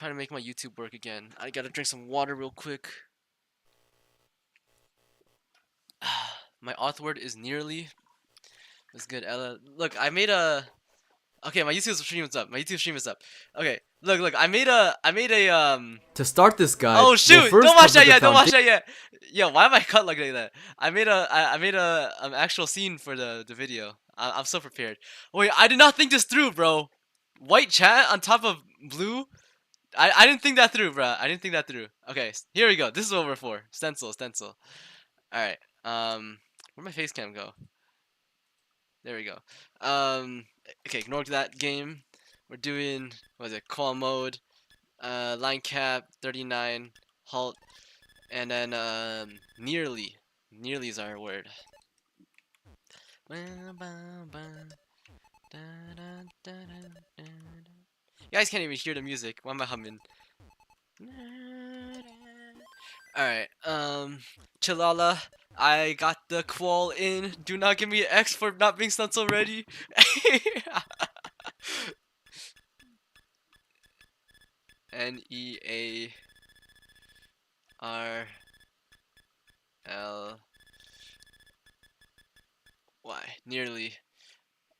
Trying to make my YouTube work again. I gotta drink some water real quick. My auth word is nearly. That's good, Ella. Look, I made a. Okay, my YouTube stream is up. My YouTube stream is up. Okay, look. I made a. To start this guide, Oh we'll shoot! Don't first watch cover that the yet. Don't watch foundation. that yet. Yo, why am I cut like that? I made a actual scene for the video. I'm so prepared. Wait, I did not think this through, bro. White chat on top of blue. I didn't think that through, bro. I didn't think that through. Okay, here we go. This is what we're for. Stencil. All right. Where'd my face cam go? There we go. Um, okay, ignore that game. We're doing what is it? Qual mode. Line cap 39. Halt. And then nearly. Nearly is our word. You guys can't even hear the music. Why am I humming? Alright, Chilala, I got the qual in. Do not give me an X for not being stencil ready. Nearly. Nearly.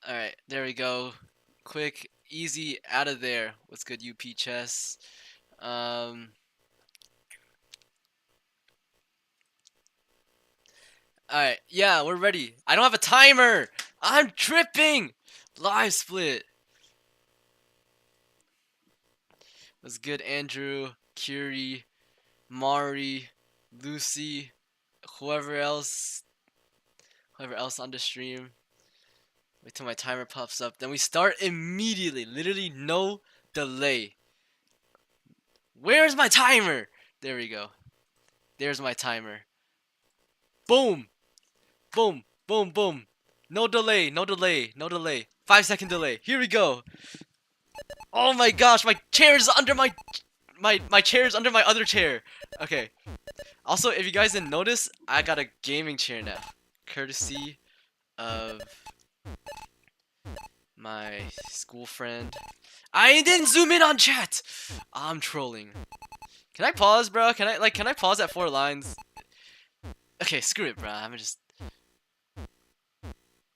Alright, there we go. Quick, easy, out of there. What's good, UP chess? Alright, yeah, we're ready. I don't have a timer! I'm tripping! Live split. What's good, Andrew, Curie, Mari, Lucy, whoever else on the stream. Wait till my timer pops up. Then we start immediately. Literally no delay. Where's my timer? There we go. There's my timer. Boom! Boom! Boom! Boom! No delay, no delay, no delay. 5-second delay. Here we go. Oh my gosh, my chair is under my chair is under my other chair. Okay. Also, if you guys didn't notice, I got a gaming chair now, courtesy of my school friend. I didn't zoom in on chat. I'm trolling. Can I pause, bro? Can I pause at 4 lines? Okay, screw it, bro.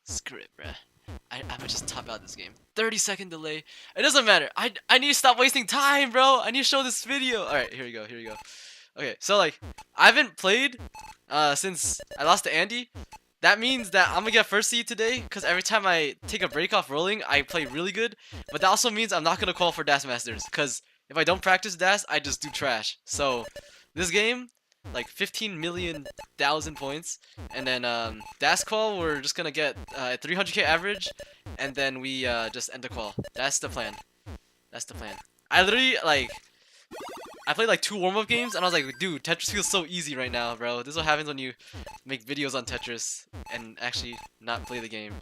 Screw it, bro. I'ma just top out this game. 30-second delay. It doesn't matter. I need to stop wasting time, bro. I need to show this video. All right, here we go. Okay, so like I haven't played since I lost to Andy. That means that I'm gonna get first seed today because every time I take a break off rolling, I play really good. But that also means I'm not gonna call for Das Masters because if I don't practice Das, I just do trash. So this game, like 15 million thousand points, and then Das qual we're just gonna get 300k average, and then we just end the qual. That's the plan. That's the plan. I literally I played like 2 warm-up games and I was like, dude, Tetris feels so easy right now, bro. This is what happens when you make videos on Tetris and actually not play the game.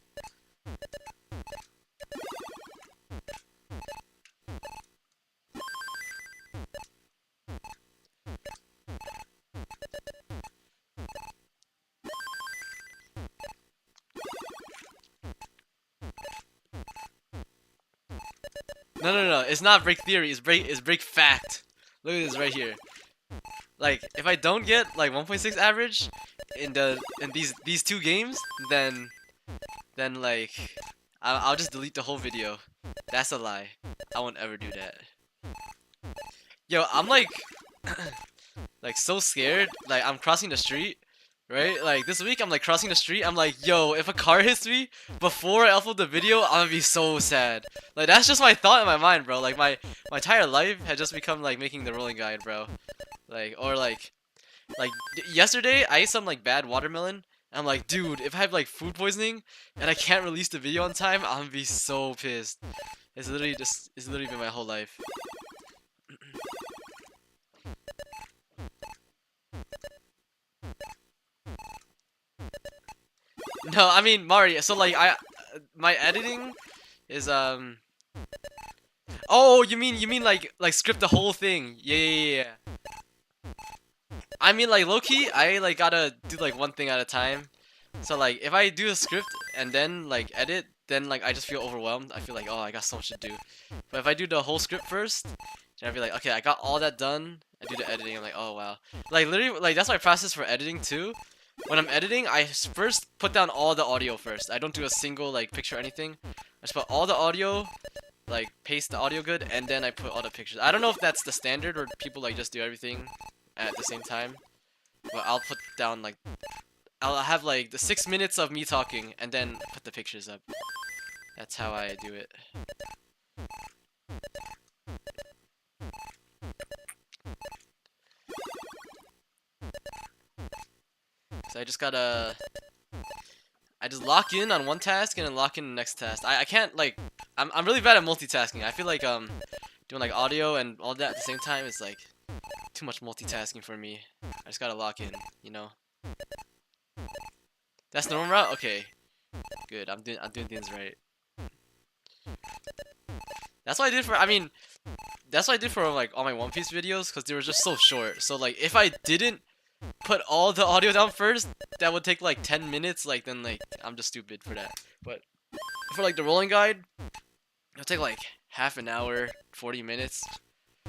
No. It's not break theory. It's break fact. Look at this right here. Like, if I don't get like 1.6 average in these 2 games, then like I'll just delete the whole video. That's a lie. I won't ever do that. Yo, I'm like like so scared. Like I'm crossing the street, right? Like this week I'm like crossing the street. I'm like, yo, if a car hits me before I upload the video, I'm gonna be so sad. Like that's just my thought in my mind, bro. Like my entire life had just become like making the rolling guide, bro. Like or like yesterday I ate some like bad watermelon. And I'm like, dude, if I have like food poisoning and I can't release the video on time, I'm gonna be so pissed. It's literally been my whole life. No, I mean Mario. So like my editing is Oh, you mean like script the whole thing? Yeah. I mean like low key, I gotta do like one thing at a time. So like if I do a script and then like edit, then like I just feel overwhelmed. I feel like, oh, I got so much to do. But if I do the whole script first, then I'd be like, okay, I got all that done. I do the editing. I'm like, oh wow. Like literally, like that's my process for editing too. When I'm editing, I first put down all the audio first. I don't do a single like picture or anything. I just put all the audio, like paste the audio good, and then I put all the pictures. I don't know if that's the standard or people like just do everything at the same time. But I'll put down like, I'll have like the 6 minutes of me talking and then put the pictures up. That's how I do it. So I just gotta, I just lock in on one task and then lock in the next task. I can't like, I'm really bad at multitasking. I feel like doing like audio and all that at the same time is like too much multitasking for me. I just gotta lock in, you know. That's the normal route? Okay. Good. I'm doing things right. That's what I did for, I mean, that's what I did for like all my One Piece videos because they were just so short. So like if I didn't put all the audio down first, that would take like 10 minutes, like then like I'm just stupid for that. But for like the rolling guide, it'll take like half an hour, 40 minutes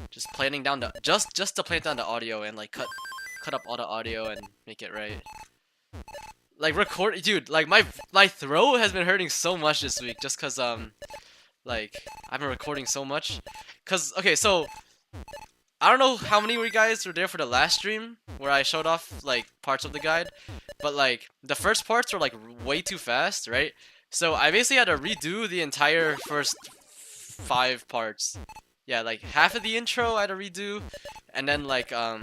just planning down the just to plan down the audio and like cut up all the audio and make it right. Like record, dude, like my throat has been hurting so much this week just cuz like I've been recording so much cuz okay, so I don't know how many of you guys were there for the last stream where I showed off like parts of the guide, but like the first parts were like way too fast, right? So I basically had to redo the entire first 5 parts. Yeah, like half of the intro I had to redo, and then like the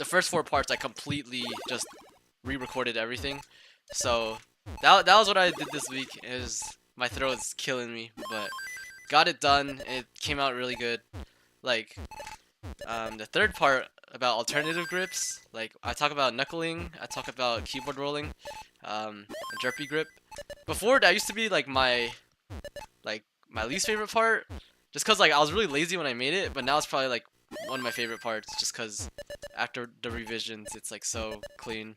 first 4 parts I completely just re-recorded everything. So that was what I did this week. My throat is killing me, but got it done. It came out really good. Like the third part about alternative grips, like I talk about knuckling, I talk about keyboard rolling, a jerpy grip. Before that used to be like my least favorite part, just cause like I was really lazy when I made it, but now it's probably like one of my favorite parts, just cause after the revisions it's like so clean.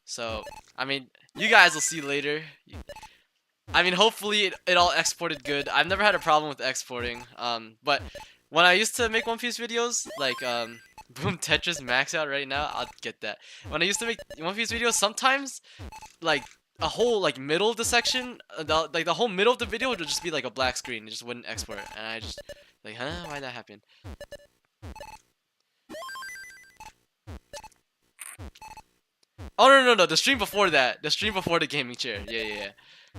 So I mean, you guys will see later. I mean, hopefully it all exported good. I've never had a problem with exporting. But when I used to make One Piece videos, like Boom Tetris Max out right now, I'll get that. When I used to make One Piece videos, sometimes like a whole like middle of the section, the whole middle of the video would just be like a black screen. It just wouldn't export, and I just like, huh? Why'd that happen? Oh no, the stream before that, the stream before the gaming chair.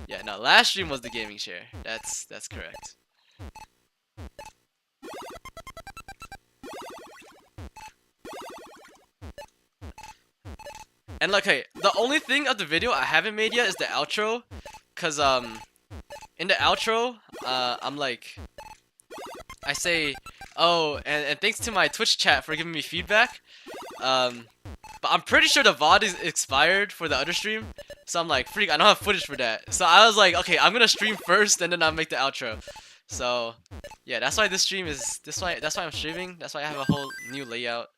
Yeah, no, last stream was the gaming chair. That's correct. And like, hey, the only thing of the video I haven't made yet is the outro, cause in the outro, I'm like, I say, oh, and thanks to my Twitch chat for giving me feedback. But I'm pretty sure the VOD is expired for the other stream, so I'm like, freak, I don't have footage for that. So I was like, okay, I'm gonna stream first, and then I'll make the outro. So yeah, that's why this stream is that's why I'm streaming. That's why I have a whole new layout.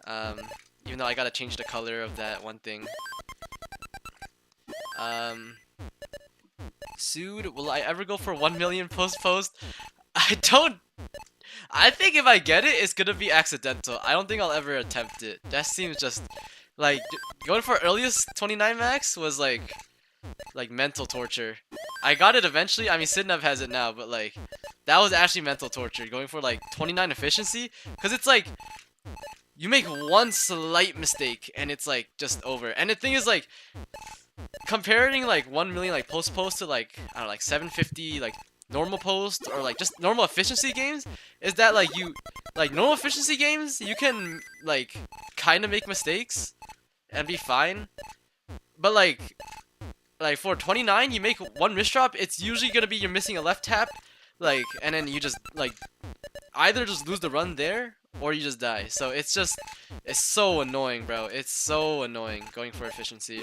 Even though I gotta change the color of that one thing. Sued, will I ever go for 1 million post? I think if I get it, it's gonna be accidental. I don't think I'll ever attempt it. That seems just like going for earliest 29 max was like mental torture. I got it eventually. I mean, Sidnev has it now, but like that was actually mental torture going for like 29 efficiency, because it's like you make one slight mistake and it's like just over. And the thing is, like, comparing like 1 million like post to like, I don't know, like 750 like normal post or like just normal efficiency games, is that like normal efficiency games you can like kind of make mistakes and be fine, but like for 29 you make one misdrop, it's usually gonna be you're missing a left tap, like, and then you just like either just lose the run there or you just die. So it's so annoying, bro. It's so annoying going for efficiency.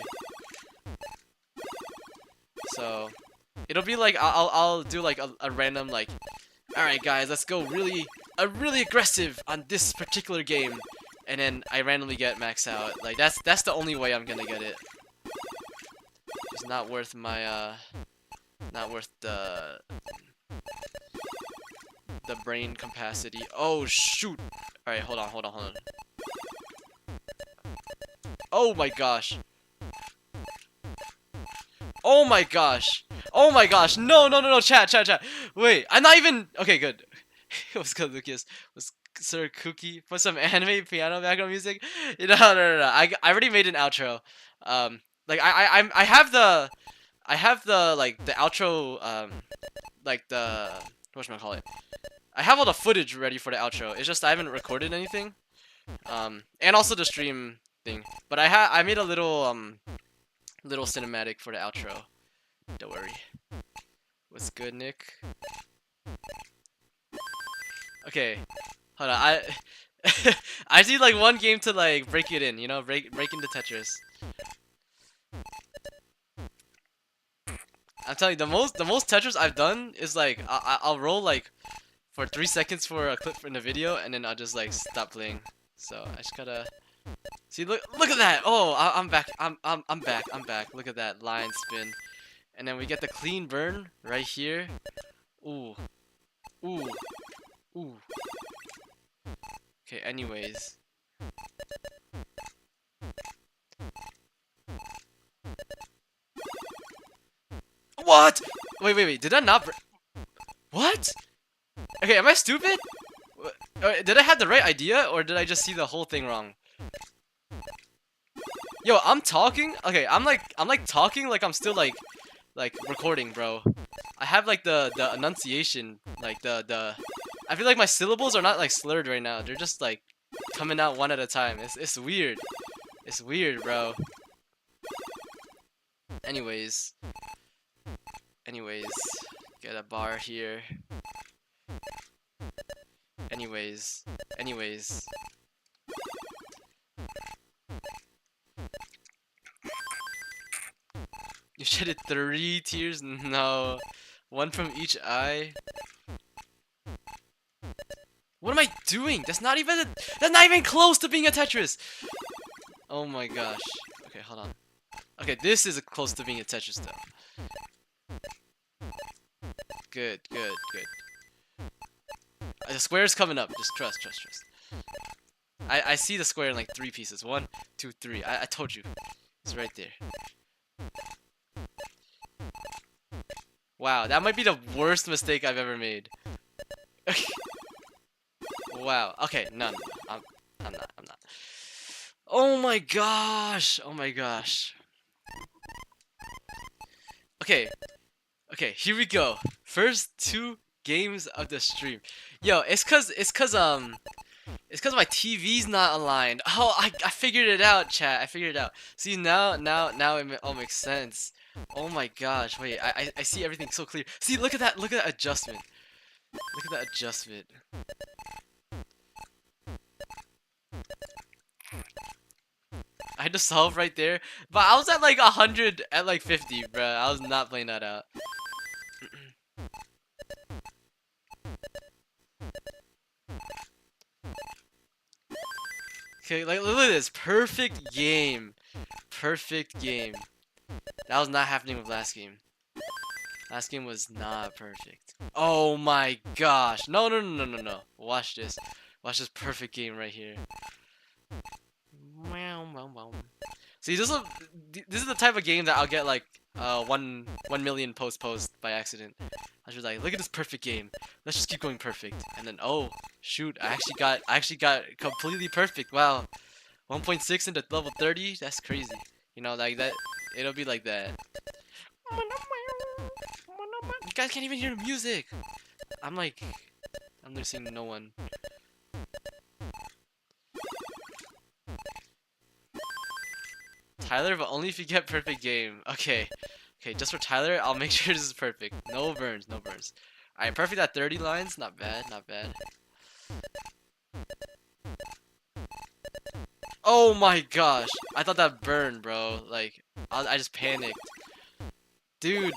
So it'll be like I'll do like a random like, alright guys, let's go really aggressive on this particular game, and then I randomly get max out. Like that's the only way I'm gonna get it. It's not worth my not worth the brain capacity. Oh shoot! All right, hold on. Oh my gosh! Oh my gosh! Oh my gosh! No! Chat! Wait, I'm not even. Okay, good. What's good, Lucas? Was Sir Cookie put some anime piano background music? No. I already made an outro. Like I have the like the outro like the whatchamacallit. I have all the footage ready for the outro. It's just I haven't recorded anything. And also the stream thing. But I made a little cinematic for the outro. Don't worry. What's good, Nick? Okay. Hold on. I need like one game to like break it in, you know, break into Tetris. I'm telling you, the most Tetris I've done is like I'll roll like for 3 seconds for a clip in the video, and then I'll just like stop playing. So I just gotta see. Look at that! Oh, I'm back. I'm back. Look at that line spin, and then we get the clean burn right here. Ooh. Okay. Anyways. What? Wait. Did I not? What? Okay, am I stupid? Did I have the right idea, or did I just see the whole thing wrong? Yo, I'm talking. Okay, I'm like talking like I'm still like recording, bro. I have like the enunciation, like the. I feel like my syllables are not like slurred right now. They're just like coming out one at a time. It's weird. It's weird, bro. Anyways, get a bar here. Anyways. You shedded 3 tears? No. 1 from each eye. What am I doing? That's not even close to being a Tetris. Oh my gosh. Okay, hold on. Okay, this is close to being a Tetris though. Good. The square's coming up. Just trust. I see the square in like 3 pieces. 1, 2, 3. I told you. It's right there. Wow, that might be the worst mistake I've ever made. Wow. Okay, no. I'm not. Oh my gosh. Okay, here we go. First 2 games of the stream. Yo, it's cause my TV's not aligned. Oh, I figured it out, chat. I figured it out. See, now it all makes sense. Oh my gosh, wait, I see everything so clear. See, look at that adjustment. I had to solve right there, but I was at like 100 at like 50, bruh. I was not playing that out. Okay, like look at this, perfect game. That was not happening with last game. Last game was not perfect. Oh my gosh, no. Watch this perfect game right here. See, this is the type of game that I'll get like 1 million post by accident. I was just like, look at this perfect game. Let's just keep going perfect. And then oh shoot, I actually got completely perfect. Wow, 1.6 into level 30. That's crazy. You know, like that. It'll be like that. You guys can't even hear the music. I'm listening to no one. Tyler, but only if you get perfect game. Okay, just for Tyler, I'll make sure this is perfect. No burns. Alright, perfect at 30 lines. Not bad. Oh my gosh. I thought that burned, bro. Like, I just panicked. Dude.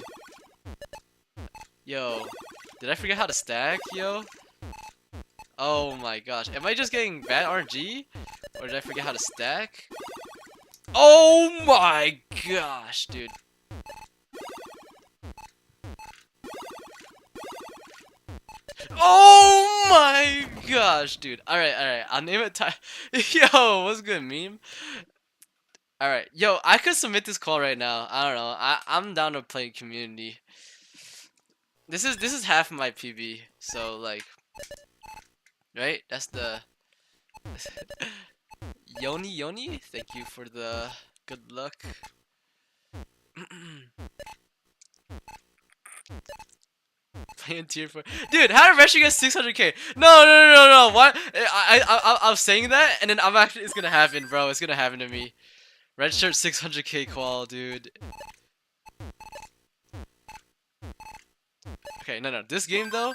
Yo. Did I forget how to stack, yo? Oh my gosh. Am I just getting bad RNG? Or did I forget how to stack? Oh my gosh, dude. Oh my gosh, dude. Alright, alright. I'll name it Yo, what's good, meme? Alright. Yo, I could submit this call right now. I don't know. I'm down to play community. This is half my PB. So like, right? That's the Yoni. Thank you for the good luck. Playing tier 4. Dude, how did Retro get 600k? No. Why? I was saying that, and then I'm actually, it's gonna happen, bro. It's gonna happen to me. Red shirt 600k qual, dude. Okay, no. This game though.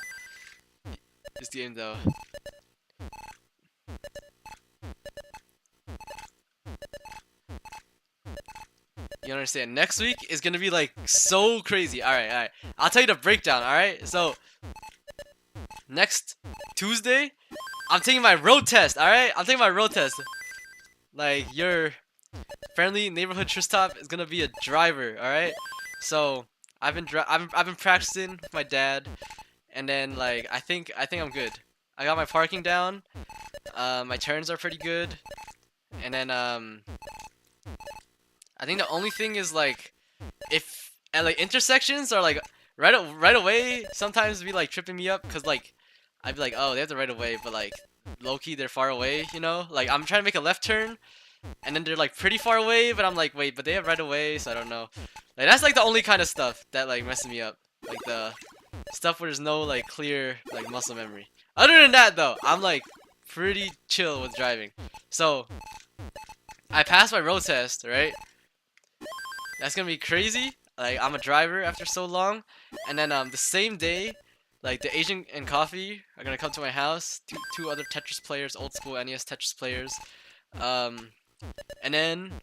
You understand? Next week is gonna be like so crazy. Alright. I'll tell you the breakdown, alright? So, next Tuesday, I'm taking my road test, alright? I'm taking my road test. Like, your friendly neighborhood Tristop is gonna be a driver, alright? So, I've been practicing with my dad, and then like I think I'm good. I got my parking down. My turns are pretty good, and then I think the only thing is like if at like intersections are like right away sometimes be like tripping me up because like I'd be like, oh, they have the right of way, but like low key they're far away, you know? Like I'm trying to make a left turn and then they're like pretty far away, but I'm like, wait, but they have right of way, so I don't know. Like that's like the only kind of stuff that like messes me up. Like the stuff where there's no like clear like muscle memory. Other than that though, I'm like pretty chill with driving. So I passed my road test, right? That's gonna be crazy. Like I'm a driver after so long, and then the same day, like the Asian and Coffee are gonna come to my house. Two other Tetris players, old school NES Tetris players. And then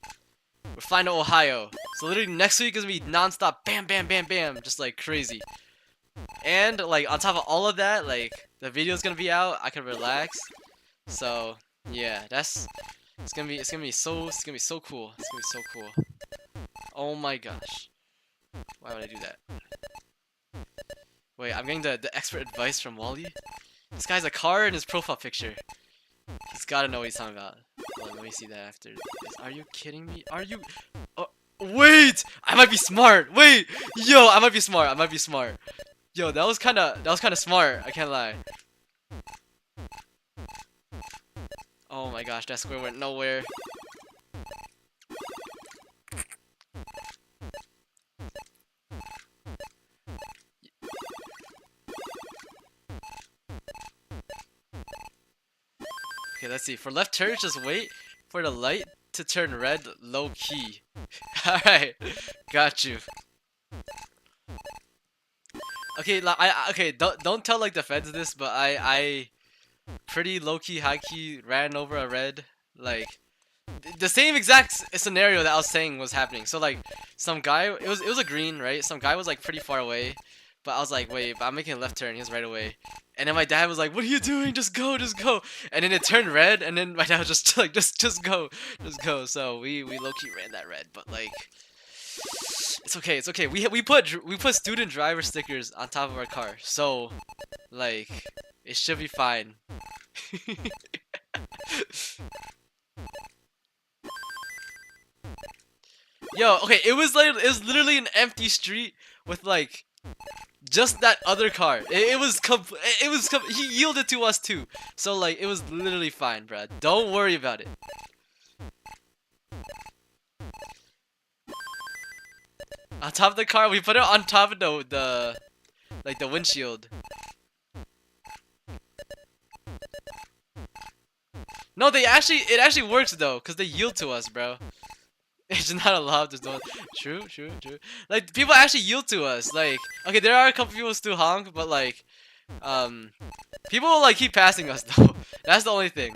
we're flying to Ohio. So literally next week is gonna be non-stop, bam, just like crazy. And like on top of all of that, like the video's gonna be out. I can relax. So yeah, it's gonna be so cool. It's gonna be so cool. Oh my gosh. Why would I do that? Wait, I'm getting the expert advice from Wally? This guy's a car in his profile picture. He's gotta know what he's talking about. Hold on, let me see that after this. Are you kidding me? Are you... Oh, wait! I might be smart! Wait! Yo, I might be smart. Yo, that was kinda smart. I can't lie. Oh my gosh, that square went nowhere. Okay, let's see. For left turn, just wait for the light to turn red low key. Alright, got you. Okay, okay, don't tell like the feds this, but I pretty low key, high key ran over a red, like the same exact scenario that I was saying was happening. So like some guy, it was a green, right? Some guy was like pretty far away, but I was like, wait, but I'm making a left turn. He was right away. And then my dad was like, "What are you doing? Just go." And then it turned red, and then my dad was just like, "Just go." So we low key ran that red, but like, it's okay. We put student driver stickers on top of our car, so like, it should be fine. Yo, okay, it was literally an empty street with like just that other car. He yielded to us too. So like it was literally fine, bruh. Don't worry about it. On top of the car, we put it on top of the like the windshield. No, it actually works though, cause they yield to us, bro. It's not allowed to do. True. Like people actually yield to us. Like, okay, there are a couple people who still honk, but like, people will like keep passing us though. That's the only thing.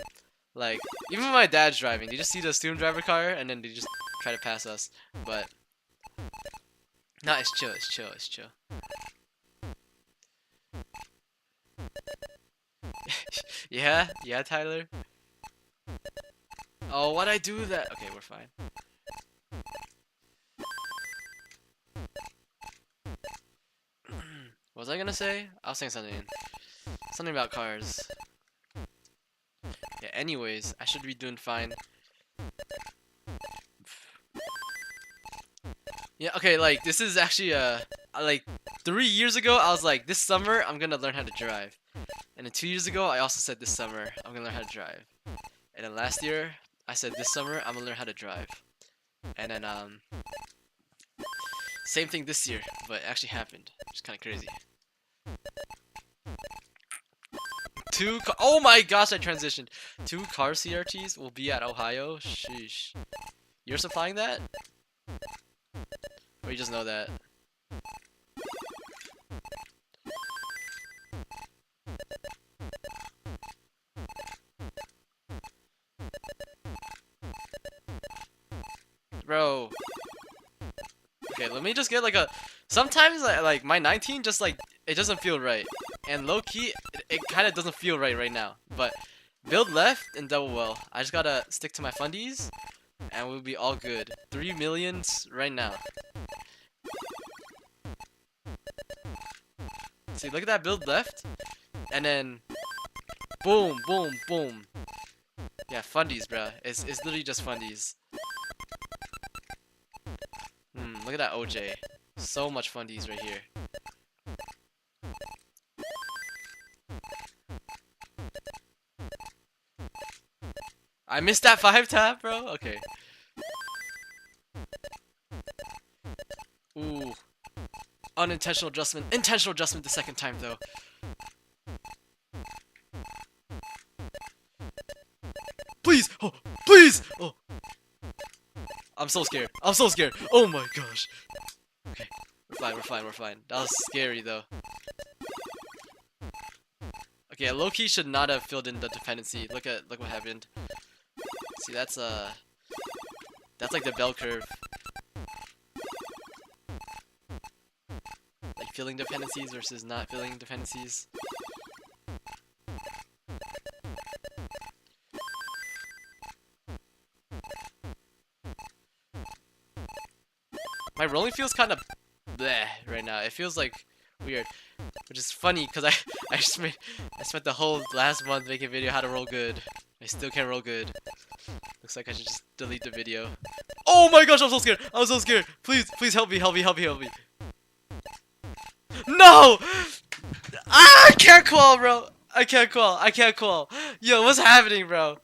Like, even when my dad's driving, they just see the student driver car and then they just try to pass us. But no, it's chill. Yeah, Tyler. Oh, why'd I do that? Okay, we're fine. What was I gonna say? I was saying something. Something about cars. Yeah, anyways, I should be doing fine. Yeah, okay, like, this is actually, like, 3 years ago, I was like, this summer, I'm gonna learn how to drive. And then 2 years ago, I also said this summer, I'm gonna learn how to drive. And then last year, I said this summer, I'm gonna learn how to drive. And then, same thing this year, but it actually happened. It's kind of crazy. Oh my gosh, I transitioned. 2 car CRTs will be at Ohio? Sheesh. You're supplying that? Or you just know that? Bro. Okay, let me just get like a... Sometimes like my 19 just like, it doesn't feel right. And low key, it kind of doesn't feel right now. But build left and double well. I just gotta stick to my fundies and we'll be all good. 3 millions right now. See, look at that build left. And then boom, boom, boom. Yeah, fundies, bruh. It's literally just fundies. Look at that OJ. So much fundies right here. I missed that 5 tap, bro? Okay. Ooh. Unintentional adjustment. Intentional adjustment the second time, though. Please! Oh, please! Oh. I'm so scared. I'm so scared. Oh my gosh. Okay. We're fine, we're fine, we're fine. That was scary, though. Okay, low-key should not have filled in the dependency. Look what happened. See, that's like the bell curve. Like filling dependencies versus not filling dependencies. My rolling feels kind of bleh right now. It feels like weird, which is funny because I spent the whole last month making a video how to roll good. I still can't roll good. Looks like I should just delete the video. Oh my gosh, I'm so scared. I'm so scared. Please help me, help me, help me, help me. No! Ah, I can't qual, bro. I can't qual. I can't qual. Yo, what's happening, bro?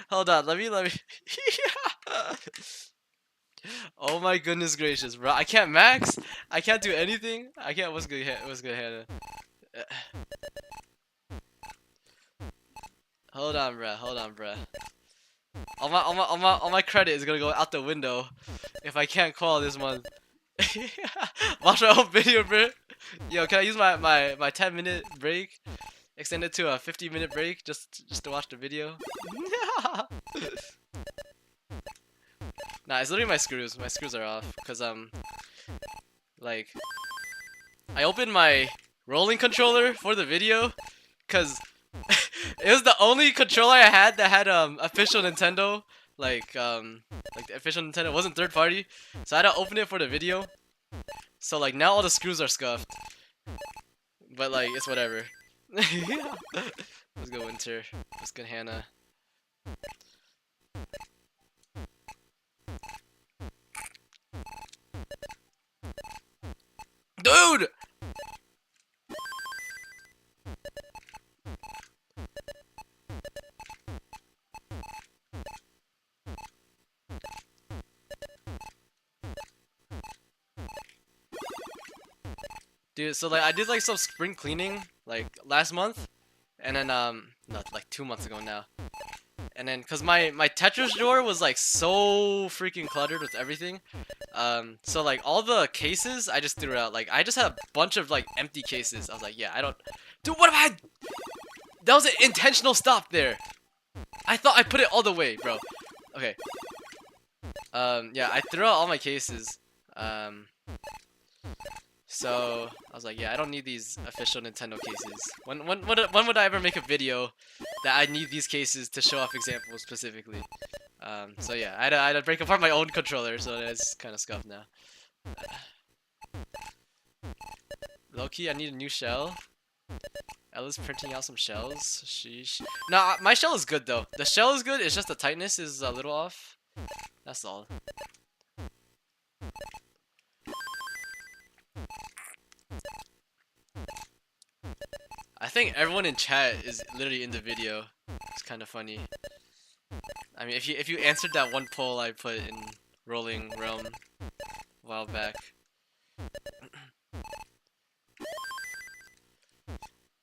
Hold on, let me. Oh my goodness gracious, bro! I can't max. I can't do anything. I can't. What's good, Hannah? Hold on, bro. Hold on, bro. All my credit is gonna go out the window if I can't qual this month. Watch my whole video, bro. Yo, can I use my 10-minute break? Extend it to a 50-minute break just to watch the video. Nah, it's literally my screws. My screws are off because like I opened my rolling controller for the video because it was the only controller I had that had official Nintendo, like the official Nintendo wasn't third party, so I had to open it for the video. So like now all the screws are scuffed, but like it's whatever. Let's go Winter. Let's go Hannah. Dude! Dude, so like I did like some spring cleaning like last month, and then not like 2 months ago now. And then cause my Tetris drawer was like so freaking cluttered with everything. So like all the cases I just threw out. Like I just had a bunch of like empty cases. I was like, yeah, I don't. Dude, what if I? That was an intentional stop there. I thought I put it all the way, bro. Okay. Yeah, I threw out all my cases. So I was like, yeah, I don't need these official Nintendo cases. When would I ever make a video that I need these cases to show off examples specifically? So yeah, I had to break apart my own controller, so it's kind of scuffed now. Low-key, I need a new shell. Ella's printing out some shells. Sheesh. Nah, my shell is good though. The shell is good, it's just the tightness is a little off. That's all. I think everyone in chat is literally in the video. It's kind of funny. I mean, if you answered that one poll I put in Rolling Realm a while back.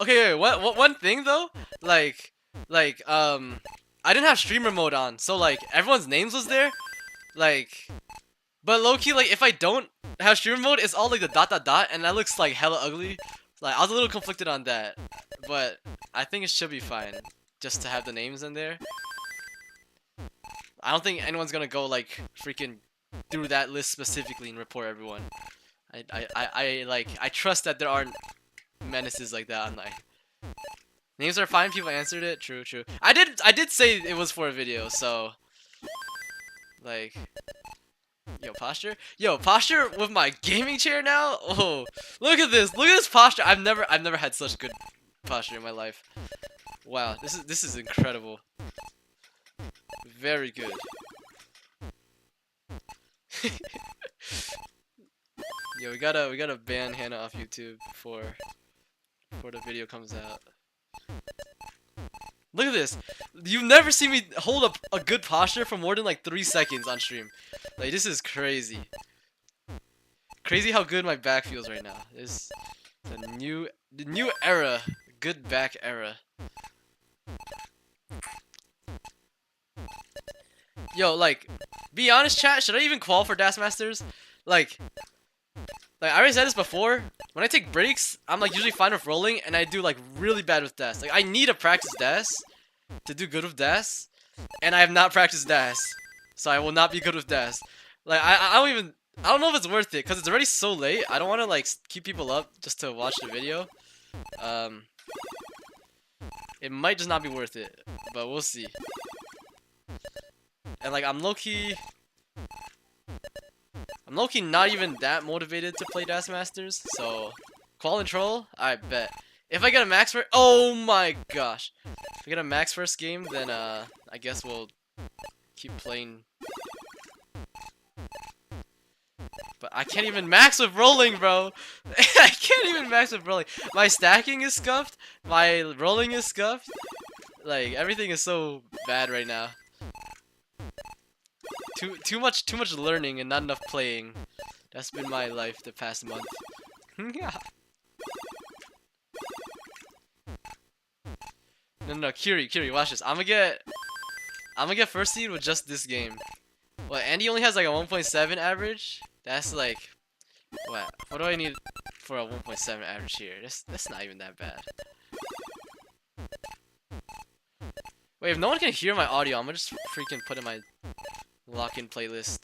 Okay, wait, what one thing though? Like I didn't have streamer mode on, so like everyone's names was there. Like but low-key, like if I don't have streamer mode, it's all like the dot dot dot and that looks like hella ugly. Like I was a little conflicted on that. But I think it should be fine just to have the names in there. I don't think anyone's gonna go like freaking through that list specifically and report everyone. I trust that there aren't menaces like that online. Names are fine, people answered it. True, true. I did say it was for a video, so like yo, posture with my gaming chair now. Oh, look at this posture. I've never had such good posture in my life. Wow, this is incredible. Very good. Yo, we gotta ban Hannah off YouTube before the video comes out. Look at this. You've never seen me hold up a good posture for more than like 3 seconds on stream. Like this is crazy. Crazy how good my back feels right now. This the new era, good back era. Yo, like, be honest, chat. Should I even qual for Das Masters? Like I already said this before. When I take breaks, I'm like usually fine with rolling, and I do like really bad with dash. Like I need to practice dash to do good with dash, and I have not practiced dash, so I will not be good with dash. Like I don't know if it's worth it because it's already so late. I don't want to like keep people up just to watch the video. It might just not be worth it, but we'll see. And like I'm low-key not even that motivated to play Das Masters, so qual and troll, I bet. If I get a max for oh my gosh. If I get a max first game, then I guess we'll keep playing. But I can't even max with rolling, bro. I can't even max with rolling. My stacking is scuffed, my rolling is scuffed. Like everything is so bad right now. Too much learning and not enough playing. That's been my life the past month. No, Kiri, watch this. I'm gonna get first seed with just this game. Well, Andy only has like a 1.7 average. That's like, what do I need for a 1.7 average here? That's not even that bad. Wait, if no one can hear my audio, I'm gonna just freaking put in my lock-in playlist,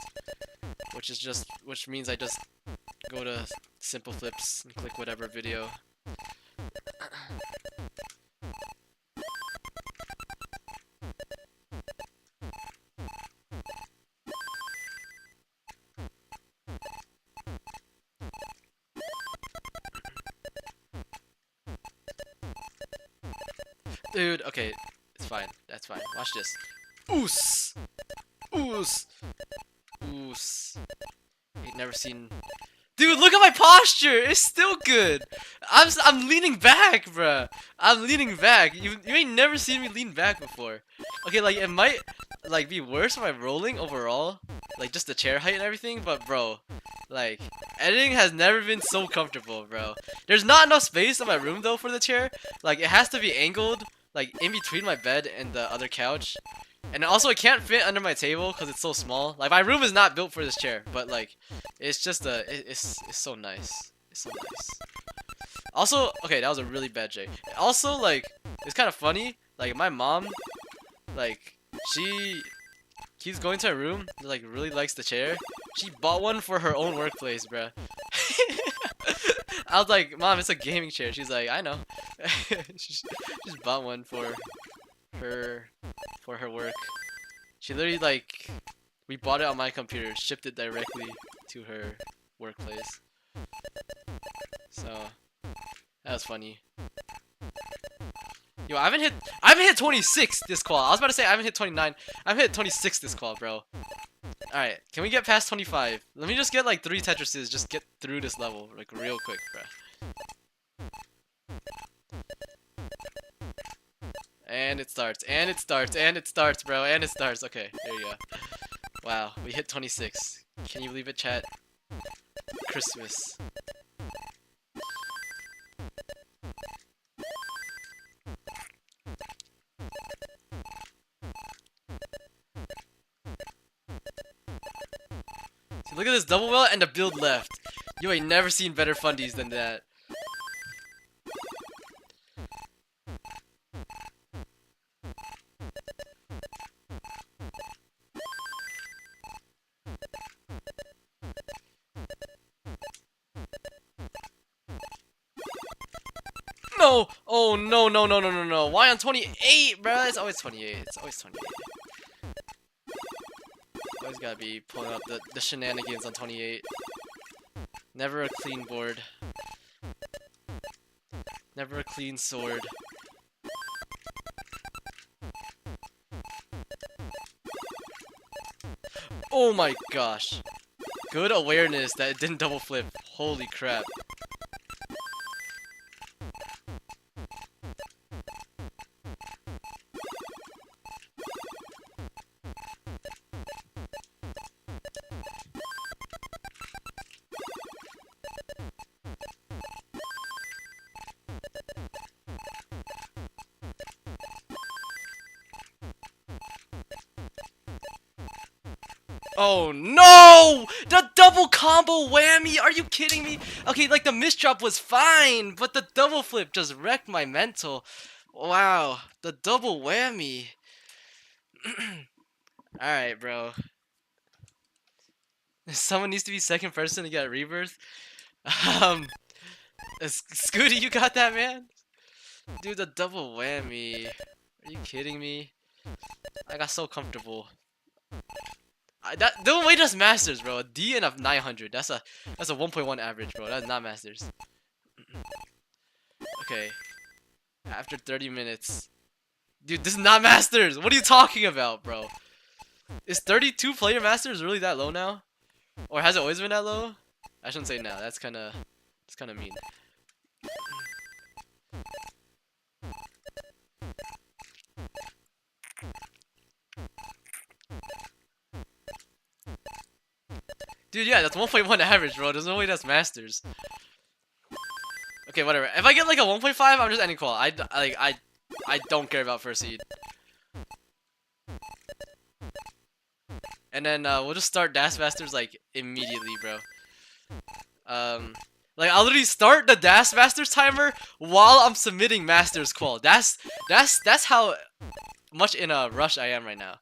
which means I just go to Simple Flips and click whatever video. Dude, okay, it's fine. That's fine. Watch this. Oos! Oos! Oos. Ain't never seen... Dude, look at my posture! It's still good! I'm leaning back, bruh! I'm leaning back. You ain't never seen me lean back before. Okay, like, it might, like, be worse if I'm rolling overall. Like, just the chair height and everything, but bro, like, editing has never been so comfortable, bro. There's not enough space in my room, though, for the chair. Like, it has to be angled, like, in between my bed and the other couch. And also, it can't fit under my table because it's so small. Like, my room is not built for this chair, but, like, it's just it's so nice. It's so nice. Also, okay, that was a really bad J. Also, like, it's kind of funny. Like, my mom, like, she keeps going to her room, like, really likes the chair. She bought one for her own workplace, bruh. I was like, Mom, it's a gaming chair. She's like, I know. She just bought one for her work. She literally, like, we bought it on my computer, shipped it directly to her workplace. So That was funny. Yo, I haven't hit 26 this qual. I was about to say I haven't hit 29. I've hit 26 this qual, bro. Alright, can we get past 25? Let me just get like 3 Tetrises, just get through this level, like real quick, bro. And it starts, and it starts, and it starts, bro, and it starts. Okay, there you go. Wow, we hit 26. Can you believe it, chat? Christmas. See, look at this double well and the build left. You ain't never seen better fundies than that. No! Oh no no no no no no! Why on 28, bro? It's always 28. It's always 28. Always gotta be pulling up the shenanigans on 28. Never a clean board. Never a clean sword. Oh my gosh. Good awareness that it didn't double flip. Holy crap. Oh no! The double combo whammy! Are you kidding me? Okay, like the misdrop was fine, but the double flip just wrecked my mental. Wow, the double whammy. Alright, bro. Someone needs to be second person to get a rebirth. Scooty, you got that, man? Dude, the double whammy. Are you kidding me? I got so comfortable. The way that's masters, bro. A D and a 900. That's a 1.1 average, bro. That's not masters. Okay. After 30 minutes. Dude, this is not masters. What are you talking about, bro? Is 32 player masters really that low now? Or has it always been that low? I shouldn't say now. That's kind of mean. Dude, yeah, that's 1.1 average, bro. There's no way that's masters. Okay, whatever. If I get like a 1.5, I'm just ending qual. I don't care about first seed. And then we'll just start Das Masters like immediately, bro. Like I'll literally start the Das Masters timer while I'm submitting Masters qual. That's how much in a rush I am right now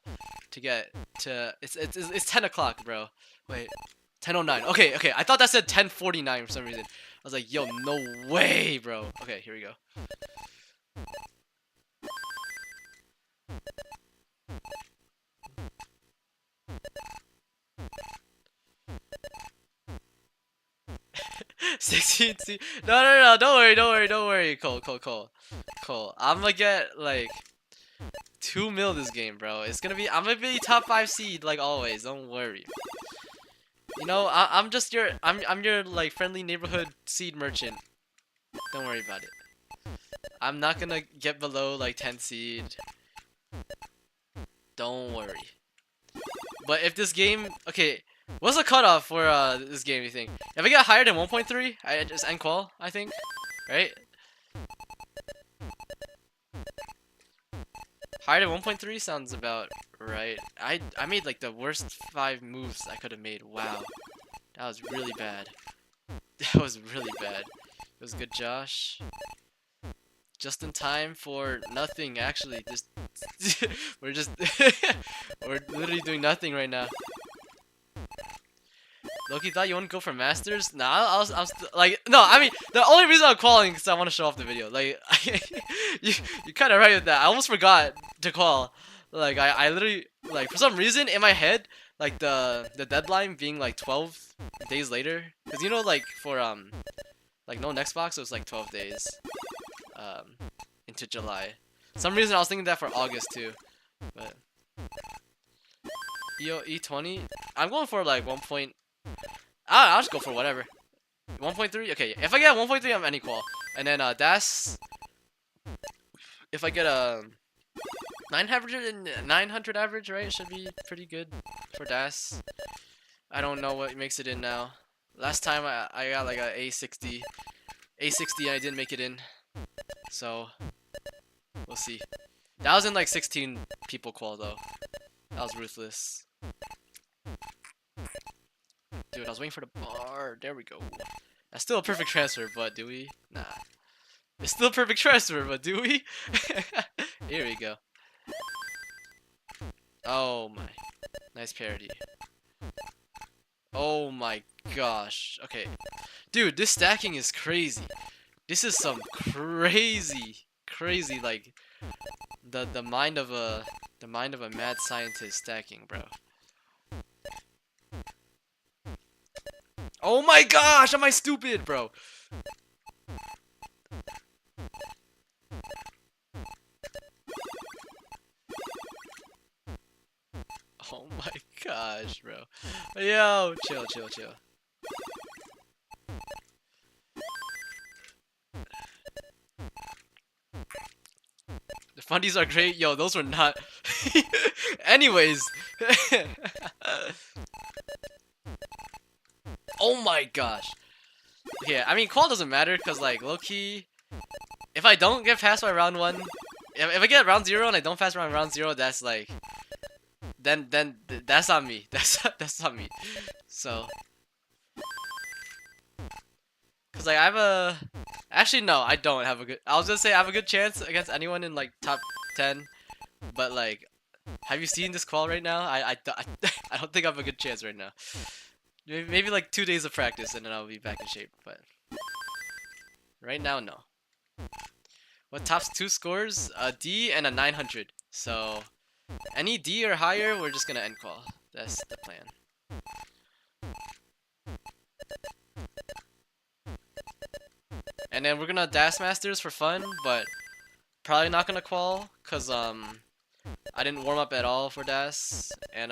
to get to. It's 10 o'clock, bro. Wait, 10:09. Okay. I thought that said 10:49 for some reason. I was like, yo, no way, bro. Okay, here we go. $16. No. Don't worry. Cole. I'm gonna get like 2 mil this game, bro. I'm gonna be top 5 seed like always. Don't worry. You know, I'm your like friendly neighborhood seed merchant. Don't worry about it. I'm not gonna get below like 10 seed. Don't worry. But if this game, okay, what's the cutoff for this game? You think? If I get higher than 1.3, I just end qual. I think, right? Higher than 1.3 sounds about right. I made like the worst 5 moves I could have made. Wow, that was really bad. That was really bad. It was good, Josh. Just in time for nothing. Actually, just we're literally doing nothing right now. Loki thought you want to go for masters? Nah, like no. I mean, the only reason I'm calling is because I want to show off the video. Like, you kind of right with that. I almost forgot to call. Like, I literally like for some reason in my head, like the deadline being like 12 days later, because you know like for like no next box, it was like 12 days into July. Some reason I was thinking that for August too, but E20. I'm going for like 1. I'll just go for whatever. 1.3. Okay, if I get 1.3, I'm any qual. And then DAS. If I get a 900 average, right, it should be pretty good for DAS. I don't know what makes it in now. Last time I got like a A60. A60 I didn't make it in. So we'll see. That was in like 16 people qual though. That was ruthless. Dude, I was waiting for the bar. There we go. That's still a perfect transfer, but do we? Nah. It's still a perfect transfer, but do we? Here we go. Oh my. Nice parody. Oh my gosh. Okay. Dude, this stacking is crazy. This is some crazy like the mind of a mad scientist stacking, bro. Oh my gosh, am I stupid, bro? Oh my gosh, bro. Yo, chill. The fundies are great. Yo, those were not. Anyways. Oh my gosh. Yeah, I mean, qual doesn't matter because, like, low-key, if I don't get past by round 1, if I get round 0 and I don't pass around round 0, that's like, then that's on me. That's on me. So, because like I have a, actually no, I don't have a good. I was gonna say I have a good chance against anyone in like top 10, but like, have you seen this qual right now? I don't think I have a good chance right now. Maybe like 2 days of practice and then I'll be back in shape, but right now, no. What tops 2 scores? A D and a 900. So any D or higher, we're just gonna end qual. That's the plan. And then we're gonna DAS Masters for fun, but probably not gonna qual, cause I didn't warm up at all for DAS, and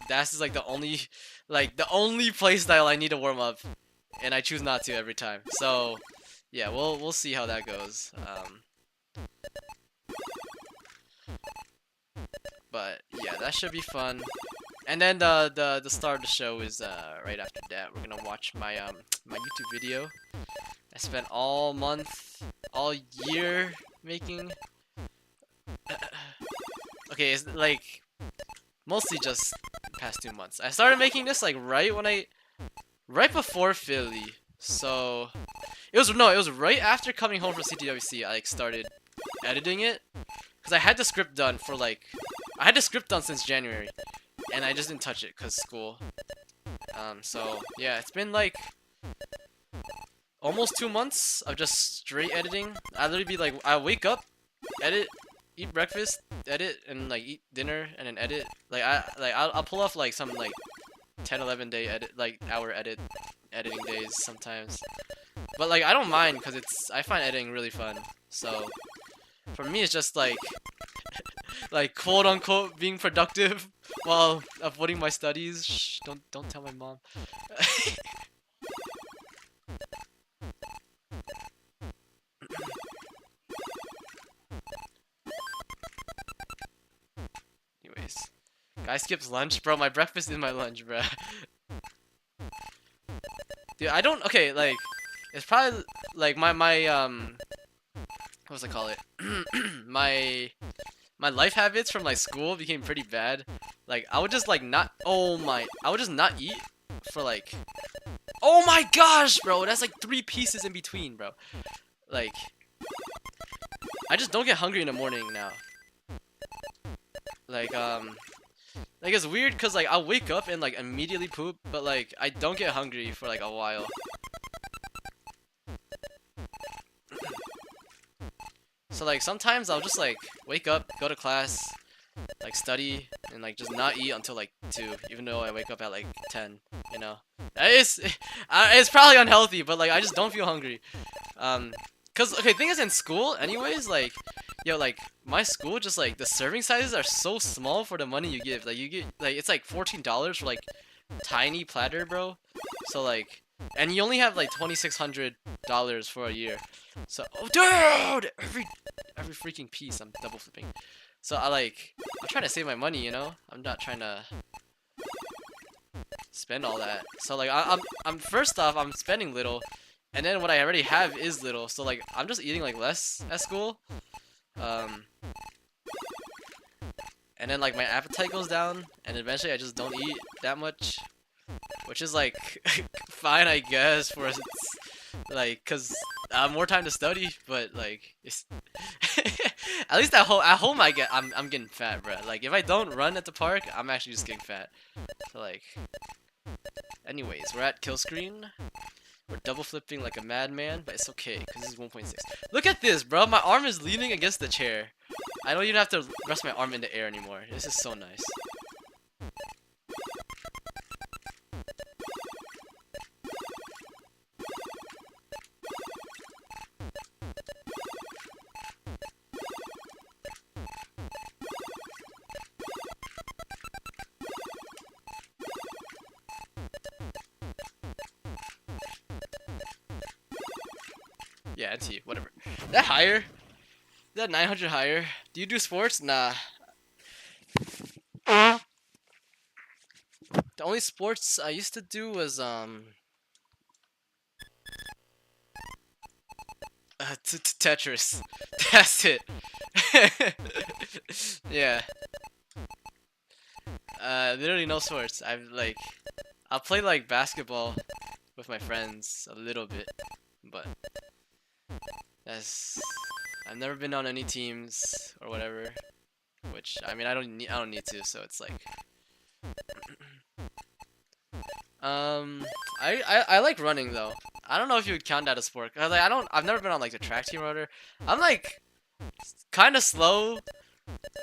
DAS is like the only play style I need to warm up, and I choose not to every time. So yeah, we'll see how that goes. But yeah, that should be fun. And then the start of the show is right after that. We're gonna watch my my YouTube video. I spent all month, all year making. Okay, it's like mostly just past 2 months. I started making this like right before Philly. So it was right after coming home from CTWC. I like started editing it because I had the script done for like I had the script done since January, and I just didn't touch it because school. So yeah, it's been like almost 2 months of just straight editing. I literally be like, I wake up, edit, eat breakfast, edit, and like eat dinner, and then edit. I'll pull off like some like 10-11 day edit, like hour editing days sometimes. But like I don't mind because I find editing really fun. So for me, it's just like like quote unquote being productive while avoiding my studies. Shh, don't tell my mom. Anyways, guy skips lunch, bro. My breakfast is my lunch, bro. Dude, I don't. Okay, like it's probably like my what's I call it? my life habits from like school became pretty bad. Like I would just like not. I would just not eat for like. Oh my gosh, bro! That's like 3 pieces in between, bro. Like I just don't get hungry in the morning now. Like it's weird cause like I'll wake up and like immediately poop, but like I don't get hungry for like a while. So like sometimes I'll just like wake up, go to class, like study, and like just not eat until like 2, even though I wake up at like 10. You know, it's it's probably unhealthy, but like I just don't feel hungry. Cause okay, thing is in school, anyways, like, yo, like my school, just like the serving sizes are so small for the money you give. Like you get like it's like $14 for like tiny platter, bro. So like, and you only have like $2,600 for a year. So, oh, dude, every freaking piece, I'm double flipping. So I'm trying to save my money, you know. I'm not trying to spend all that. So like, I'm first off, I'm spending little, and then what I already have is little. So like, I'm just eating like less at school. And then like my appetite goes down, and eventually I just don't eat that much, which is like fine, I guess, for us, like, cause I have more time to study. But like, it's at least at home I'm getting fat, bro. Like if I don't run at the park, I'm actually just getting fat. So like, anyways, we're at kill screen. We're double flipping like a madman, but it's okay because this is 1.6. Look at this, bro. My arm is leaning against the chair. I don't even have to rest my arm in the air anymore. This is so nice. Yeah, NT, whatever. That higher? That 900 higher? Do you do sports? Nah. The only sports I used to do was Tetris. That's it. Yeah. Literally no sports. I'll play like basketball with my friends a little bit, but that's I've never been on any teams or whatever. Which I mean I don't need to, so it's like I like running though. I don't know if you would count that as sport. 'Cause, like I've never been on like the track team or whatever. I'm like kind of slow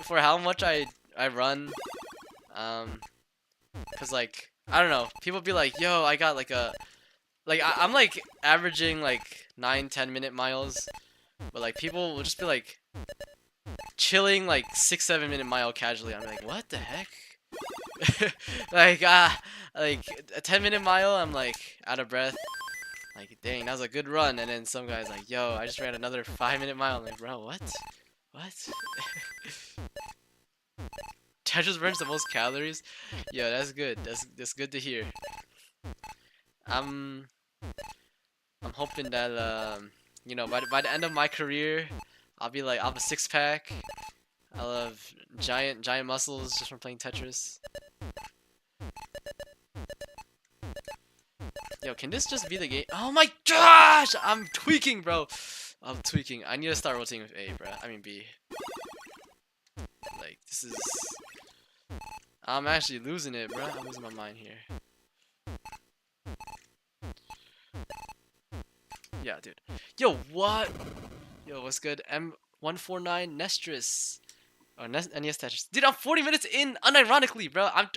for how much I run. Cause like I don't know, people be like, yo, I got like I'm like averaging like 9-10 minute miles, but like people will just be like chilling like 6-7 minute mile casually. I'm like, what the heck? like like a 10-minute mile, I'm like out of breath. Like, dang, that was a good run. And then some guy's like, yo, I just ran another 5-minute mile. I'm like, bro, what? What? Tetris burns the most calories? Yo, that's good. That's good to hear. I'm hoping that you know, by the end of my career, I'll have a 6-pack. I'll have giant muscles just from playing Tetris. Yo, can this just be the game? Oh my gosh! I'm tweaking, bro. I'm tweaking. I need to start rotating with A, bro. I mean B. Like, this is... I'm actually losing it, bro. I'm losing my mind here. Yeah, dude. Yo, what? Yo, what's good? M149 Nestris. Oh, NES Tetris. Dude, I'm 40 minutes in, unironically, bro. I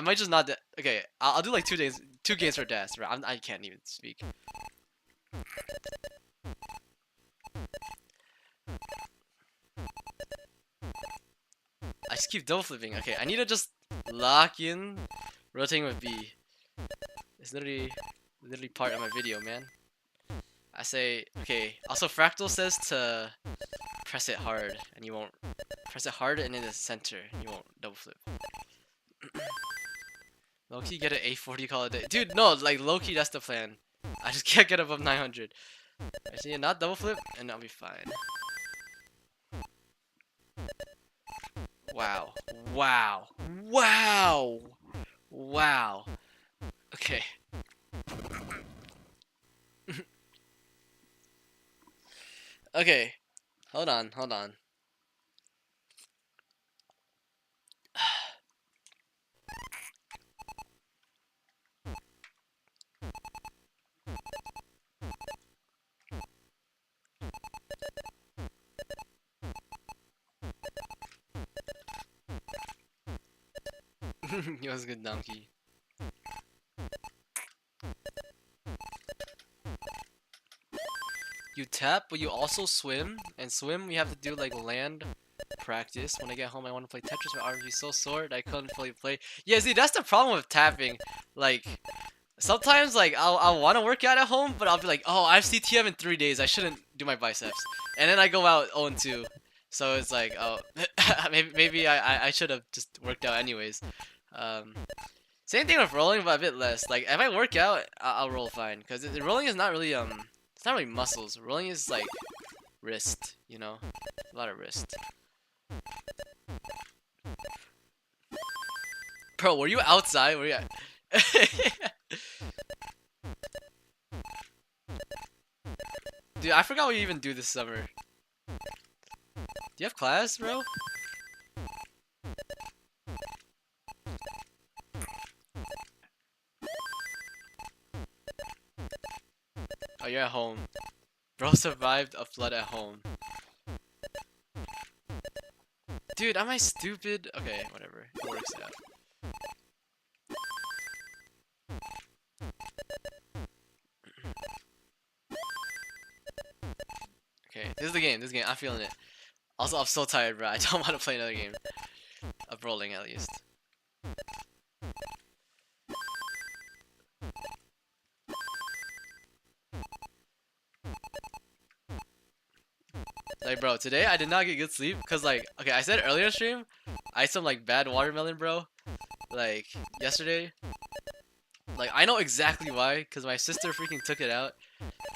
might just not. Okay, I'll do like 2 games for Das, bro. I can't even speak. I just keep double flipping. Okay, I need to just lock in rotating with B. It's literally part of my video, man. I say, okay. Also, Fractal says to press it hard, and you won't press it hard and in the center. You won't double flip. Low-key get an A40 call a day. Dude, no, like low-key that's the plan. I just can't get above 900. I see it, not double flip, and I'll be fine. Wow. Wow. Wow. Wow. Okay. Okay. Hold on. He was a good donkey. You tap, but you also swim. And swim, we have to do like land practice. When I get home, I want to play Tetris. My arms be so sore that I couldn't fully play. Yeah, see, that's the problem with tapping. Like, sometimes like I'll want to work out at home, but I'll be like, oh, I have CTM in 3 days. I shouldn't do my biceps. And then I go out 0-2. So it's like, oh, maybe I should have just worked out anyways. Um, Same thing with rolling, but a bit less. Like if I work out, I'll roll fine. Cause rolling is not really it's not really muscles. Rolling is like wrist, you know, a lot of wrist. Bro, were you outside? Were you? Dude, I forgot what you even do this summer. Do you have class, bro? Oh, you're at home. Bro survived a flood at home. Dude, am I stupid? Okay, whatever. It works out. Okay, this is the game. This game. I'm feeling it. Also, I'm so tired, bro. I don't want to play another game. Of rolling, at least. Like, bro, today I did not get good sleep because, like, okay, I said earlier stream, I had some, like, bad watermelon, bro. Like, yesterday. Like, I know exactly why, because my sister freaking took it out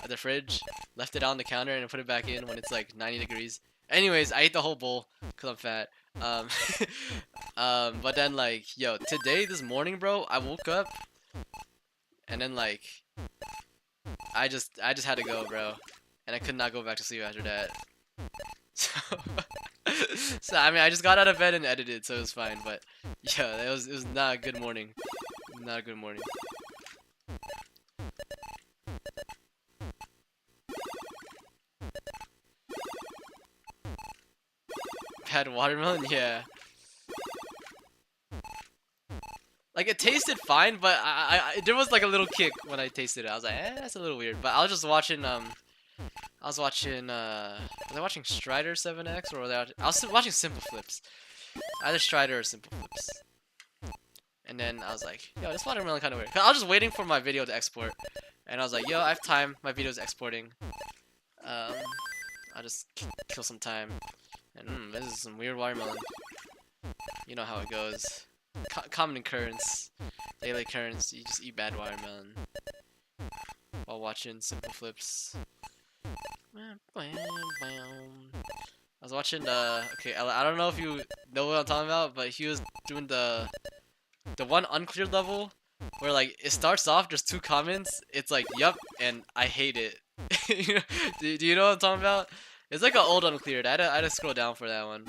of the fridge, left it on the counter, and put it back in when it's, like, 90 degrees. Anyways, I ate the whole bowl because I'm fat. But then, like, yo, today, this morning, bro, I woke up, and then, like, I just had to go, bro. And I could not go back to sleep after that. So I mean, I just got out of bed and edited, so it was fine. But yeah, it was not a good morning. Not a good morning. Bad watermelon, yeah. Like it tasted fine, but there was like a little kick when I tasted it. I was like, that's a little weird. But I was just watching was I watching Strider 7X or I was watching Simple Flips. Either Strider or Simple Flips. And then I was like, yo, this watermelon kind of weird. 'Cause I was just waiting for my video to export. And I was like, yo, I have time. My video's exporting. I'll just kill some time. And this is some weird watermelon. You know how it goes. Common occurrence. Daily occurrence. You just eat bad watermelon. While watching Simple Flips. I was watching okay, I don't know if you know what I'm talking about, but he was doing the one uncleared level where like it starts off just 2 comments. It's like yup and I hate it. do you know what I'm talking about? It's like an old uncleared. I had to scroll down for that one.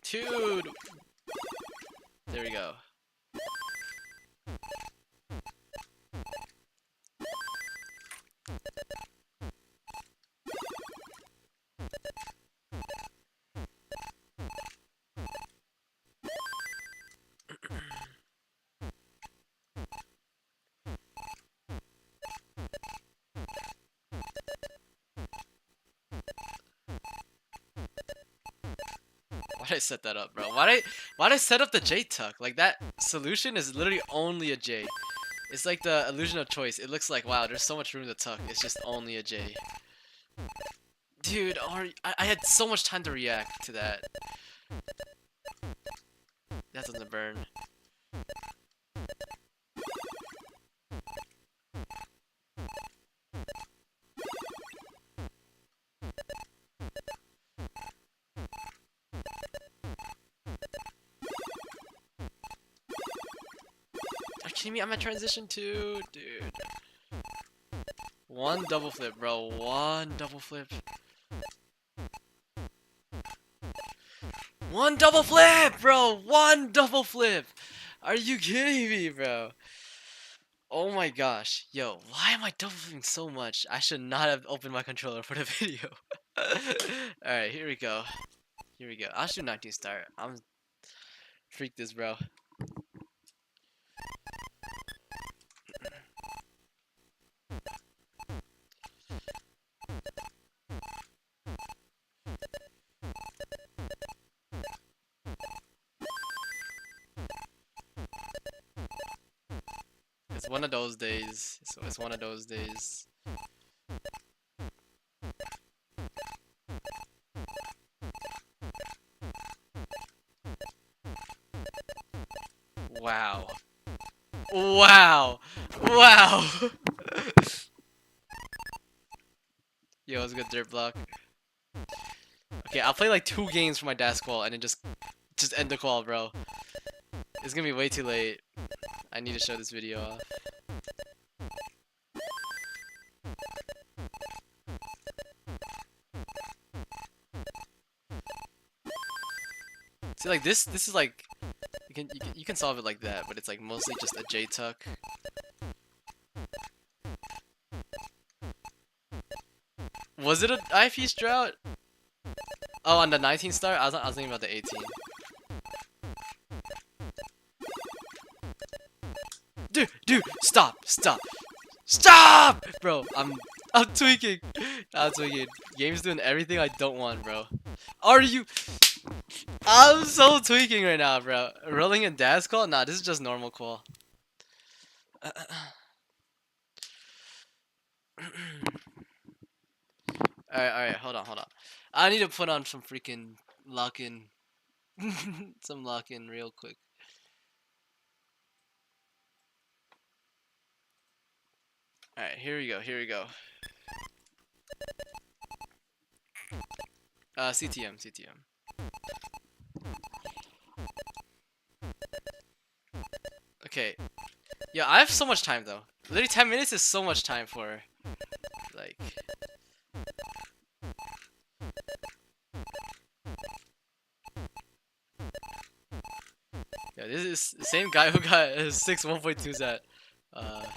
Dude! There we go. Why'd I set that up, bro? Why'd I set up the J tuck? Like that solution is literally only a J. It's like the illusion of choice. It looks like wow, there's so much room to tuck. It's just only a J. Dude, I had so much time to react to that. That doesn't burn. kidding me? I'm at transition 2, dude. One double flip, bro. One double flip. One double flip, bro. One double flip. Are you kidding me, bro? Oh my gosh. Yo, why am I double flipping so much? I should not have opened my controller for the video. Alright, here we go. Here we go. I'll shoot 19 star. I'm freak this, bro. It's one of those days. It's one of those days. Wow. Wow. Wow. Yo, it's a good dirt block. Okay, I'll play like 2 games for my dash qual and then just end the qual, bro. It's gonna be way too late. I need to show this video off. See, like this is like you can solve it like that, but it's like mostly just a J tuck. Was it an eyepiece drought? Oh, on the 19 star? I was thinking about the 18. Dude, stop! Stop! Bro, I'm tweaking. I'm tweaking. Game's doing everything I don't want, bro. Are you? I'm so tweaking right now, bro. Rolling in dash qual? Nah, this is just normal qual. Alright, hold on. I need to put on some freaking lock-in. Some lock-in real quick. Alright, here we go. CTM. Okay. Yeah, I have so much time though. Literally 10 minutes is so much time for, like... Yeah, this is the same guy who got 6 1.2s at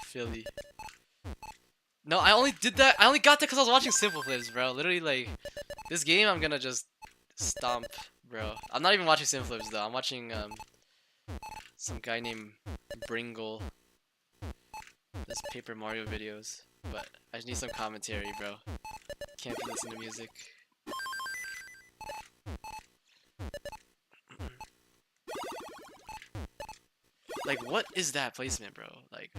Philly. No, I only did that. I only got that because I was watching Simple Flips, bro. Literally, like, this game I'm gonna just stomp, bro. I'm not even watching Simple Flips though. I'm watching some guy named Bringle. This Paper Mario videos, but I just need some commentary, bro. Can't be listening to music. Like, what is that placement, bro? Like,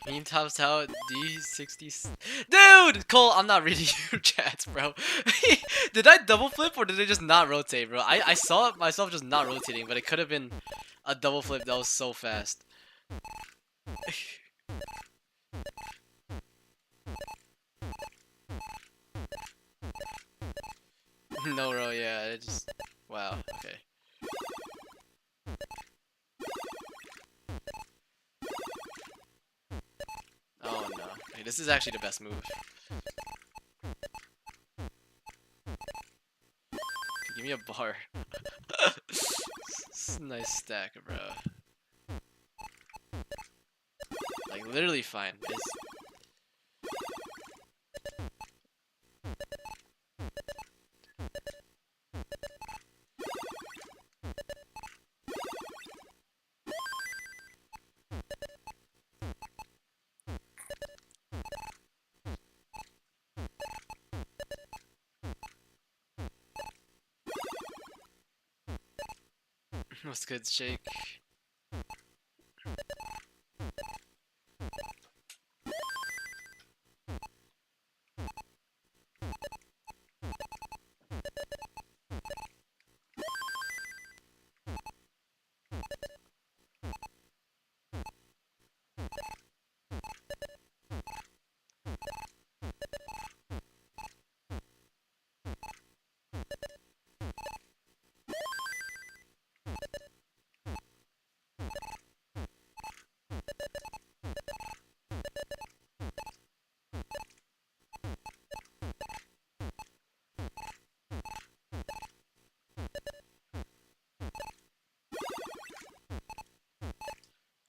meme tops out D60. Dude! Cole, I'm not reading your chats, bro. Did I double flip or did it just not rotate, bro? I saw it myself just not rotating, but it could have been a double flip that was so fast. No, bro, yeah, it just... Wow, okay. Oh no. Okay, this is actually the best move. Give me a bar. Nice stack, bro. Like, literally fine. It's... What's good, Shake?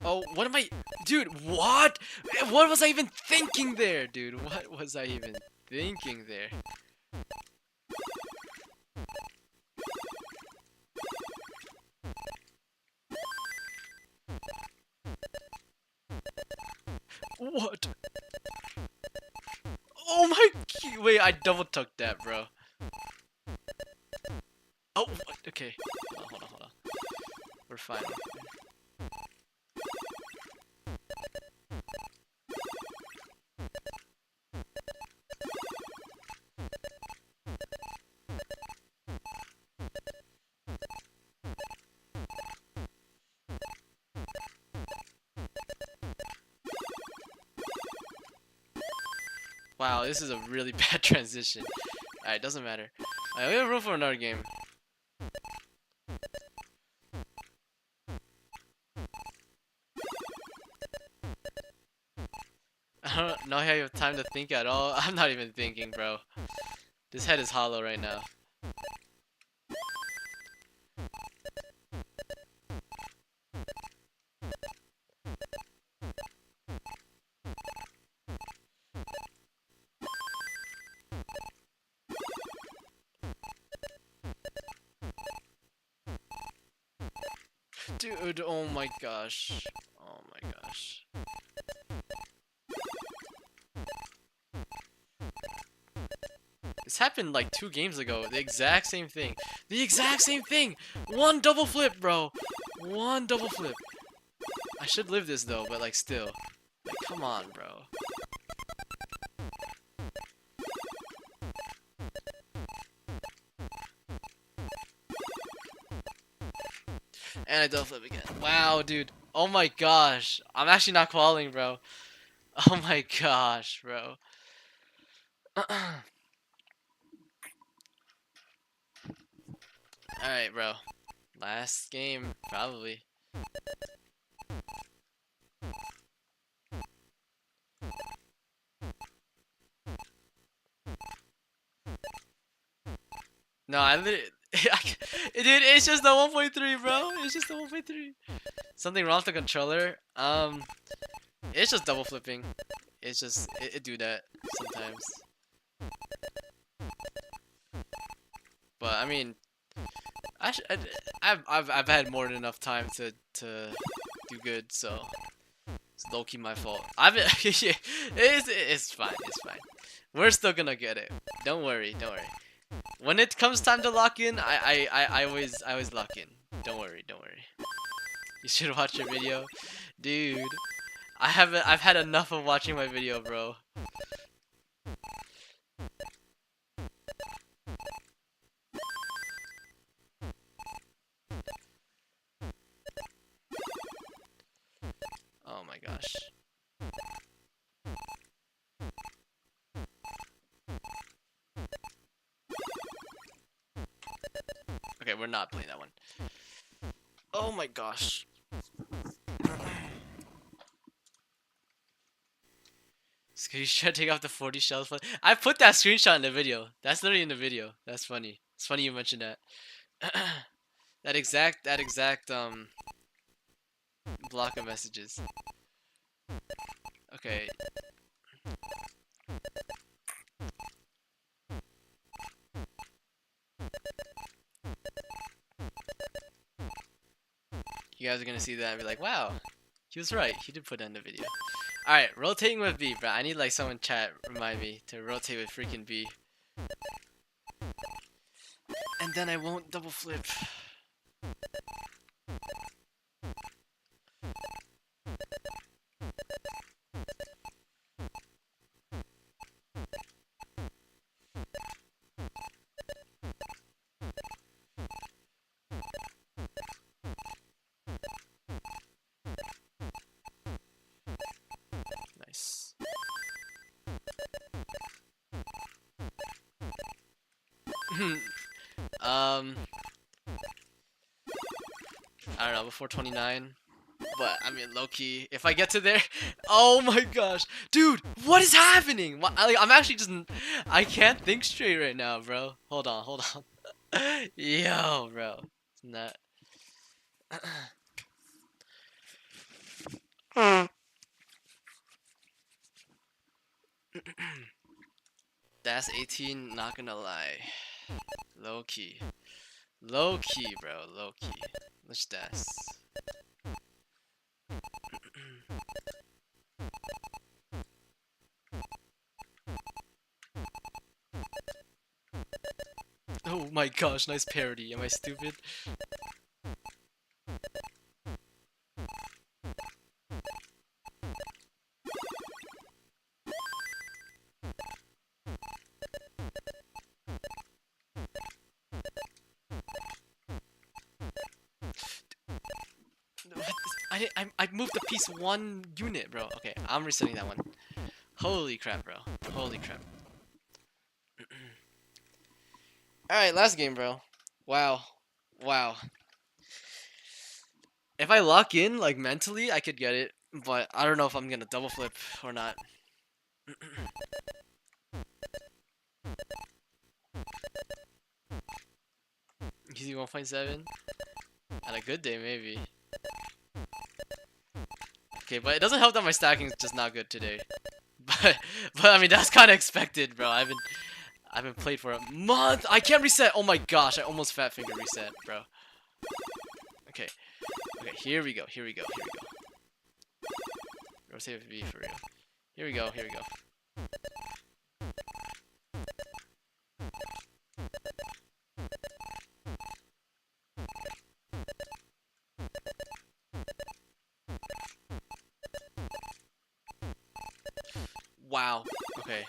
Oh, what am I... Dude, what? What was I even thinking there, dude? What was I even thinking there? What? Oh my... Wait, I double tucked that, bro. Oh, what? Okay. Hold on. We're fine. Wow, this is a really bad transition. Alright, doesn't matter. Alright, we have room for another game. I don't know how you have time to think at all. I'm not even thinking, bro. This head is hollow right now. Dude, oh my gosh. Oh my gosh. This happened like 2 games ago. The exact same thing. The exact same thing! One double flip, bro! One double flip. I should live this though, but like still. Like, come on, bro. And I double flip again. Wow, dude. Oh my gosh. I'm actually not qualing, bro. Oh my gosh, bro. Alright, bro. Last game, probably. No, I literally... Dude, it's just the 1.3, bro. It's just the 1.3. Something wrong with the controller? It's just double flipping. It's just... It do that sometimes. But, I mean... I've had more than enough time to do good, so... It's low-key my fault. It's fine, it's fine. We're still gonna get it. Don't worry, don't worry. When it comes time to lock in, I always lock in. Don't worry, don't worry. You should watch your video. Dude. I've had enough of watching my video, bro. Oh my gosh. Okay, we're not playing that one. Oh my gosh. You should take off the 40 shells. I put that screenshot in the video. That's literally in the video. That's funny. It's funny you mentioned that. that exact block of messages. Okay. You guys are gonna see that and be like, wow, he was right. He did put that in the video. Alright, rotating with B, bro. I need like someone chat remind me to rotate with freaking B. And then I won't double flip. um, I don't know, before 29. But I mean, low key, if I get to there, oh my gosh, dude, what is happening? I'm actually just, I can't think straight right now, bro. Hold on, hold on. Yo, bro, it's not. That's 18. Not gonna lie, low key, low key, bro, low key. Which that's. Oh my gosh, nice parody. Am I stupid? I moved the piece 1 unit, bro. Okay, I'm resetting that one. Holy crap, bro. Holy crap. Alright, last game, bro. Wow. Wow. If I lock in, like, mentally, I could get it. But I don't know if I'm gonna double flip or not. Easy 1.7? On a good day, maybe. Okay, but it doesn't help that my stacking is just not good today. But I mean, that's kind of expected, bro. I've been played for a month. I can't reset. Oh my gosh, I almost fat finger reset, bro. Okay. Okay, here we go. Here we go. Here we go. Rotate V for real. Here we go. Here we go. Wow. Okay.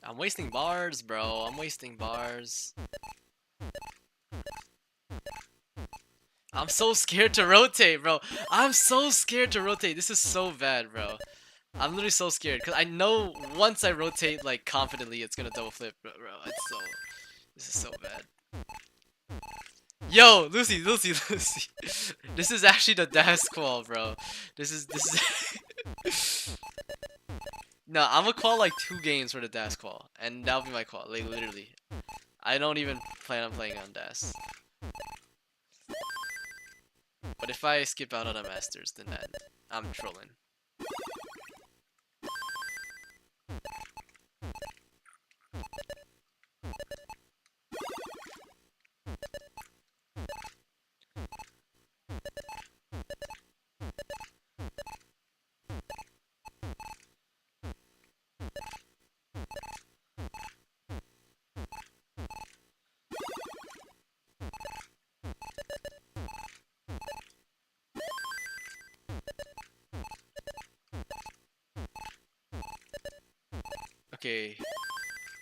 I'm wasting bars, bro. I'm wasting bars. I'm so scared to rotate, bro. I'm so scared to rotate. This is so bad, bro. I'm literally so scared because I know once I rotate like confidently, it's gonna double flip, bro. It's so. This is so bad. Yo, Lucy, Lucy, Lucy. This is actually the dash qual, bro. This is. No, I'm gonna call like 2 games for the dash qual, and that'll be my call. Like literally, I don't even plan on playing on dash. But if I skip out on the masters, then I'm trolling. Okay,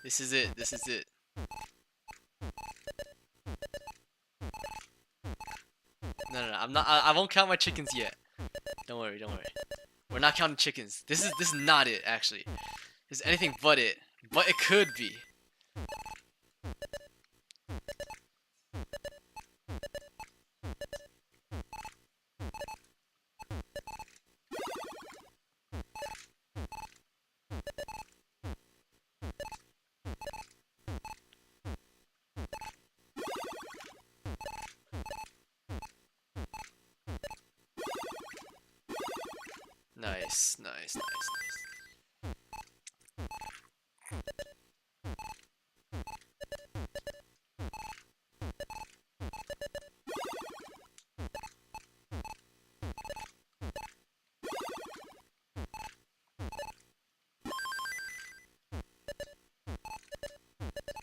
this is it. This is it. No. I'm not. I won't count my chickens yet. Don't worry. Don't worry. We're not counting chickens. This is not it actually. This is anything but it. But it could be. Nice.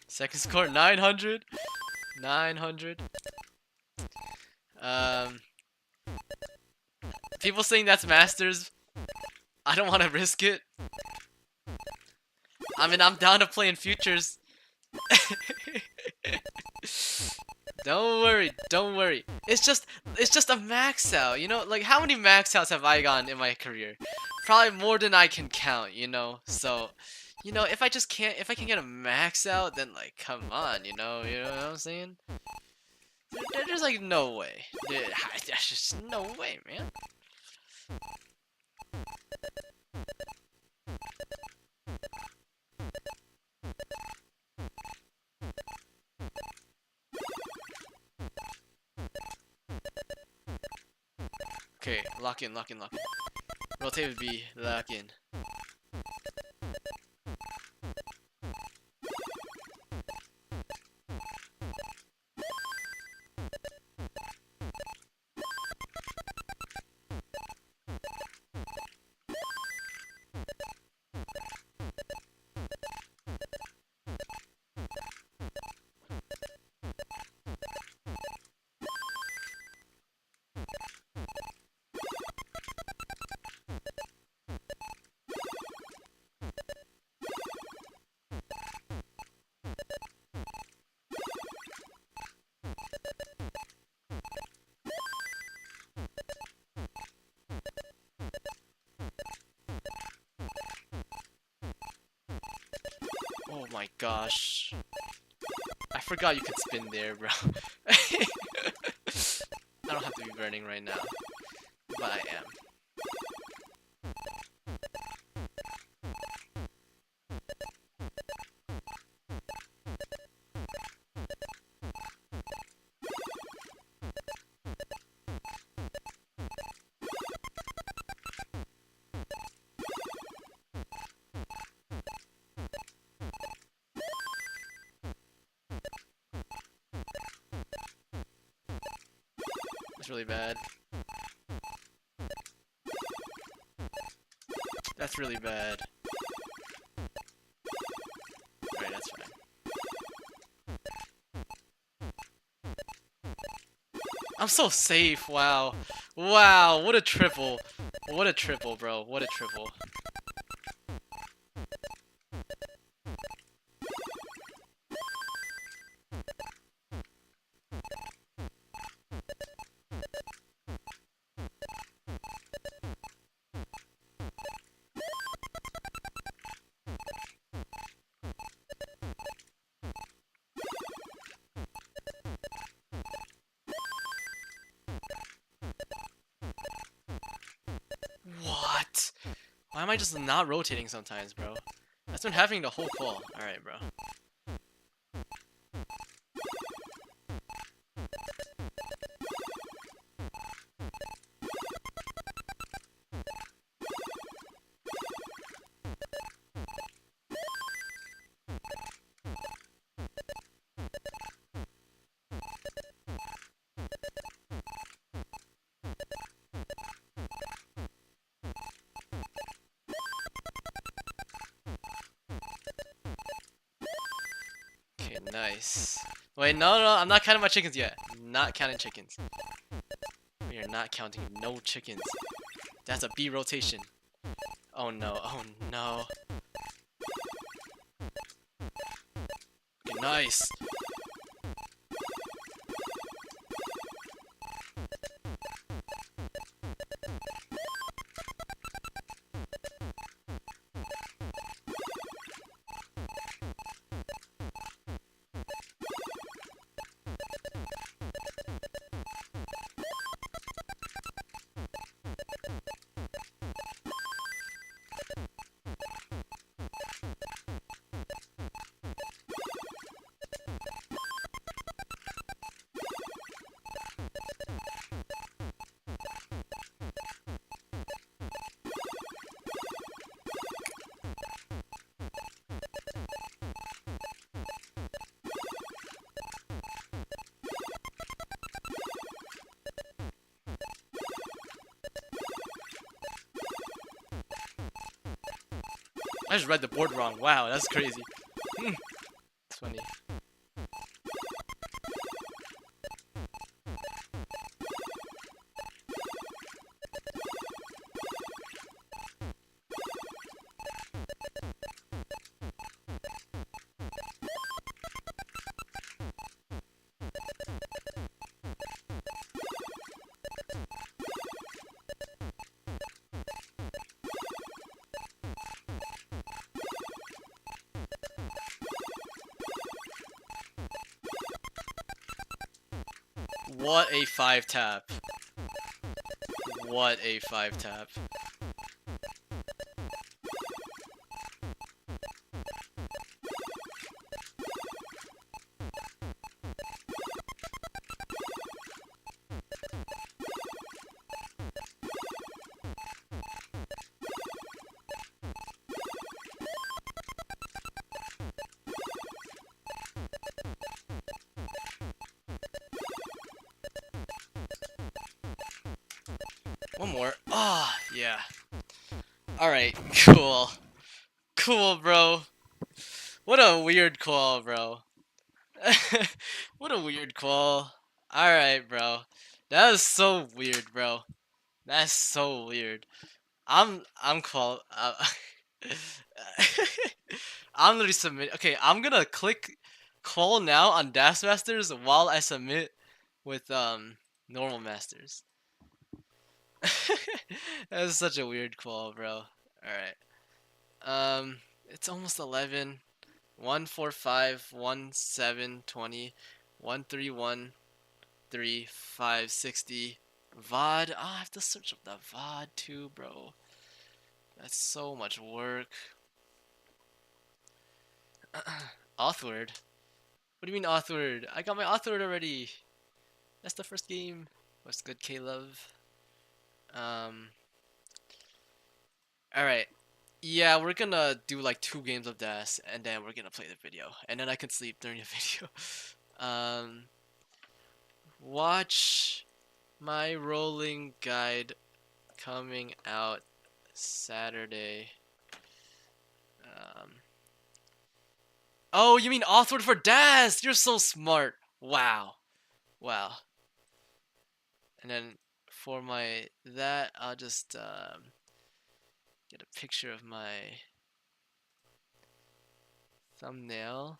Second score 900. 900. Um, people saying that's Masters. I don't want to risk it. I mean, I'm down to play in futures. Don't worry. It's just a max out, you know? Like, how many max outs have I gotten in my career? Probably more than I can count, you know? So, you know, if I can get a max out, then like, come on, you know what I'm saying? There's like no way. There's just no way, man. Okay, lock in. Rotate would be lock in. Oh my gosh. I forgot you could spin there, bro. I don't have to be burning right now, but I am. That's really bad. That's really bad. Alright, that's fine. I'm so safe, wow. Wow, what a triple. What a triple, bro. What a triple. What? Why am I just not rotating sometimes, bro? That's been happening the whole call. Alright, bro. Okay, nice. Wait, no, I'm not counting my chickens yet. Not counting chickens. We are not counting no chickens. That's a B rotation. Oh no, oh no. Okay, nice. I just read the board wrong. Wow, that's crazy. It's funny. What a 5 tap. What a 5 tap. One more. Ah, yeah. Alright, cool. Cool, bro. What a weird call, bro. What a weird call. Alright, bro. That is so weird, bro. That's so weird. I'm qual I'm literally submit. Okay, I'm gonna click call now on Dash Masters while I submit with normal masters. That was such a weird call, bro. Alright. It's almost 11. 145 17 20 131 3 5 60 VOD. Ah, I have to search up that VOD too, bro. That's so much work. Authword? What do you mean authword? I got my authword already. That's the first game. What's good, K-Love? Alright. Yeah, we're gonna do like 2 games of this, and then we're gonna play the video. And then I can sleep during the video. Watch my rolling guide coming out Saturday. Oh, you mean authword for Das? You're so smart. Wow. Wow. And then for my that, I'll just get a picture of my thumbnail.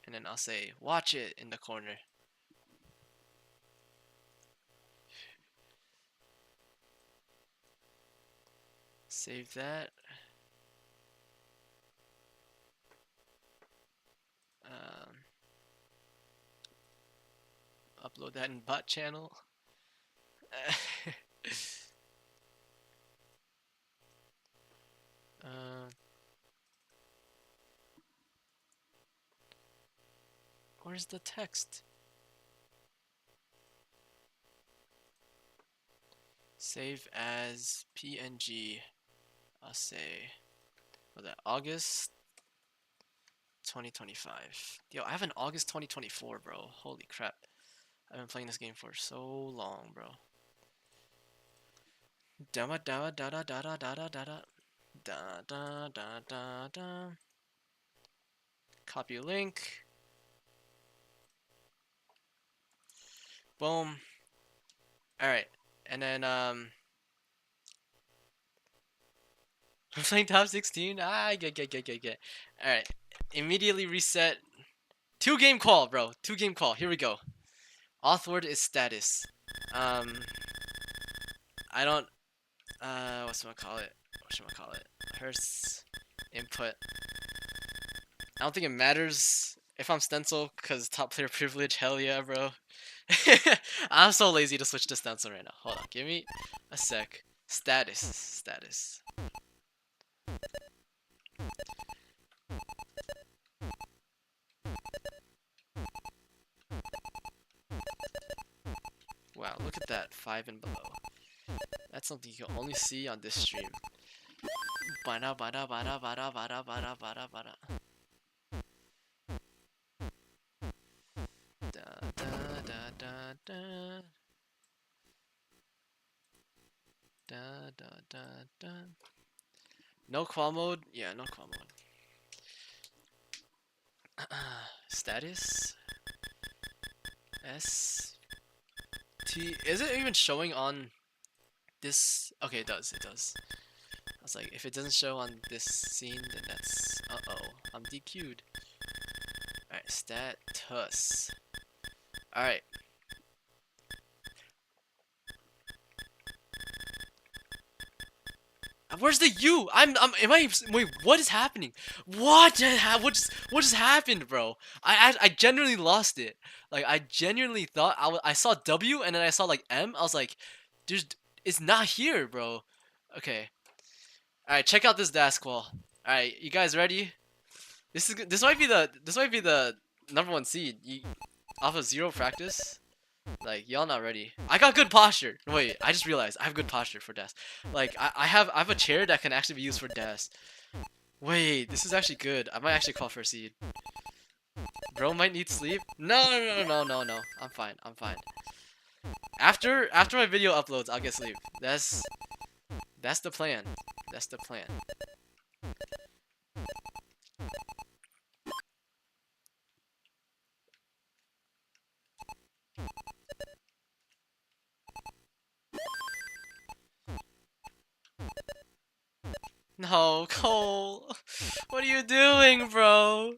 And then I'll say, watch it in the corner. Save that. Upload that in bot channel. Where's the text? Save as PNG. I'll say, what's that, August 2025. Yo, I have an August 2024, bro. Holy crap. I've been playing this game for so long, bro. Da da da da da da da da da da da da da da da. Copy link. Boom. Alright. And then I'm playing top 16. Ah, get. Alright. Immediately reset. 2-game call, bro. 2-game call. Here we go. Authword is status. I don't whatchamacallit? Hearst input. I don't think it matters if I'm stencil, cause top player privilege. Hell yeah, bro. I'm so lazy to switch to stencil right now. Hold on, give me a sec. Status. Wow, look at that, 5 and below. That's something you can only see on this stream. Bada. Da. Da, da, da, da. No qual mode? Yeah, no qual mode. Status? S T. Is it even showing on this? Okay, it does. It does. I was like, if it doesn't show on this scene, then that's. Uh-oh. I'm DQ'd. Alright, status. Alright. Where's the U? Wait, what is happening? What just happened, bro? I genuinely lost it. Like, I genuinely thought I saw W and then I saw like M. I was like, it's not here, bro. Okay. Alright, check out this dash qual. Alright, you guys ready? This might be the #1 seed. Off of 0 practice. Like, y'all not ready. I got good posture. Wait, I just realized I have good posture for desk. Like, I have a chair that can actually be used for desk. Wait, this is actually good. I might actually call for a seed. Bro might need sleep. No. I'm fine. I'm fine. After my video uploads, I'll get sleep. That's the plan. That's the plan. No, Cole. What are you doing, bro?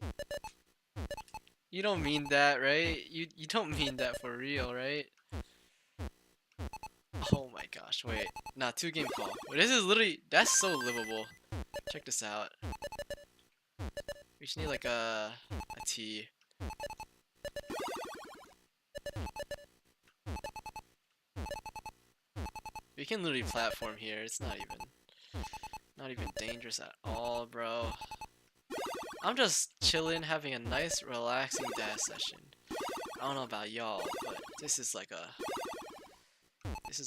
You don't mean that, right? You don't mean that for real, right? Oh my gosh, wait. Nah, 2-game call. This is literally, that's so livable. Check this out. We just need like a T. We can literally platform here. It's not even dangerous at all, bro. I'm just chilling, having a nice, relaxing dash session. I don't know about y'all, but this is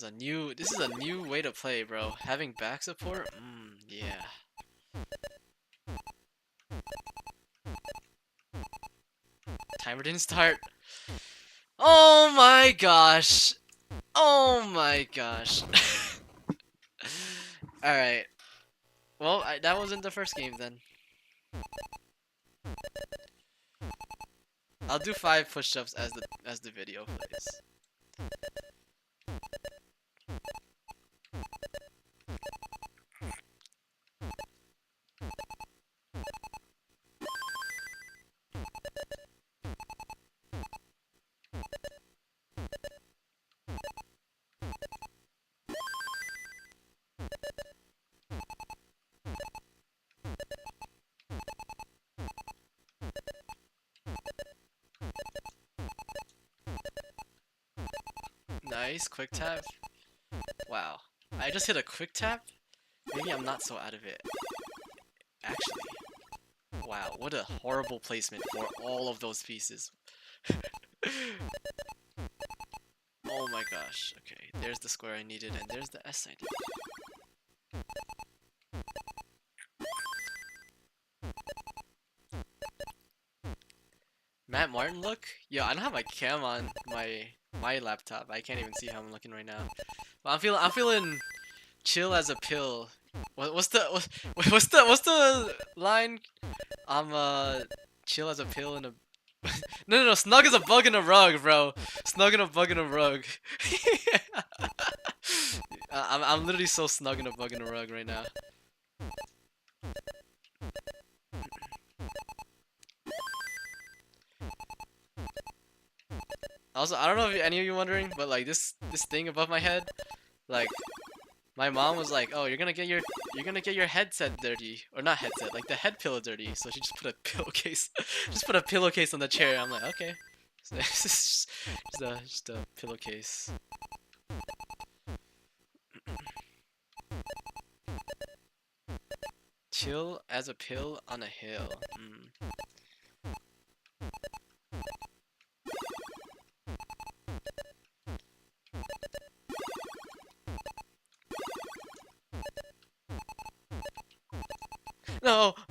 a new way to play, bro. Having back support, yeah. Timer didn't start. Oh my gosh. Oh my gosh. Alright. Well, that wasn't the first game then. I'll do 5 push-ups as the video plays. Nice, quick tap. Wow. I just hit a quick tap? Maybe I'm not so out of it. Actually. Wow, what a horrible placement for all of those pieces. Oh my gosh. Okay, there's the square I needed, and there's the S I needed. Matt Martin look? Yo, I don't have my cam on my laptop. I can't even see how I'm looking right now. But I'm feeling chill as a pill. What's the line? I'm chill as a pill in a no, snug as a bug in a rug, bro. Snug in a bug in a rug. I'm literally so snug in a bug in a rug right now. Also, I don't know if any of you wondering, but like this thing above my head, like my mom was like, "Oh, you're gonna get your headset dirty, or not headset, like the head pillow dirty." So she just put a pillowcase, just put a pillowcase on the chair. I'm like, okay, so it's just a pillowcase. Chill as a pill on a hill.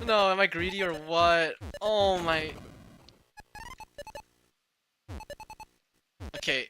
No, am I greedy or what? Oh my. Okay,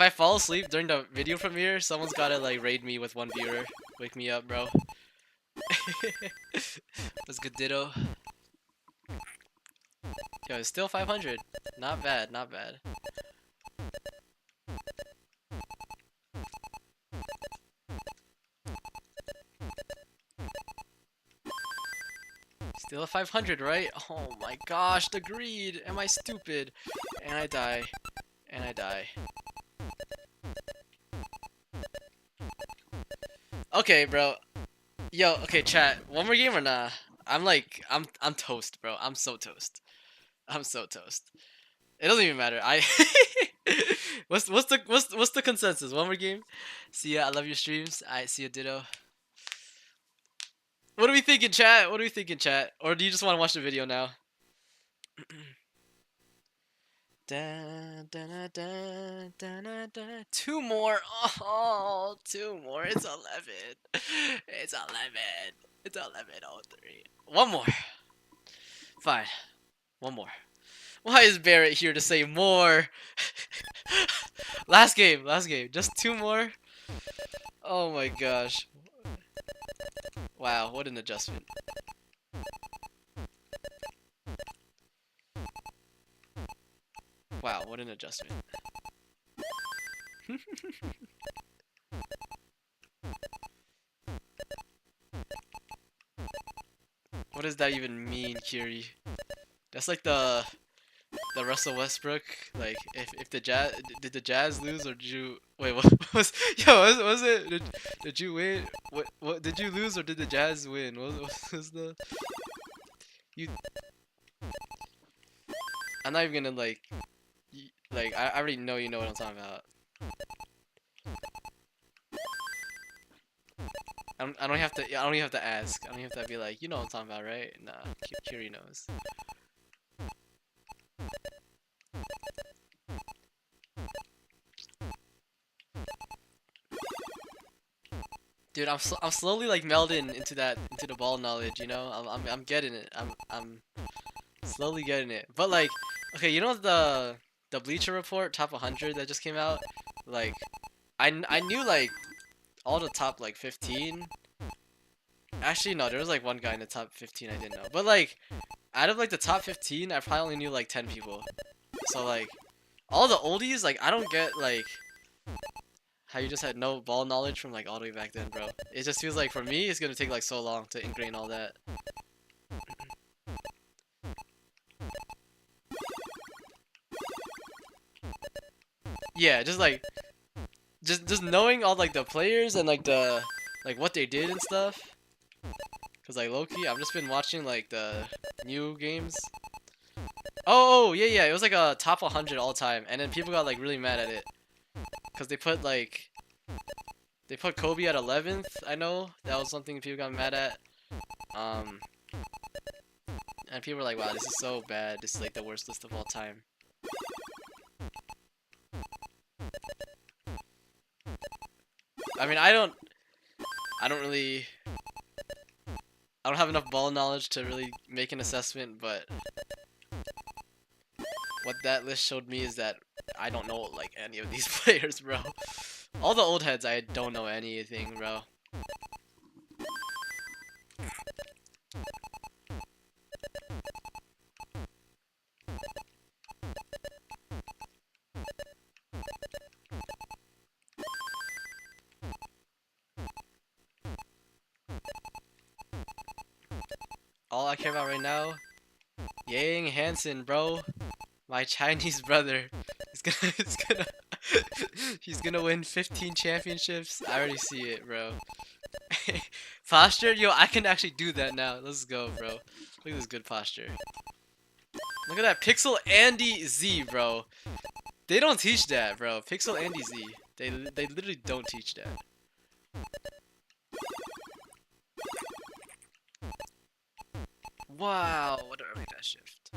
if I fall asleep during the video premiere, someone's gotta like raid me with 1 viewer. Wake me up, bro. That's good, ditto. Yo, it's still 500. Not bad, not bad. Still a 500, right? Oh my gosh, the greed. Am I stupid? And I die. And I die. Okay, bro. Yo, okay, chat. One more game or nah? I'm toast, bro. I'm so toast. I'm so toast. It doesn't even matter. I what's the consensus? One more game? See ya. I love your streams. I see ya, ditto. What are we thinking, chat? What are we thinking, chat? Or do you just want to watch the video now? Two more. Oh, two more. It's 11. It's 11. It's 11:03. One more. Fine. One more. Why is Barrett here to say more? Last game. Last game. Just two more. Oh my gosh. Wow, what an adjustment. Wow, what an adjustment. What does that even mean, Kiri? That's like the Russell Westbrook. Like, if the Jazz did the Jazz lose or did you wait? What was was it? Did you win? What did you lose or did the Jazz win? What was the you? I'm not even gonna like I already know you know what I'm talking about. I don't have to. I don't even have to ask. I don't even have to be like, you know what I'm talking about, right? Nah, Kiri knows. Dude, I'm slowly like melding into the ball knowledge. You know, I'm getting it. I'm slowly getting it. But like, okay, you know the Bleacher Report top 100 that just came out. Like, I knew like all the top like 15. Actually, no, there was like one guy in the top 15 I didn't know. But like, out of like the top 15, I probably only knew like 10 people. So like, all the oldies, like I don't get like how you just had no ball knowledge from like all the way back then, bro. It just feels like for me, it's gonna take like so long to ingrain all that. Yeah, just like, just knowing all like the players and like the like what they did and stuff. Cause like low-key, I've just been watching like the new games. Oh yeah, yeah, it was like a top 100 all time, and then people got like really mad at it, cause they put Kobe at 11th. I know that was something people got mad at. And people were like, "Wow, this is so bad. This is like the worst list of all time." I mean, I don't really, I don't have enough ball knowledge to really make an assessment, but what that list showed me is that I don't know like any of these players, bro. All the old heads, I don't know anything, bro. All I care about right now, Yang Hansen, bro. My Chinese brother. He's gonna win 15 championships. I already see it, bro. Posture? Yo, I can actually do that now. Let's go, bro. Look at this good posture. Look at that. Pixel Andy Z, bro. They don't teach that, bro. Pixel Andy Z. They literally don't teach that. Wow, what an early dash shift.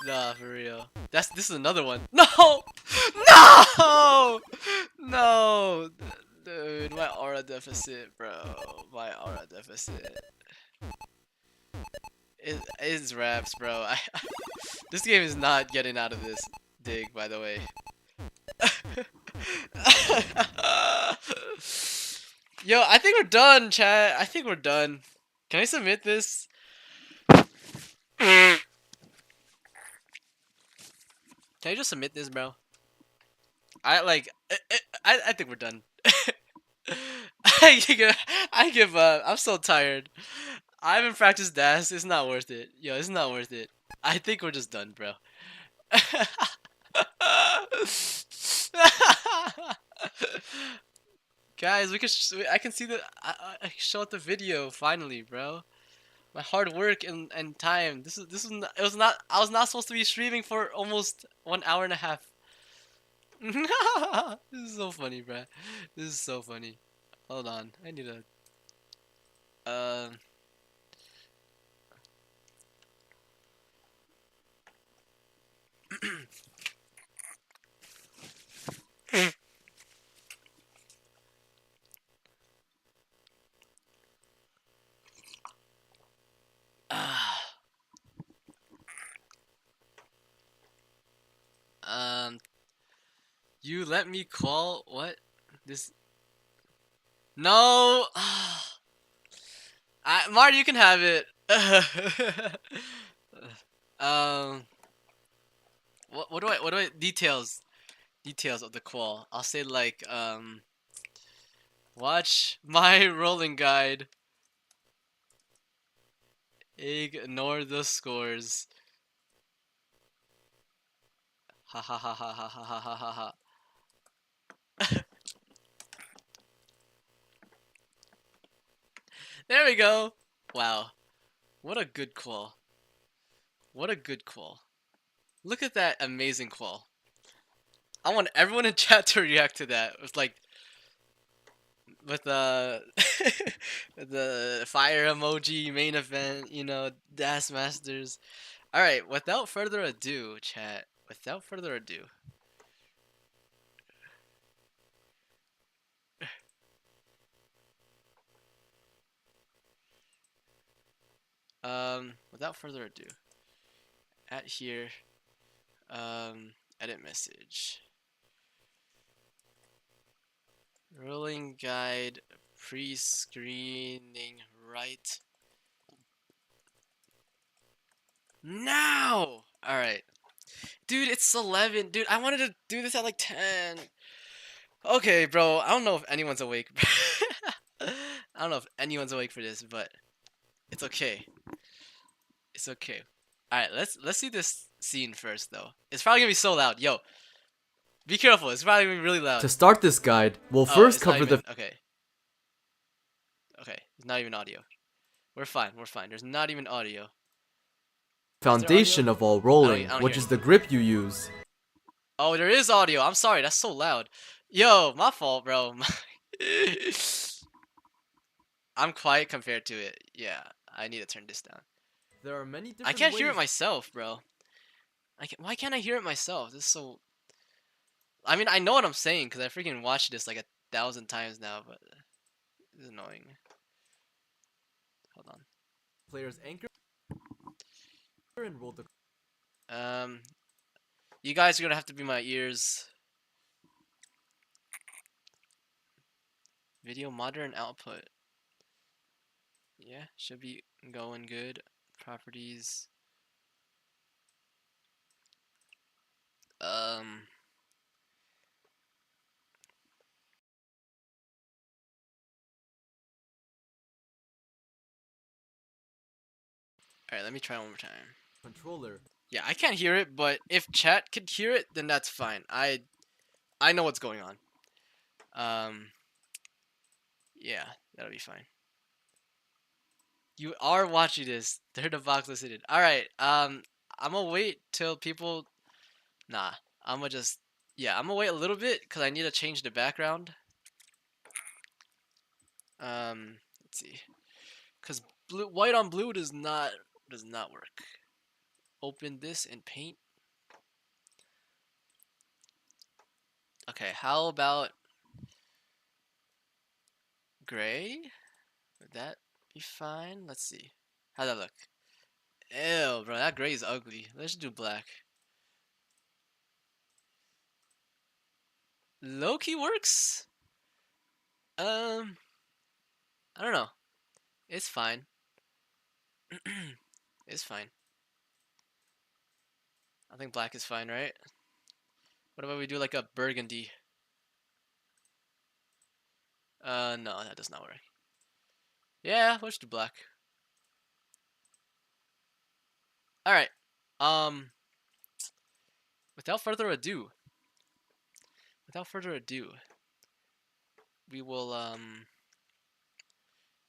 Nah, for real. This is another one. No! No! No! Dude, my aura deficit, bro. My aura deficit. It's raps, bro. This game is not getting out of this dig, by the way. Yo, I think we're done, chat. I think we're done. Can I submit this? Can I just submit this, bro? I think we're done. I give up. I'm so tired. I haven't practiced dash. It's not worth it. Yo, it's not worth it. I think we're just done, bro. Guys, I can see that I can show out the video finally, bro. My hard work and time. It was not I was not supposed to be streaming for almost 1 hour and a half. This is so funny, bro. This is so funny. Hold on, I need a um. You let me call what? This no. Marty, you can have it. um. What do I details of the qual? I'll say like watch my rolling guide. Ignore the scores. Ha ha ha ha ha ha ha ha ha. There we go. Wow. What a good qual. What a good qual. Look at that amazing qual. I want everyone in chat to react to that. With like with the fire emoji main event, you know, Das Masters. Alright, without further ado, chat. Without further ado. Without further ado. At here. Edit message. Rolling guide pre-screening right now. All right, dude, it's 11. Dude, I wanted to do this at like 10. Okay, bro. I don't know if anyone's awake. I don't know if anyone's awake for this, but it's okay. It's okay. All right, let's see this scene first, though. It's probably gonna be so loud. Yo, be careful. It's probably gonna be really loud. To start this guide, we'll first cover the... Okay. Okay, it's not even audio. We're fine, we're fine. There's not even audio. foundation of all rolling, I don't which hear is the grip you use. Oh, there is audio. I'm sorry, that's so loud. Yo, my fault, bro. I'm quiet compared to it. Yeah, I need to turn this down. There are many different I can't ways... hear it myself, bro. Why can't I hear it myself? This is so... I mean, I know what I'm saying, because I freaking watched this like 1,000 times now, but... It's annoying. Hold on. Players anchor and roll the... You guys are gonna have to be my ears. Video modern output. Yeah, should be going good. Properties. Alright, let me try one more time. Controller. Yeah, I can't hear it, but if chat could hear it, then that's fine. I know what's going on. Yeah, that'll be fine. You are watching this. They're the box listed. Alright, I'm gonna wait till people... Nah, I'm gonna just... Yeah, I'm gonna wait a little bit, because I need to change the background. Let's see. Because white on blue does not work. open this in Paint. Okay, how about gray? Would that be fine? Let's see. How'd that look? Ew, bro, that gray is ugly. Let's do black. Low-key works. I don't know. It's fine. It's fine. I think black is fine, right? What about we do like a burgundy? No, that does not work. Yeah, let's do black. Alright. Without further ado, we will,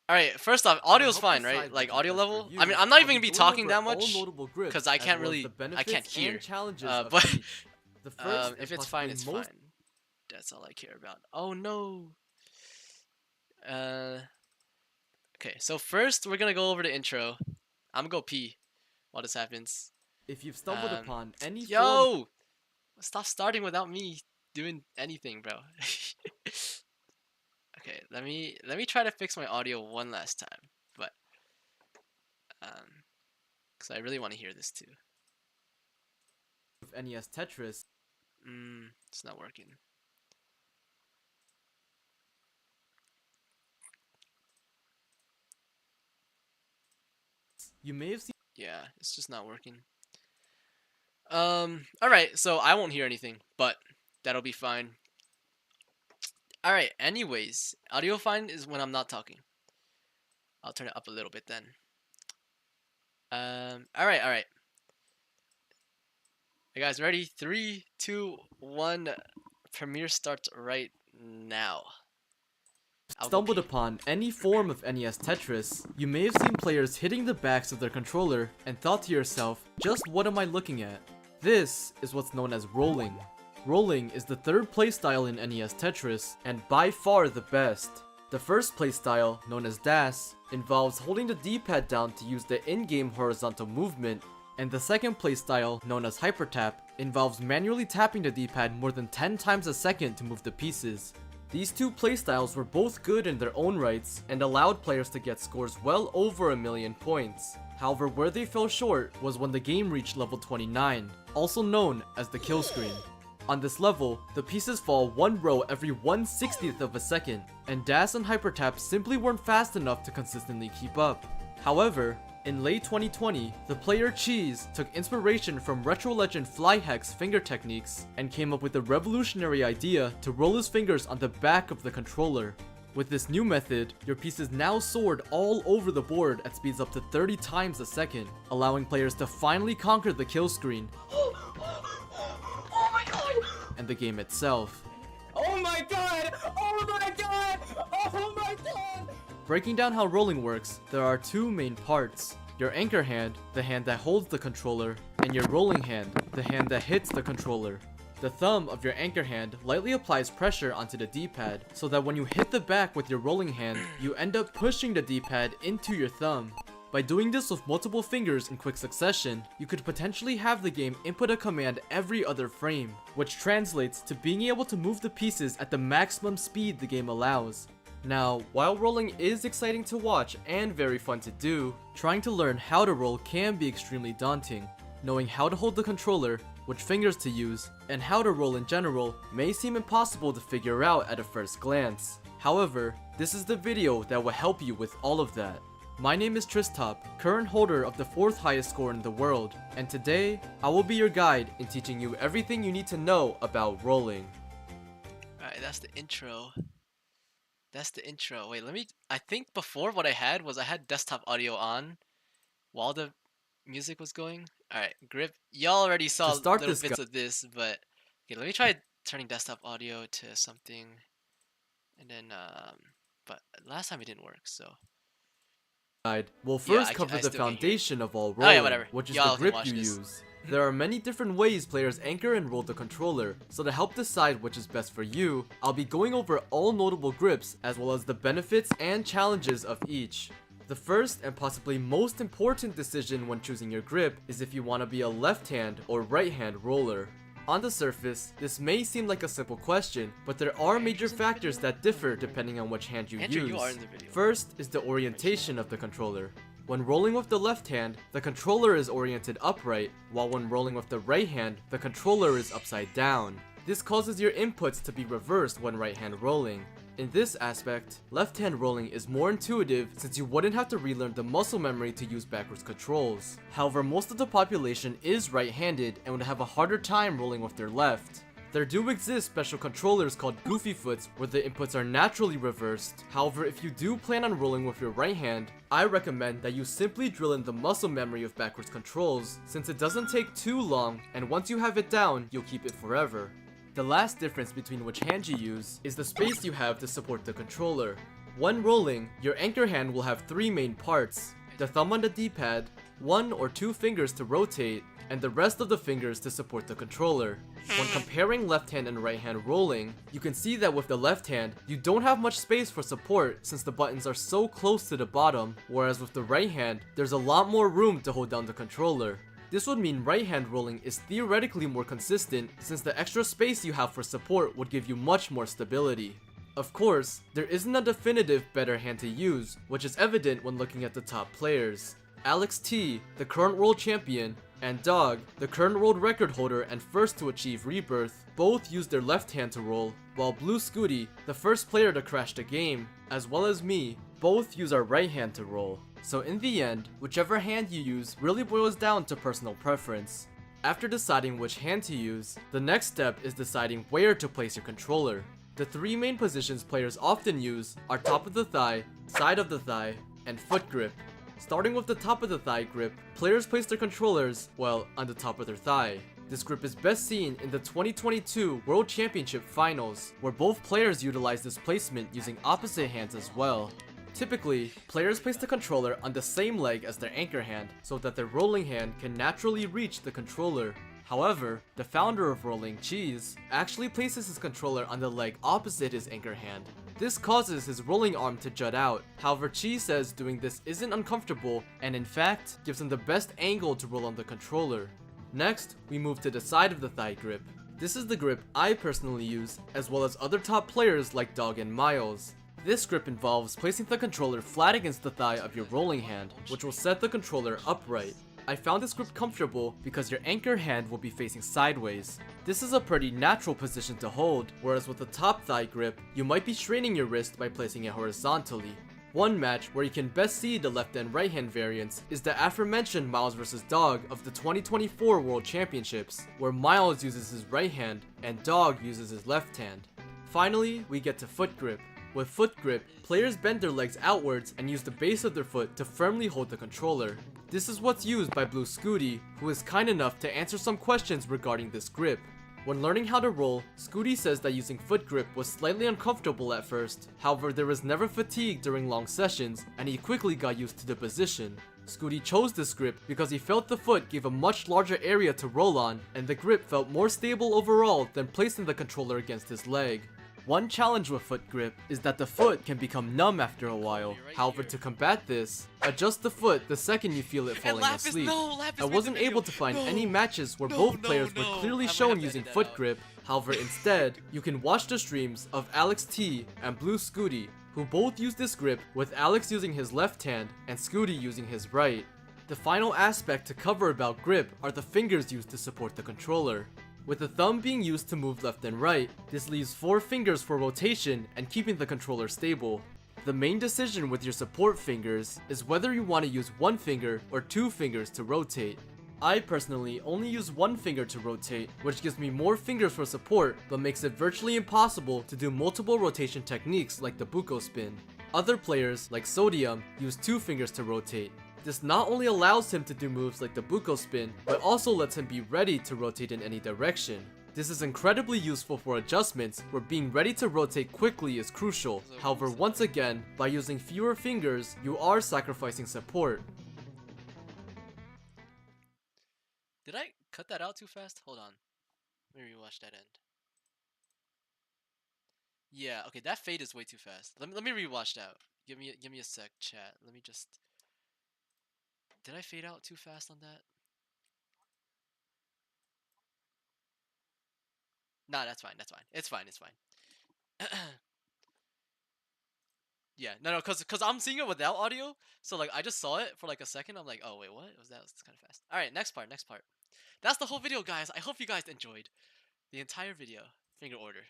Alright, first off, audio's fine, right? Like, audio level? I mean, I'm not even gonna be talking that much, because I can't really, I can't hear. But, if it's fine, it's fine. That's all I care about. Oh no! Okay, so first, we're gonna go over the intro. I'm gonna go pee while this happens. If you've stumbled upon any Yo! Stop starting without me doing anything, bro. Okay, let me try to fix my audio one last time, but because I really want to hear this too. of NES Tetris, It's not working. you may have seen. Yeah, it's just not working. Alright, so I won't hear anything, but that'll be fine. Alright, anyways, audio fine is when I'm not talking. I'll turn it up a little bit then. Alright. You guys ready? 3, 2, 1. Premiere starts right now. Stumbled upon any form of NES Tetris, you may have seen players hitting the backs of their controller and thought to yourself, just what am I looking at? This is what's known as rolling. Rolling is the third playstyle in NES Tetris, and by far the best. The first playstyle, known as dash, involves holding the D-pad down to use the in-game horizontal movement, and the second playstyle, known as hypertap, involves manually tapping the D-pad more than 10 times a second to move the pieces. These two playstyles were both good in their own rights and allowed players to get scores well over 1,000,000 points. However, where they fell short was when the game reached level 29, also known as the kill screen. On this level, the pieces fall one row every 1/60th of a second, and dash and hypertap simply weren't fast enough to consistently keep up. However, in late 2020, the player Cheese took inspiration from retro legend Flyhack's finger techniques and came up with a revolutionary idea to roll his fingers on the back of the controller. With this new method, your pieces now soared all over the board at speeds up to 30 times a second, allowing players to finally conquer the kill screen and the game itself. Oh my god! Oh my god! Oh my god! Breaking down how rolling works, there are two main parts. Your anchor hand, the hand that holds the controller, and your rolling hand, the hand that hits the controller. The thumb of your anchor hand lightly applies pressure onto the D-pad, so that when you hit the back with your rolling hand, you end up pushing the D-pad into your thumb. By doing this with multiple fingers in quick succession, you could potentially have the game input a command every other frame, which translates to being able to move the pieces at the maximum speed the game allows. Now, while rolling is exciting to watch and very fun to do, trying to learn how to roll can be extremely daunting. Knowing how to hold the controller, which fingers to use, and how to roll in general may seem impossible to figure out at a first glance. However, this is the video that will help you with all of that. My name is Tristop, current holder of the 4th highest score in the world, and today, I will be your guide in teaching you everything you need to know about rolling. Alright, that's the intro. Wait, I think before what I had was I had desktop audio on while the music was going. Alright, grip. Y'all already saw little bits of this, but okay, let me try turning desktop audio to something. And then, but last time it didn't work, so. We'll first cover the foundation of all rolling, which is the grip you use. There are many different ways players anchor and roll the controller, so to help decide which is best for you, I'll be going over all notable grips as well as the benefits and challenges of each. The first and possibly most important decision when choosing your grip is if you want to be a left hand or right hand roller. On the surface, this may seem like a simple question, but there are major factors that differ depending on which hand you Andrew, use. you are in the video. First is the orientation of the controller. When rolling with the left hand, the controller is oriented upright, while when rolling with the right hand, the controller is upside down. This causes your inputs to be reversed when right hand rolling. In this aspect, left hand rolling is more intuitive since you wouldn't have to relearn the muscle memory to use backwards controls. However, most of the population is right-handed and would have a harder time rolling with their left. There do exist special controllers called Goofy Foots where the inputs are naturally reversed. However, if you do plan on rolling with your right hand, I recommend that you simply drill in the muscle memory of backwards controls since it doesn't take too long and once you have it down, you'll keep it forever. The last difference between which hand you use is the space you have to support the controller. When rolling, your anchor hand will have three main parts: the thumb on the D-pad, 1 or 2 fingers to rotate, and the rest of the fingers to support the controller. When comparing left hand and right hand rolling, you can see that with the left hand, you don't have much space for support since the buttons are so close to the bottom, whereas with the right hand, there's a lot more room to hold down the controller. This would mean right hand rolling is theoretically more consistent since the extra space you have for support would give you much more stability. Of course, there isn't a definitive better hand to use, which is evident when looking at the top players. Alex T, the current world champion, and Dog, the current world record holder and first to achieve Rebirth, both use their left hand to roll, while Blue Scooty, the first player to crash the game, as well as me, both use our right hand to roll. So in the end, whichever hand you use really boils down to personal preference. After deciding which hand to use, the next step is deciding where to place your controller. The three main positions players often use are top of the thigh, side of the thigh, and foot grip. Starting with the top of the thigh grip, players place their controllers, well, on the top of their thigh. This grip is best seen in the 2022 World Championship Finals, where both players utilize this placement using opposite hands as well. Typically, players place the controller on the same leg as their anchor hand so that their rolling hand can naturally reach the controller. However, the founder of rolling, Cheese, actually places his controller on the leg opposite his anchor hand. This causes his rolling arm to jut out. However, Cheese says doing this isn't uncomfortable and in fact gives him the best angle to roll on the controller. Next, we move to the side of the thigh grip. This is the grip I personally use, as well as other top players like Dog and Miles. This grip involves placing the controller flat against the thigh of your rolling hand, which will set the controller upright. I found this grip comfortable because your anchor hand will be facing sideways. This is a pretty natural position to hold, whereas with the top thigh grip, you might be straining your wrist by placing it horizontally. One match where you can best see the left and right hand variants is the aforementioned Miles vs Dog of the 2024 World Championships, where Miles uses his right hand and Dog uses his left hand. Finally, we get to foot grip. With foot grip, players bend their legs outwards and use the base of their foot to firmly hold the controller. This is what's used by Blue Scooty, who is kind enough to answer some questions regarding this grip. When learning how to roll, Scooty says that using foot grip was slightly uncomfortable at first, however there was never fatigue during long sessions, and he quickly got used to the position. Scooty chose this grip because he felt the foot gave a much larger area to roll on, and the grip felt more stable overall than placing the controller against his leg. One challenge with foot grip is that the foot can become numb after a while. However, to combat this, adjust the foot the second you feel it falling asleep. I wasn't able to find any matches where both players were clearly shown using foot grip. However, instead, you can watch the streams of Alex T and Blue Scooty, who both use this grip with Alex using his left hand and Scooty using his right. The final aspect to cover about grip are the fingers used to support the controller. With the thumb being used to move left and right, this leaves 4 fingers for rotation and keeping the controller stable. The main decision with your support fingers is whether you want to use 1 finger or 2 fingers to rotate. I personally only use 1 finger to rotate, which gives me more fingers for support but makes it virtually impossible to do multiple rotation techniques like the Buko spin. Other players, like Sodium, use 2 fingers to rotate. This not only allows him to do moves like the Buko spin, but also lets him be ready to rotate in any direction. This is incredibly useful for adjustments where being ready to rotate quickly is crucial. However, once again, by using fewer fingers, you are sacrificing support. Did I cut that out too fast? Hold on. Let me rewatch that end. Yeah, okay, that fade is way too fast. Let me rewatch that. Give me a sec, chat. Let me just. Did I fade out too fast on that? Nah, that's fine. That's fine. It's fine. It's fine. Yeah, no, cause I'm seeing it without audio, so like I just saw it for like a second. I'm like, oh wait, what was that? Was kind of fast. All right, next part. Next part. That's the whole video, guys. I hope you guys enjoyed the entire video. Finger order.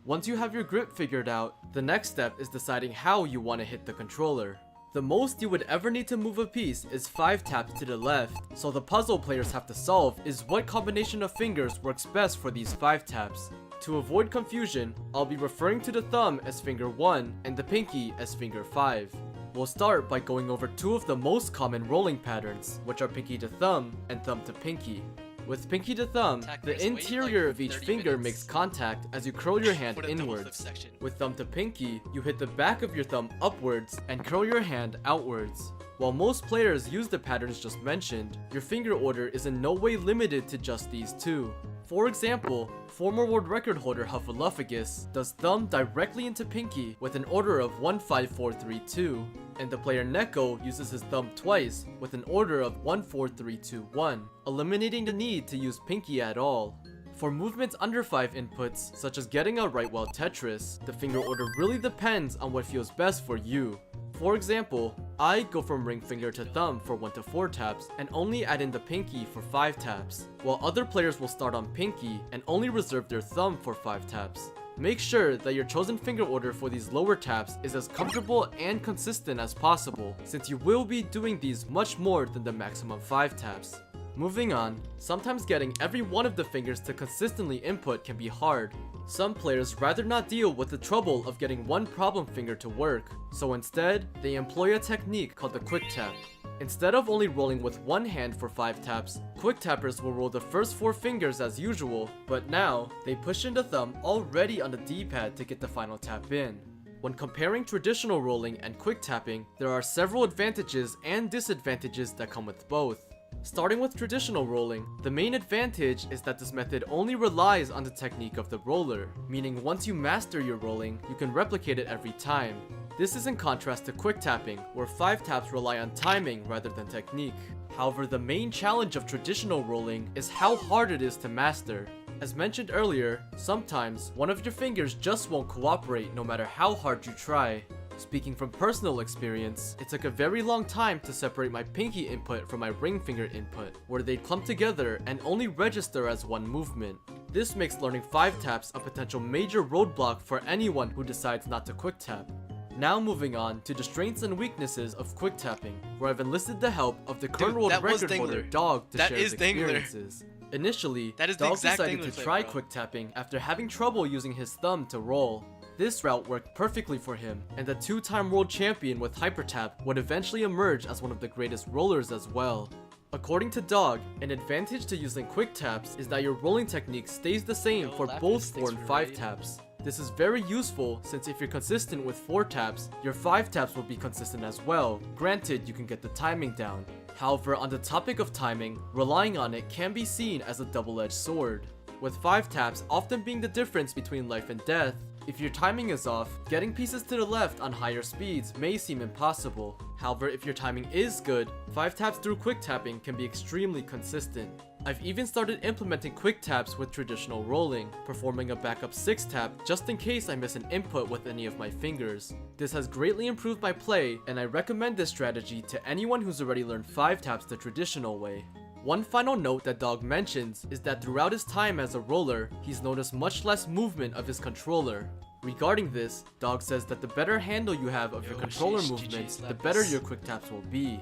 Once you have your grip figured out, the next step is deciding how you want to hit the controller. The most you would ever need to move a piece is 5 taps to the left, so the puzzle players have to solve is what combination of fingers works best for these 5 taps. To avoid confusion, I'll be referring to the thumb as finger 1 and the pinky as finger 5. We'll start by going over 2 of the most common rolling patterns, which are pinky to thumb and thumb to pinky. With pinky to thumb, the interior of each finger makes contact as you curl your hand inwards. With thumb to pinky, you hit the back of your thumb upwards and curl your hand outwards. While most players use the patterns just mentioned, your finger order is in no way limited to just these 2. For example, former world record holder Huffaluffagus does thumb directly into pinky with an order of 1-5-4-3-2, and the player Neko uses his thumb twice with an order of 1-4-3-2-1, eliminating the need to use pinky at all. For movements under 5 inputs, such as getting a right while Tetris, the finger order really depends on what feels best for you. For example, I go from ring finger to thumb for 1 to 4 taps and only add in the pinky for 5 taps, while other players will start on pinky and only reserve their thumb for 5 taps. Make sure that your chosen finger order for these lower taps is as comfortable and consistent as possible, since you will be doing these much more than the maximum 5 taps. Moving on, sometimes getting every one of the fingers to consistently input can be hard. Some players rather not deal with the trouble of getting one problem finger to work, so instead, they employ a technique called the quick tap. Instead of only rolling with one hand for 5 taps, quick tappers will roll the first 4 fingers as usual, but now, they push in the thumb already on the D-pad to get the final tap in. When comparing traditional rolling and quick tapping, there are several advantages and disadvantages that come with both. Starting with traditional rolling, the main advantage is that this method only relies on the technique of the roller, meaning once you master your rolling, you can replicate it every time. This is in contrast to quick tapping, where 5 taps rely on timing rather than technique. However, the main challenge of traditional rolling is how hard it is to master. As mentioned earlier, sometimes one of your fingers just won't cooperate no matter how hard you try. Speaking from personal experience, it took a very long time to separate my pinky input from my ring finger input, where they'd clump together and only register as one movement. This makes learning 5 taps a potential major roadblock for anyone who decides not to quick tap. Now moving on to the strengths and weaknesses of quick tapping, where I've enlisted the help of the current world record holder Dog to share his experiences. Initially, Dog decided to try quick tapping after having trouble using his thumb to roll. This route worked perfectly for him, and the 2-time world champion with Hypertap would eventually emerge as one of the greatest rollers as well. According to Dog, an advantage to using quick taps is that your rolling technique stays the same for both 4 and 5 taps. This is very useful since if you're consistent with 4 taps, your 5 taps will be consistent as well. Granted, you can get the timing down. However, on the topic of timing, relying on it can be seen as a double-edged sword, with 5 taps often being the difference between life and death. If your timing is off, getting pieces to the left on higher speeds may seem impossible. However, if your timing is good, 5 taps through quick tapping can be extremely consistent. I've even started implementing quick taps with traditional rolling, performing a backup 6 tap just in case I miss an input with any of my fingers. This has greatly improved my play, and I recommend this strategy to anyone who's already learned 5 taps the traditional way. One final note that Dog mentions is that throughout his time as a roller, he's noticed much less movement of his controller. Regarding this, Dog says that the better handle you have of your controller movements, the better your quick taps will be.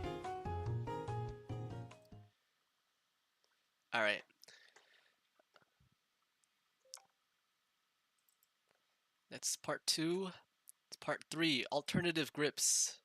Alright. That's part 2. It's part 3, alternative grips.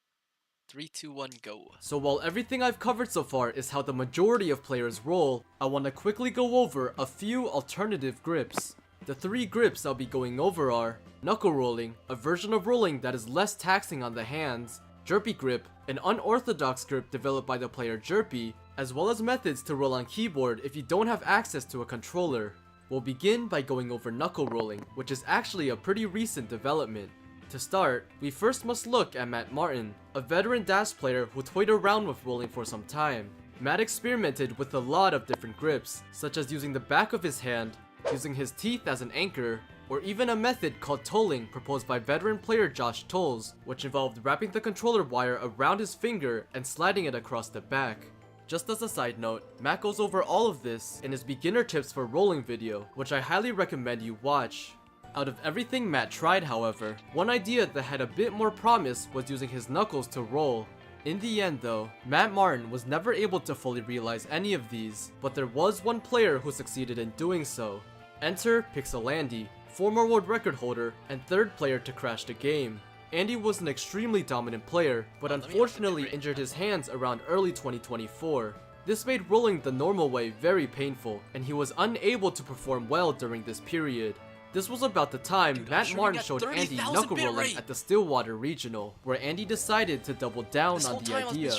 3, 2, 1, go. So while everything I've covered so far is how the majority of players roll, I want to quickly go over a few alternative grips. The 3 grips I'll be going over are knuckle rolling, a version of rolling that is less taxing on the hands, jerpy grip, an unorthodox grip developed by the player Jerpy, as well as methods to roll on keyboard if you don't have access to a controller. We'll begin by going over knuckle rolling, which is actually a pretty recent development. To start, we first must look at Matt Martin, a veteran dash player who toyed around with rolling for some time. Matt experimented with a lot of different grips, such as using the back of his hand, using his teeth as an anchor, or even a method called tolling proposed by veteran player Josh Tolles, which involved wrapping the controller wire around his finger and sliding it across the back. Just as a side note, Matt goes over all of this in his beginner tips for rolling video, which I highly recommend you watch. Out of everything Matt tried, however, one idea that had a bit more promise was using his knuckles to roll. In the end though, Matt Martin was never able to fully realize any of these, but there was one player who succeeded in doing so. Enter Pixelandy, former world record holder and third player to crash the game. Andy was an extremely dominant player, but unfortunately injured his hands around early 2024. This made rolling the normal way very painful, and he was unable to perform well during this period. This was about the time Matt Martin showed Andy knuckle rolling at the Stillwater Regional, where Andy decided to double down on the idea.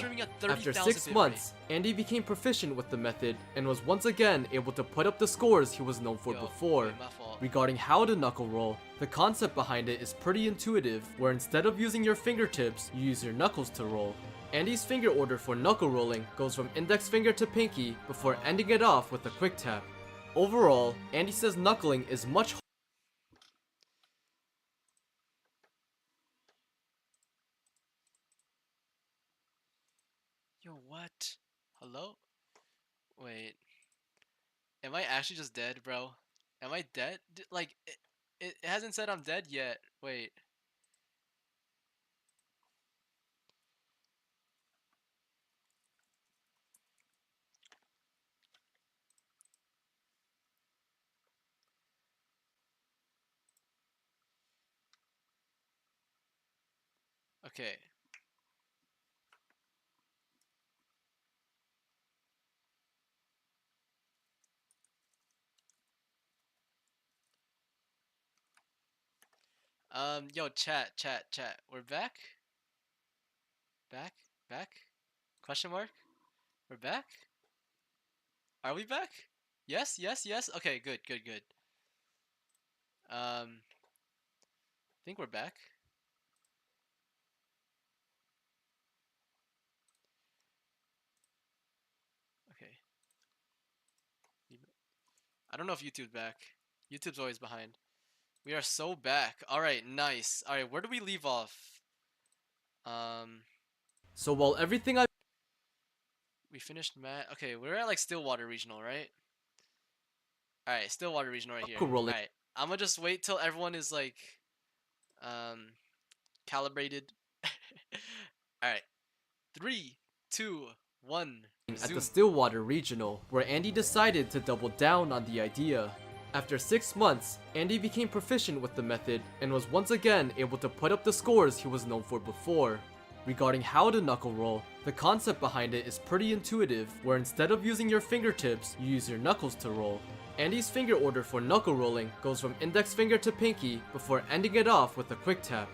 After 6 months, Andy became proficient with the method and was once again able to put up the scores he was known for before. Regarding how to knuckle roll, the concept behind it is pretty intuitive, where instead of using your fingertips, you use your knuckles to roll. Andy's finger order for knuckle rolling goes from index finger to pinky before ending it off with a quick tap. Overall, Andy says knuckling is much Yo, what? Hello? Wait. Am I actually just dead, bro? Am I dead? Like, it hasn't said I'm dead yet. Wait. Okay. Yo, chat. We're back? Back? Question mark? We're back? Are we back? Yes? Okay, good. I think we're back. Okay. I don't know if YouTube's back. YouTube's always behind. We are so back. Alright, nice. Alright, where do we leave off? So while everything I We finished Okay, we're at like Stillwater Regional, right? Alright, Stillwater Regional right here. rolling Alright, I'm gonna just wait till everyone is like, calibrated. Alright, 3, 2, 1. at the Stillwater Regional, where Andy decided to double down on the idea. After 6 months, Andy became proficient with the method and was once again able to put up the scores he was known for before. Regarding how to knuckle roll, the concept behind it is pretty intuitive, where instead of using your fingertips, you use your knuckles to roll. Andy's finger order for knuckle rolling goes from index finger to pinky before ending it off with a quick tap.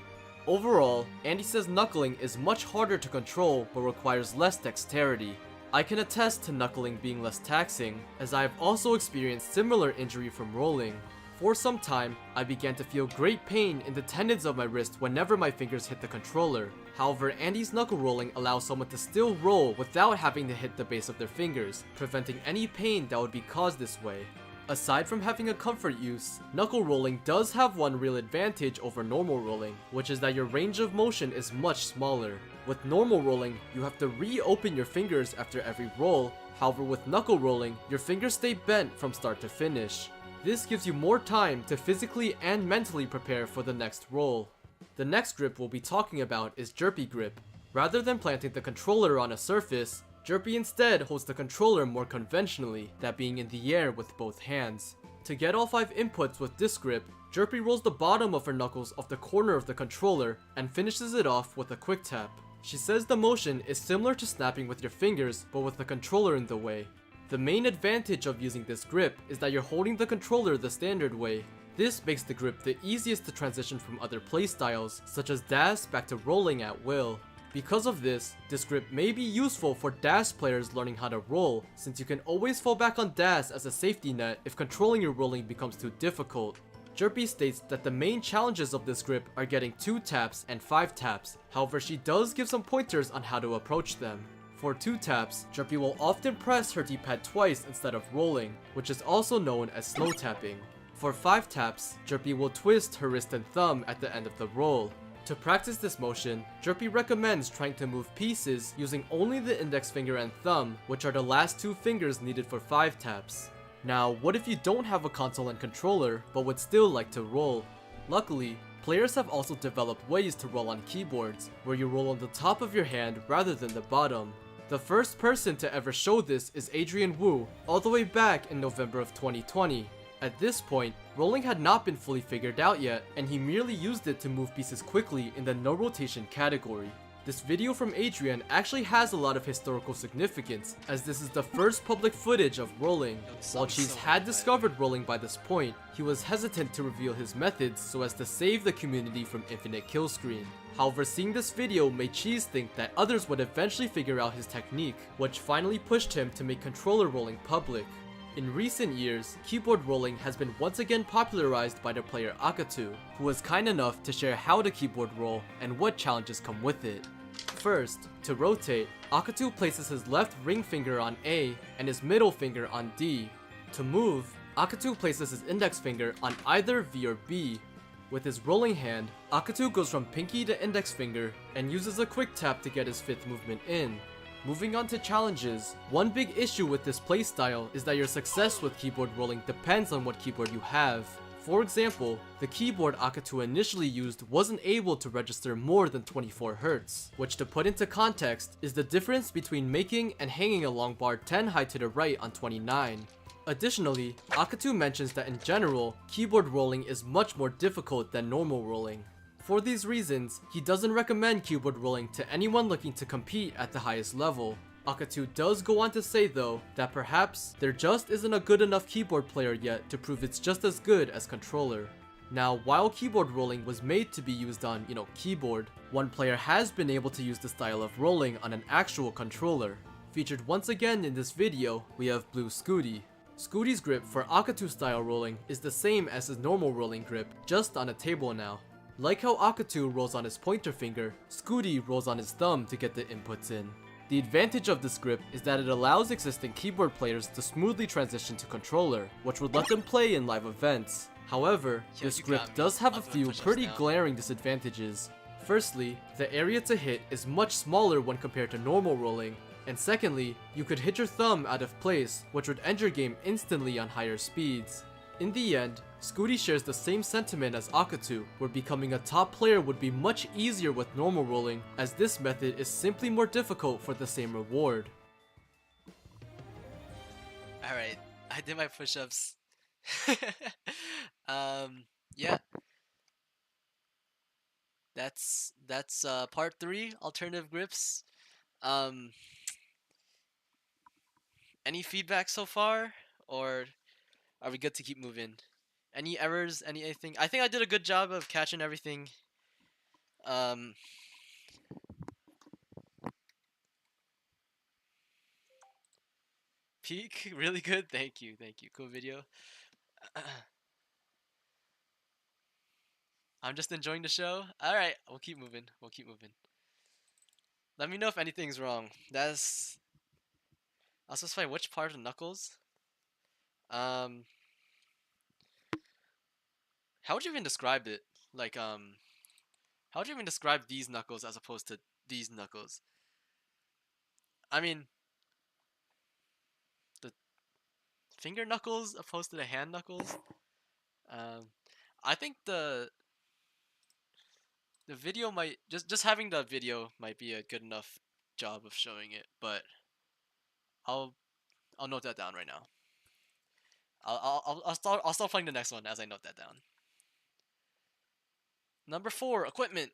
Overall, Andy says knuckling is much harder to control but requires less dexterity. I can attest to knuckling being less taxing, as I have also experienced similar injury from rolling. For some time, I began to feel great pain in the tendons of my wrist whenever my fingers hit the controller. However, Andy's knuckle rolling allows someone to still roll without having to hit the base of their fingers, preventing any pain that would be caused this way. Aside from having a comfort use, knuckle rolling does have one real advantage over normal rolling, which is that your range of motion is much smaller. With normal rolling, you have to reopen your fingers after every roll. However, with knuckle rolling, your fingers stay bent from start to finish. This gives you more time to physically and mentally prepare for the next roll. The next grip we'll be talking about is Jerpy Grip. Rather than planting the controller on a surface, Jerpy instead holds the controller more conventionally, that being in the air with both hands. To get all 5 inputs with this grip, Jerpy rolls the bottom of her knuckles off the corner of the controller and finishes it off with a quick tap. She says the motion is similar to snapping with your fingers, but with the controller in the way. The main advantage of using this grip is that you're holding the controller the standard way. This makes the grip the easiest to transition from other playstyles, such as dash back to rolling at will. Because of this grip may be useful for dash players learning how to roll, since you can always fall back on dash as a safety net if controlling your rolling becomes too difficult. Jerpy states that the main challenges of this grip are getting 2 taps and 5 taps, however she does give some pointers on how to approach them. For 2 taps, Jerpy will often press her D-pad twice instead of rolling, which is also known as slow tapping. For 5 taps, Jerpy will twist her wrist and thumb at the end of the roll. To practice this motion, Jerpy recommends trying to move pieces using only the index finger and thumb, which are the last 2 fingers needed for 5 taps. Now, what if you don't have a console and controller, but would still like to roll? Luckily, players have also developed ways to roll on keyboards, where you roll on the top of your hand rather than the bottom. The first person to ever show this is Adrian Wu, all the way back in November of 2020. At this point, rolling had not been fully figured out yet, and he merely used it to move pieces quickly in the no rotation category. This video from Adrian actually has a lot of historical significance, as this is the first public footage of rolling. While Cheese had discovered rolling by this point, he was hesitant to reveal his methods so as to save the community from infinite kill screen. However, seeing this video made Cheese think that others would eventually figure out his technique, which finally pushed him to make controller rolling public. In recent years, keyboard rolling has been once again popularized by the player Akatu, who was kind enough to share how to keyboard roll and what challenges come with it. First, to rotate, Akatu places his left ring finger on A and his middle finger on D. To move, Akatu places his index finger on either V or B. With his rolling hand, Akatu goes from pinky to index finger and uses a quick tap to get his 5th movement in. Moving on to challenges, one big issue with this playstyle is that your success with keyboard rolling depends on what keyboard you have. For example, the keyboard Akatu initially used wasn't able to register more than 24 Hz, which to put into context is the difference between making and hanging a long bar 10 high to the right on 29. Additionally, Akatu mentions that in general, keyboard rolling is much more difficult than normal rolling. For these reasons, he doesn't recommend keyboard rolling to anyone looking to compete at the highest level. Akatu does go on to say though, that perhaps there just isn't a good enough keyboard player yet to prove it's just as good as controller. Now, while keyboard rolling was made to be used on, keyboard, one player has been able to use the style of rolling on an actual controller. Featured once again in this video, we have Blue Scooty. Scooty's grip for Akatu style rolling is the same as his normal rolling grip, just on a table now. Like how Akatu rolls on his pointer finger, Scooty rolls on his thumb to get the inputs in. The advantage of this grip is that it allows existing keyboard players to smoothly transition to controller, which would let them play in live events. However, this grip does have a few pretty glaring disadvantages. Firstly, the area to hit is much smaller when compared to normal rolling, and secondly, you could hit your thumb out of place, which would end your game instantly on higher speeds. In the end, Scooty shares the same sentiment as Akatu, where becoming a top player would be much easier with normal rolling, as this method is simply more difficult for the same reward. Alright, I did my push-ups. Yeah. That's part 3, alternative grips. Any feedback so far, or are we good to keep moving? Any errors? Anything? I think I did a good job of catching everything. Peak, really good. Thank you. Cool video. I'm just enjoying the show. All right, we'll keep moving. Let me know if anything's wrong. I'll specify which part of the knuckles. How would you even describe it? Like, how would you even describe these knuckles as opposed to these knuckles? I mean, the finger knuckles opposed to the hand knuckles. I think the video might just having the video might be a good enough job of showing it, but I'll note that down right now. I'll start playing the next one as I note that down. Number 4, equipment.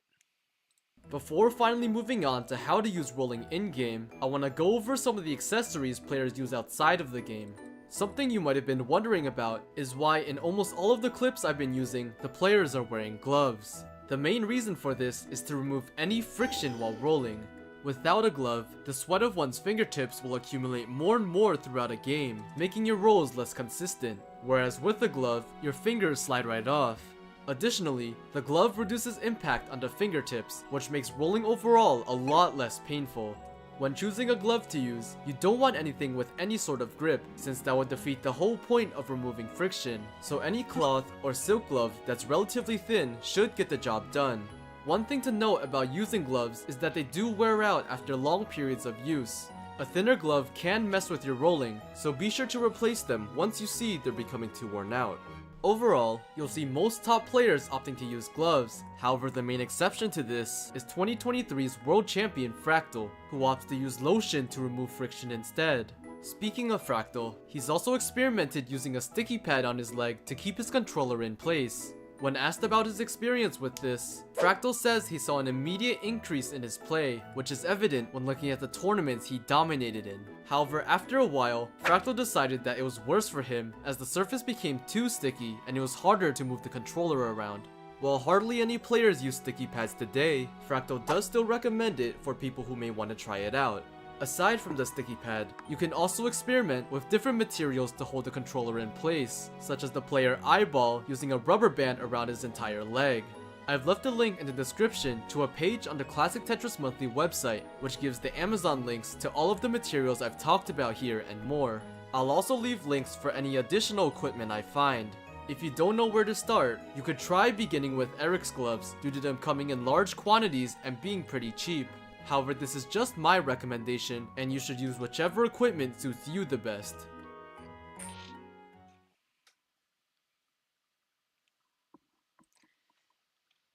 Before finally moving on to how to use rolling in-game, I want to go over some of the accessories players use outside of the game. Something you might have been wondering about is why in almost all of the clips I've been using, the players are wearing gloves. The main reason for this is to remove any friction while rolling. Without a glove, the sweat of one's fingertips will accumulate more and more throughout a game, making your rolls less consistent, whereas with a glove, your fingers slide right off. Additionally, the glove reduces impact on the fingertips, which makes rolling overall a lot less painful. When choosing a glove to use, you don't want anything with any sort of grip, since that would defeat the whole point of removing friction, so any cloth or silk glove that's relatively thin should get the job done. One thing to note about using gloves is that they do wear out after long periods of use. A thinner glove can mess with your rolling, so be sure to replace them once you see they're becoming too worn out. Overall, you'll see most top players opting to use gloves. However, the main exception to this is 2023's world champion Fractal, who opts to use lotion to remove friction instead. Speaking of Fractal, he's also experimented using a sticky pad on his leg to keep his controller in place. When asked about his experience with this, Fractal says he saw an immediate increase in his play, which is evident when looking at the tournaments he dominated in. However, after a while, Fractal decided that it was worse for him as the surface became too sticky and it was harder to move the controller around. While hardly any players use sticky pads today, Fractal does still recommend it for people who may want to try it out. Aside from the sticky pad, you can also experiment with different materials to hold the controller in place, such as the player eyeball using a rubber band around his entire leg. I've left a link in the description to a page on the Classic Tetris Monthly website, which gives the Amazon links to all of the materials I've talked about here and more. I'll also leave links for any additional equipment I find. If you don't know where to start, you could try beginning with Eric's gloves due to them coming in large quantities and being pretty cheap. However, this is just my recommendation, and you should use whichever equipment suits you the best.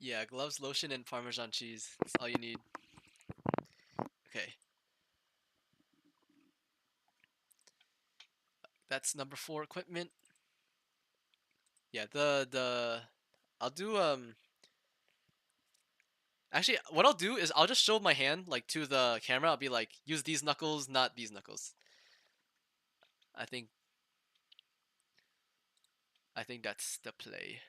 Yeah, gloves, lotion, and Parmesan cheese. That's all you need. Okay. That's number 4 equipment. Yeah, I'll do actually, what I'll do is I'll just show my hand like to the camera. I'll be like, use these knuckles, not these knuckles. I think that's the play.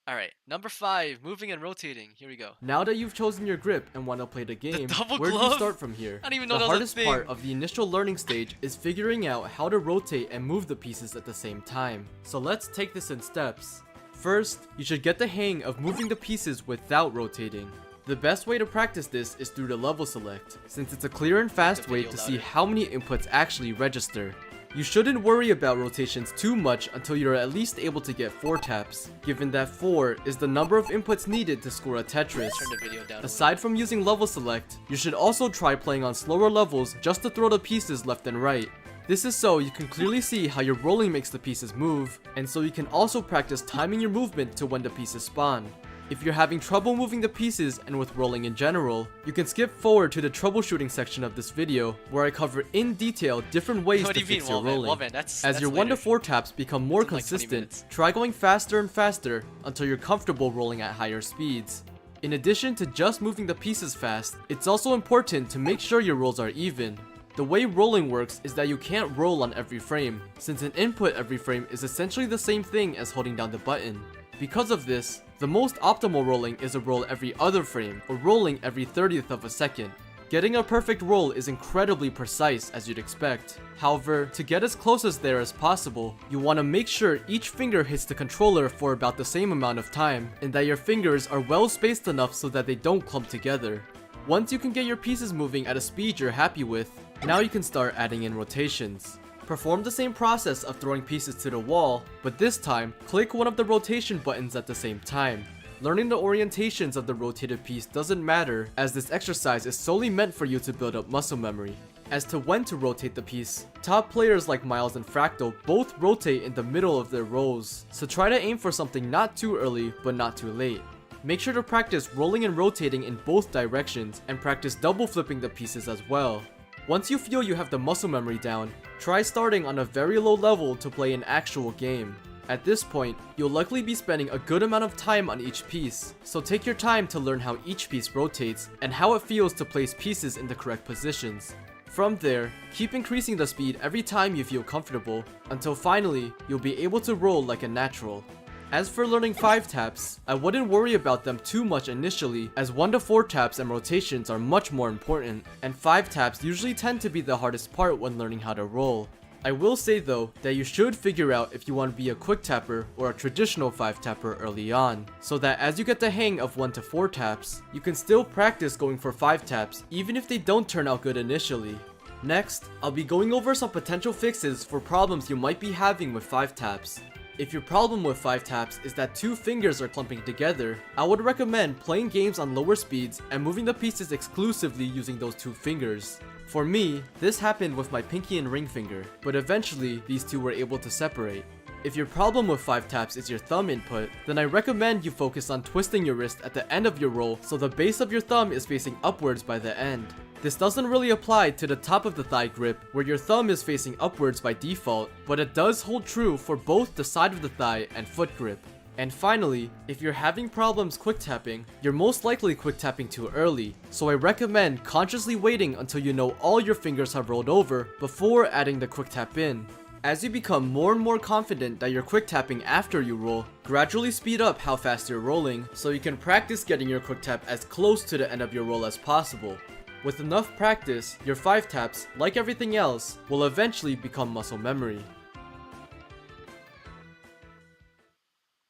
Alright, number 5, moving and rotating. Here we go. Now that you've chosen your grip and want to play the game, double where do glove? you start from here? I didn't even know the that was a hardest thing. part of the initial learning stage is figuring out how to rotate and move the pieces at the same time. So let's take this in steps. First, you should get the hang of moving the pieces without rotating. The best way to practice this is through the level select, since it's a clear and fast way to see how many inputs actually register. You shouldn't worry about rotations too much until you're at least able to get 4 taps, given that 4 is the number of inputs needed to score a Tetris. Turn the video down. Aside from using level select, you should also try playing on slower levels just to throw the pieces left and right. This is so you can clearly see how your rolling makes the pieces move, and so you can also practice timing your movement to when the pieces spawn. If you're having trouble moving the pieces and with rolling in general, you can skip forward to the troubleshooting section of this video, where I cover in detail different ways to fix your rolling. As your 1 to 4 taps become more consistent, try going faster and faster until you're comfortable rolling at higher speeds. In addition to just moving the pieces fast, it's also important to make sure your rolls are even. The way rolling works is that you can't roll on every frame, since an input every frame is essentially the same thing as holding down the button. Because of this, the most optimal rolling is a roll every other frame, or rolling every 30th of a second. Getting a perfect roll is incredibly precise, as you'd expect. However, to get as close as there as possible, you want to make sure each finger hits the controller for about the same amount of time, and that your fingers are well spaced enough so that they don't clump together. Once you can get your pieces moving at a speed you're happy with, now you can start adding in rotations. Perform the same process of throwing pieces to the wall, but this time, click one of the rotation buttons at the same time. Learning the orientations of the rotated piece doesn't matter, as this exercise is solely meant for you to build up muscle memory. As to when to rotate the piece, top players like Miles and Fractal both rotate in the middle of their rolls, so try to aim for something not too early but not too late. Make sure to practice rolling and rotating in both directions, and practice double flipping the pieces as well. Once you feel you have the muscle memory down, try starting on a very low level to play an actual game. At this point, you'll likely be spending a good amount of time on each piece, so take your time to learn how each piece rotates and how it feels to place pieces in the correct positions. From there, keep increasing the speed every time you feel comfortable, until finally, you'll be able to roll like a natural. As for learning 5 taps, I wouldn't worry about them too much initially, as 1 to 4 taps and rotations are much more important, and 5 taps usually tend to be the hardest part when learning how to roll. I will say though, that you should figure out if you want to be a quick tapper or a traditional 5 tapper early on, so that as you get the hang of 1 to 4 taps, you can still practice going for 5 taps even if they don't turn out good initially. Next, I'll be going over some potential fixes for problems you might be having with 5 taps. If your problem with 5 taps is that 2 fingers are clumping together, I would recommend playing games on lower speeds and moving the pieces exclusively using those 2 fingers. For me, this happened with my pinky and ring finger, but eventually these two were able to separate. If your problem with 5 taps is your thumb input, then I recommend you focus on twisting your wrist at the end of your roll so the base of your thumb is facing upwards by the end. This doesn't really apply to the top of the thigh grip, where your thumb is facing upwards by default, but it does hold true for both the side of the thigh and foot grip. And finally, if you're having problems quick tapping, you're most likely quick tapping too early, so I recommend consciously waiting until you know all your fingers have rolled over before adding the quick tap in. As you become more and more confident that you're quick tapping after you roll, gradually speed up how fast you're rolling so you can practice getting your quick tap as close to the end of your roll as possible. With enough practice, your 5 taps, like everything else, will eventually become muscle memory.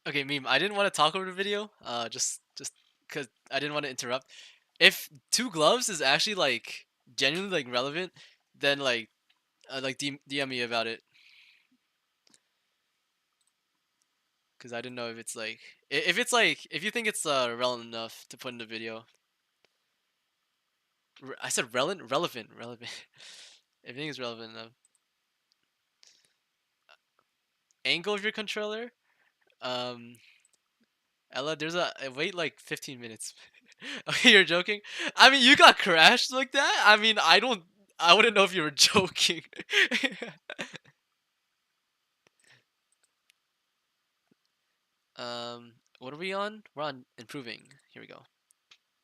Okay, meme. I didn't want to talk over the video. Just because I didn't want to interrupt. If 2 gloves is actually like genuinely like relevant, then like DM me about it. Cause I didn't know if it's like if it's like if you think it's relevant enough to put in the video. I said relevant. If you think it's relevant enough. Angle of your controller. Ella, there's wait like 15 minutes. Okay, you're joking. I mean, you got crashed like that. I mean, I wouldn't know if you were joking. What are we on? We're on improving. Here we go.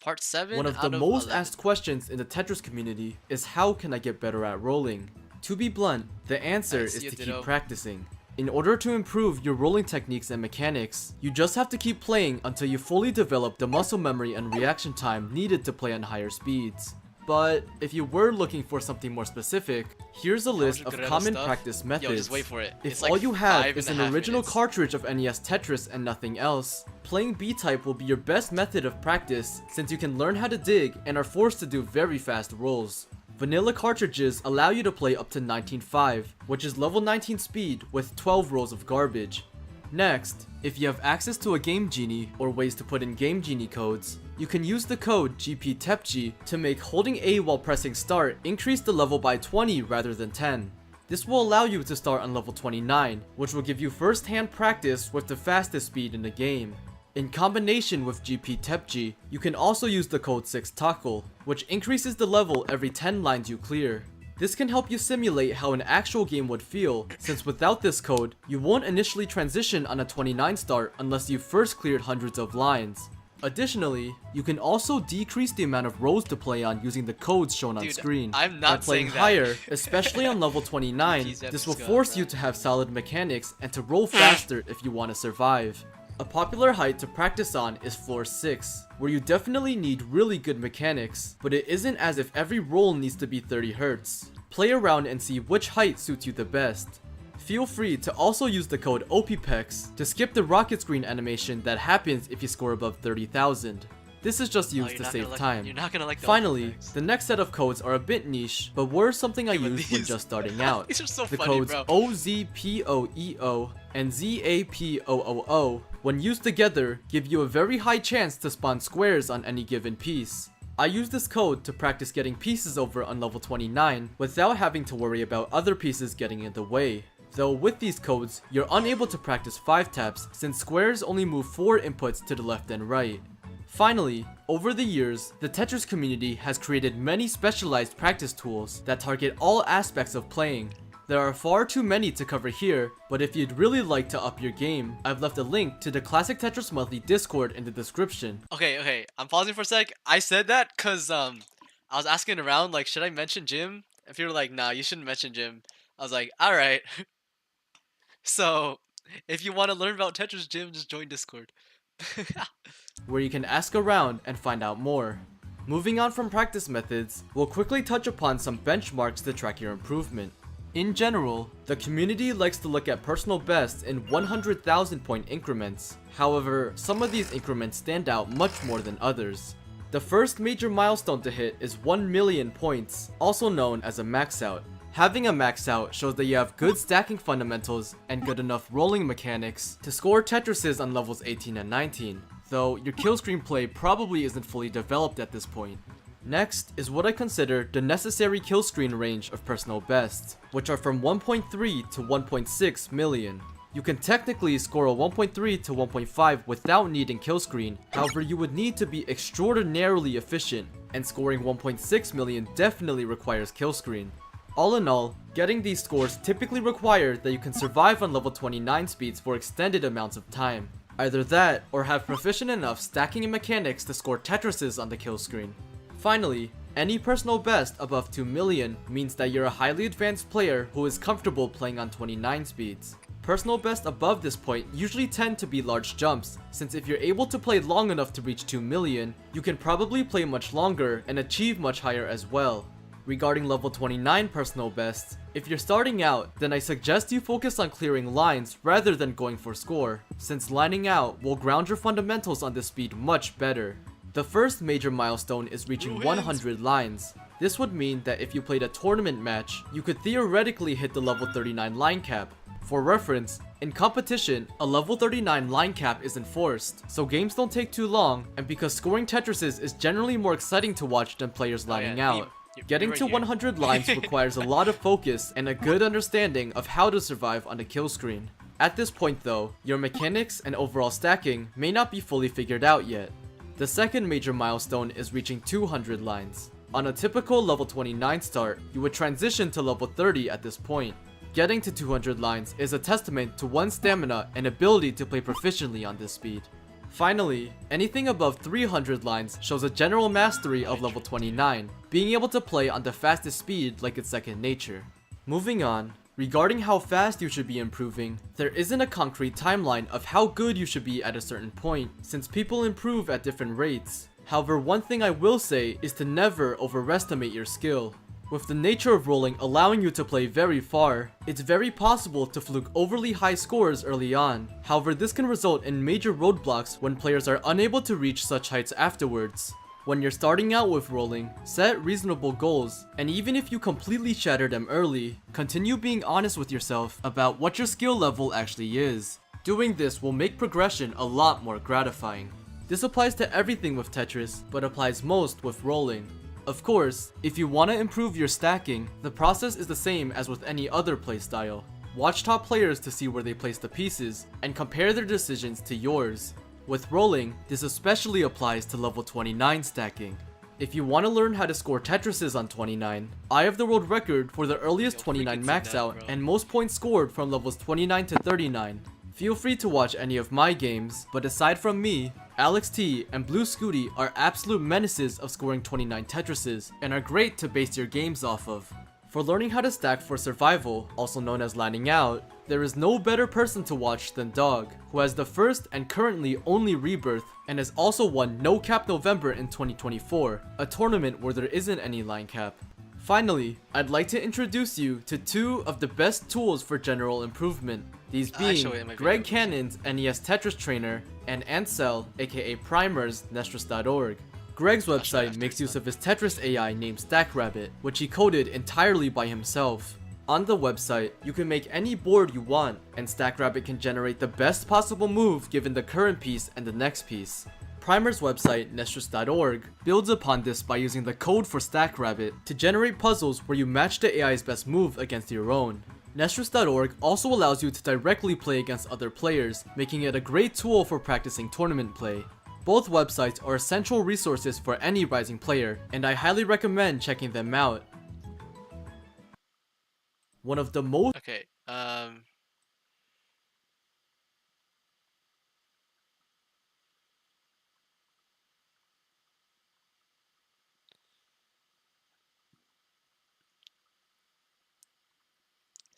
Part 7 One of the out of most 11. asked questions in the Tetris community is how can I get better at rolling? To be blunt, the answer is to keep practicing. In order to improve your rolling techniques and mechanics, you just have to keep playing until you fully develop the muscle memory and reaction time needed to play on higher speeds. But if you were looking for something more specific, here's a list of common practice methods. Yo, just wait for it. If it's like all you have is an 5.5 original minutes. cartridge of NES Tetris and nothing else, playing B-Type will be your best method of practice since you can learn how to dig and are forced to do very fast rolls. Vanilla cartridges allow you to play up to 19.5, which is level 19 speed with 12 rolls of garbage. Next, if you have access to a Game Genie or ways to put in Game Genie codes, you can use the code GPTEPG to make holding A while pressing start increase the level by 20 rather than 10. This will allow you to start on level 29, which will give you first-hand practice with the fastest speed in the game. In combination with GPTEPG, you can also use the code 6TACL, which increases the level every 10 lines you clear. This can help you simulate how an actual game would feel, since without this code, you won't initially transition on a 29 start unless you first cleared hundreds of lines. Additionally, you can also decrease the amount of rows to play on using the codes shown on screen. I'm not By playing saying that. higher, especially on level 29, this will force you to have solid mechanics and to roll faster if you want to survive. A popular height to practice on is floor 6, where you definitely need really good mechanics, but it isn't as if every roll needs to be 30 Hz. Play around and see which height suits you the best. Feel free to also use the code OPPEX to skip the rocket screen animation that happens if you score above 30,000. This is just used to save time. You're not gonna like the Finally, OPPEX. the next set of codes are a bit niche, but were something I but used when these- just starting out. These are so The funny, codes bro. OZPOEO and ZAPOOO, when used together, give you a very high chance to spawn squares on any given piece. I use this code to practice getting pieces over on level 29 without having to worry about other pieces getting in the way. Though with these codes, you're unable to practice 5 taps since squares only move 4 inputs to the left and right. Finally, over the years, the Tetris community has created many specialized practice tools that target all aspects of playing. There are far too many to cover here, but if you'd really like to up your game, I've left a link to the Classic Tetris Monthly Discord in the description. Okay, I'm pausing for a sec. I said that because I was asking around like, should I mention Jim? And people were like, nah, you shouldn't mention Jim. I was like, all right. So If you want to learn about Tetris Gym, just join Discord. where you can ask around and find out more. Moving on from practice methods, we'll quickly touch upon some benchmarks to track your improvement. In general, the community likes to look at personal bests in 100,000 point increments. However, some of these increments stand out much more than others. The first major milestone to hit is 1 million points, also known as a max out. Having a max out shows that you have good stacking fundamentals and good enough rolling mechanics to score Tetrises on levels 18 and 19, though your kill screen play probably isn't fully developed at this point. Next is what I consider the necessary kill screen range of personal bests, which are from 1.3 to 1.6 million. You can technically score a 1.3 to 1.5 without needing kill screen, however you would need to be extraordinarily efficient, and scoring 1.6 million definitely requires kill screen. All in all, getting these scores typically require that you can survive on level 29 speeds for extended amounts of time. Either that, or have proficient enough stacking and mechanics to score Tetrises on the kill screen. Finally, any personal best above 2 million means that you're a highly advanced player who is comfortable playing on 29 speeds. Personal best above this point usually tend to be large jumps, since if you're able to play long enough to reach 2 million, you can probably play much longer and achieve much higher as well. Regarding level 29 personal bests, if you're starting out, then I suggest you focus on clearing lines rather than going for score, since lining out will ground your fundamentals on this speed much better. The first major milestone is reaching 100 lines. This would mean that if you played a tournament match, you could theoretically hit the level 39 line cap. For reference, in competition, a level 39 line cap is enforced, so games don't take too long, and because scoring Tetrises is generally more exciting to watch than players lining out. Getting to 100 lines requires a lot of focus and a good understanding of how to survive on the kill screen. At this point though, your mechanics and overall stacking may not be fully figured out yet. The second major milestone is reaching 200 lines. On a typical level 29 start, you would transition to level 30 at this point. Getting to 200 lines is a testament to one's stamina and ability to play proficiently on this speed. Finally, anything above 300 lines shows a general mastery of level 29, being able to play on the fastest speed like it's second nature. Moving on, regarding how fast you should be improving, there isn't a concrete timeline of how good you should be at a certain point, since people improve at different rates. However, one thing I will say is to never overestimate your skill. With the nature of rolling allowing you to play very far, it's very possible to fluke overly high scores early on. However, this can result in major roadblocks when players are unable to reach such heights afterwards. When you're starting out with rolling, set reasonable goals, and even if you completely shatter them early, continue being honest with yourself about what your skill level actually is. Doing this will make progression a lot more gratifying. This applies to everything with Tetris, but applies most with rolling. Of course, if you want to improve your stacking, the process is the same as with any other playstyle. Watch top players to see where they place the pieces, and compare their decisions to yours. With rolling, this especially applies to level 29 stacking. If you want to learn how to score Tetrises on 29, I have the world record for the earliest 29 max out and most points scored from levels 29 to 39. Feel free to watch any of my games, but aside from me, Alex T and Blue Scooty are absolute menaces of scoring 29 Tetrises and are great to base your games off of. For learning how to stack for survival, also known as lining out, there is no better person to watch than Dog, who has the first and currently only rebirth and has also won No Cap November in 2024, a tournament where there isn't any line cap. Finally, I'd like to introduce you to two of the best tools for general improvement. These being Greg Cannon's NES Tetris Trainer and Ansel, aka Primer's Nestris.org. Greg's website makes use of his Tetris AI named StackRabbit, which he coded entirely by himself. On the website, you can make any board you want, and StackRabbit can generate the best possible move given the current piece and the next piece. Primer's website, Nestris.org, builds upon this by using the code for StackRabbit to generate puzzles where you match the AI's best move against your own. Nestris.org also allows you to directly play against other players, making it a great tool for practicing tournament play. Both websites are essential resources for any rising player, and I highly recommend checking them out. One of the most Okay,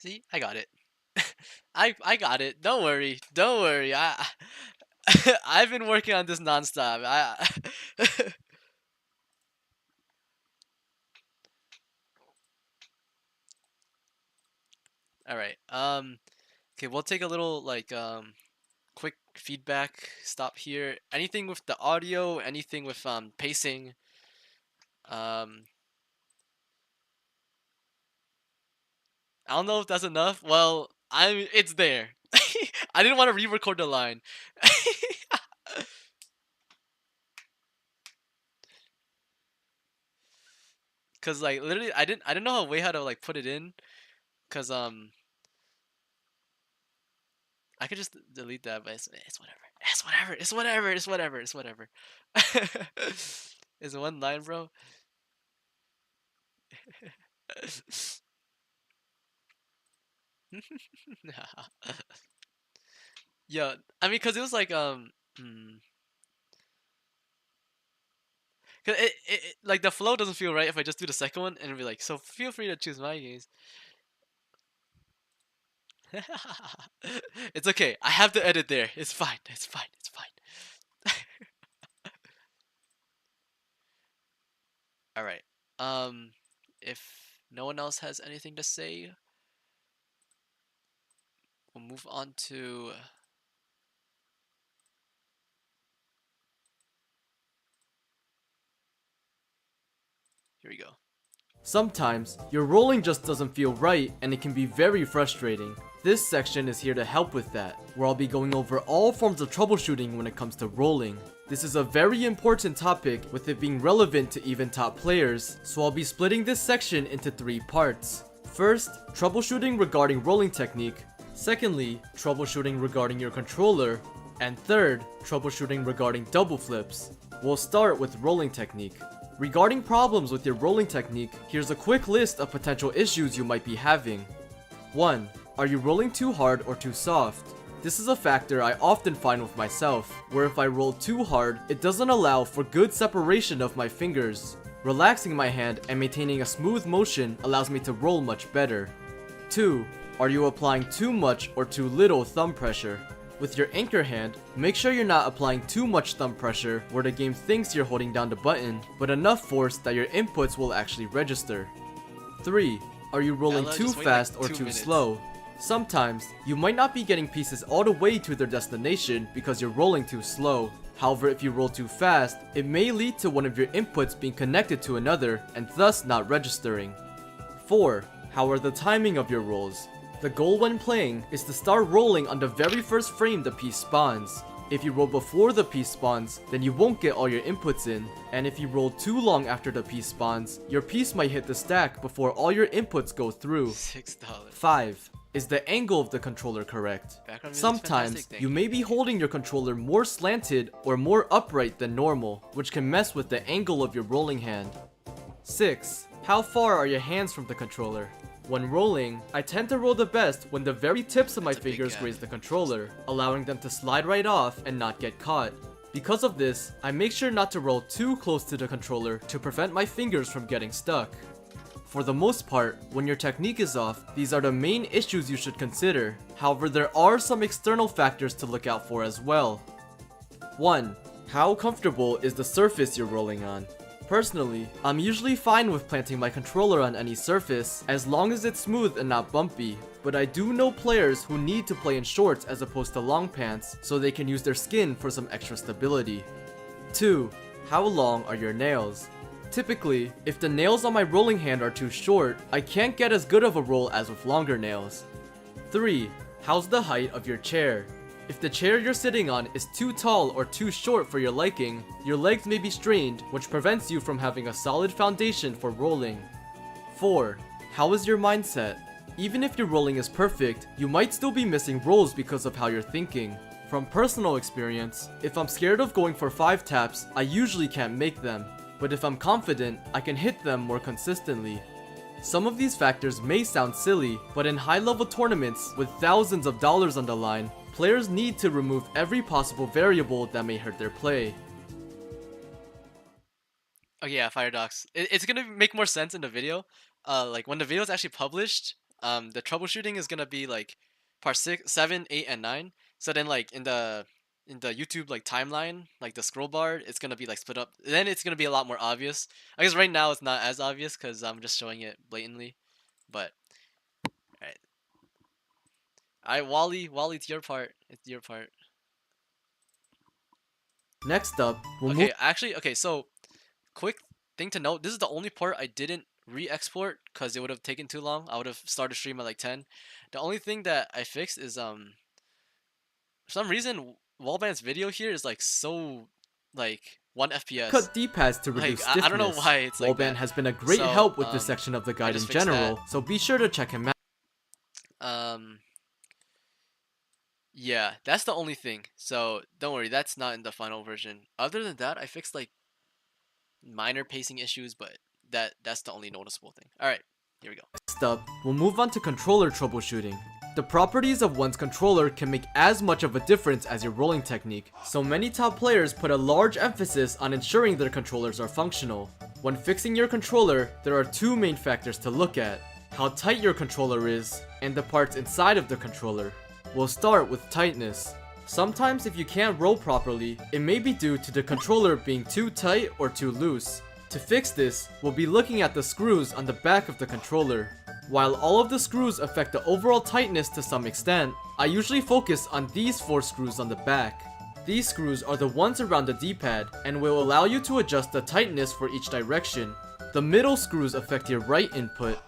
see, I got it. I got it. Don't worry. Don't worry. I've been working on this nonstop. All right. Okay, we'll take a little like quick feedback stop here. Anything with the audio, anything with pacing. Um I don't know if that's enough. Well, it's there. I didn't want to re-record the line. Cause like literally I didn't know a way how to like put it in. Cause I could just delete that, but it's whatever. It's whatever. It's whatever. It's whatever. It's whatever. It's one line, bro. Yeah, I mean, cause it was like cause like the flow doesn't feel right if I just do the second one and it'll be like, so feel free to choose my games. It's okay. I have the edit there. It's fine. It's fine. It's fine. All right. If no one else has anything to say, we'll move on to. Here we go. Sometimes, your rolling just doesn't feel right and it can be very frustrating. This section is here to help with that, where I'll be going over all forms of troubleshooting when it comes to rolling. This is a very important topic with it being relevant to even top players, so I'll be splitting this section into 3 parts. First, troubleshooting regarding rolling technique. Secondly, troubleshooting regarding your controller. And third, troubleshooting regarding double flips. We'll start with rolling technique. Regarding problems with your rolling technique, here's a quick list of potential issues you might be having. 1. Are you rolling too hard or too soft? This is a factor I often find with myself, where if I roll too hard, it doesn't allow for good separation of my fingers. Relaxing my hand and maintaining a smooth motion allows me to roll much better. 2. Are you applying too much or too little thumb pressure? With your anchor hand, make sure you're not applying too much thumb pressure where the game thinks you're holding down the button, but enough force that your inputs will actually register. 3. Are you rolling Ella, too just wait, fast like, or 2 too minutes. slow? Sometimes, you might not be getting pieces all the way to their destination because you're rolling too slow. However, if you roll too fast, it may lead to one of your inputs being connected to another and thus not registering. 4. How are the timing of your rolls? The goal when playing is to start rolling on the very first frame the piece spawns. If you roll before the piece spawns, then you won't get all your inputs in, and if you roll too long after the piece spawns, your piece might hit the stack before all your inputs go through. $6. 5. Is the angle of the controller correct? Background music's Sometimes, fantastic, thank you may be holding your controller more slanted or more upright than normal, which can mess with the angle of your rolling hand. 6. How far are your hands from the controller? When rolling, I tend to roll the best when the very tips of my That's a big fingers gap. graze the controller, allowing them to slide right off and not get caught. Because of this, I make sure not to roll too close to the controller to prevent my fingers from getting stuck. For the most part, when your technique is off, these are the main issues you should consider. However, there are some external factors to look out for as well. 1. How comfortable is the surface you're rolling on? Personally, I'm usually fine with planting my controller on any surface, as long as it's smooth and not bumpy, but I do know players who need to play in shorts as opposed to long pants, so they can use their skin for some extra stability. 2. How long are your nails? Typically, if the nails on my rolling hand are too short, I can't get as good of a roll as with longer nails. 3. How's the height of your chair? If the chair you're sitting on is too tall or too short for your liking, your legs may be strained, which prevents you from having a solid foundation for rolling. 4. How is your mindset? Even if your rolling is perfect, you might still be missing rolls because of how you're thinking. From personal experience, if I'm scared of going for 5 taps, I usually can't make them, but if I'm confident, I can hit them more consistently. Some of these factors may sound silly, but in high-level tournaments with thousands of dollars on the line, players need to remove every possible variable that may hurt their play. Oh yeah, Firedox. It's gonna make more sense in the video. Like when the video is actually published, the troubleshooting is gonna be like part 6, 7, 8, and 9. So then like in the YouTube like timeline, like the scroll bar, it's gonna be like split up. Then it's gonna be a lot more obvious. I guess right now it's not as obvious because I'm just showing it blatantly. But alright, alright, Wally, it's your part. It's your part. Next up, we'll Okay, move. actually, okay. So quick thing to note: this is the only part I didn't re-export because it would have taken too long. I would have started stream at like 10. The only thing that I fixed is for some reason Wallband's video here is like so like 1 FPS. Cut D-pads to Like, reduce I stiffness. don't know why it's like Wallband that. has been a great So, help with this section of the guide in just fixed general, that. so be sure to check him out. Yeah, that's the only thing. So don't worry, that's not in the final version. Other than that, I fixed like minor pacing issues, but that's the only noticeable thing. All right, here we go. Next up, we'll move on to controller troubleshooting. The properties of one's controller can make as much of a difference as your rolling technique, so many top players put a large emphasis on ensuring their controllers are functional. When fixing your controller, there are two main factors to look at: how tight your controller is, and the parts inside of the controller. We'll start with tightness. Sometimes if you can't roll properly, it may be due to the controller being too tight or too loose. To fix this, we'll be looking at the screws on the back of the controller. While all of the screws affect the overall tightness to some extent, I usually focus on these 4 screws on the back. These screws are the ones around the D-pad and will allow you to adjust the tightness for each direction. The middle screws affect your right input,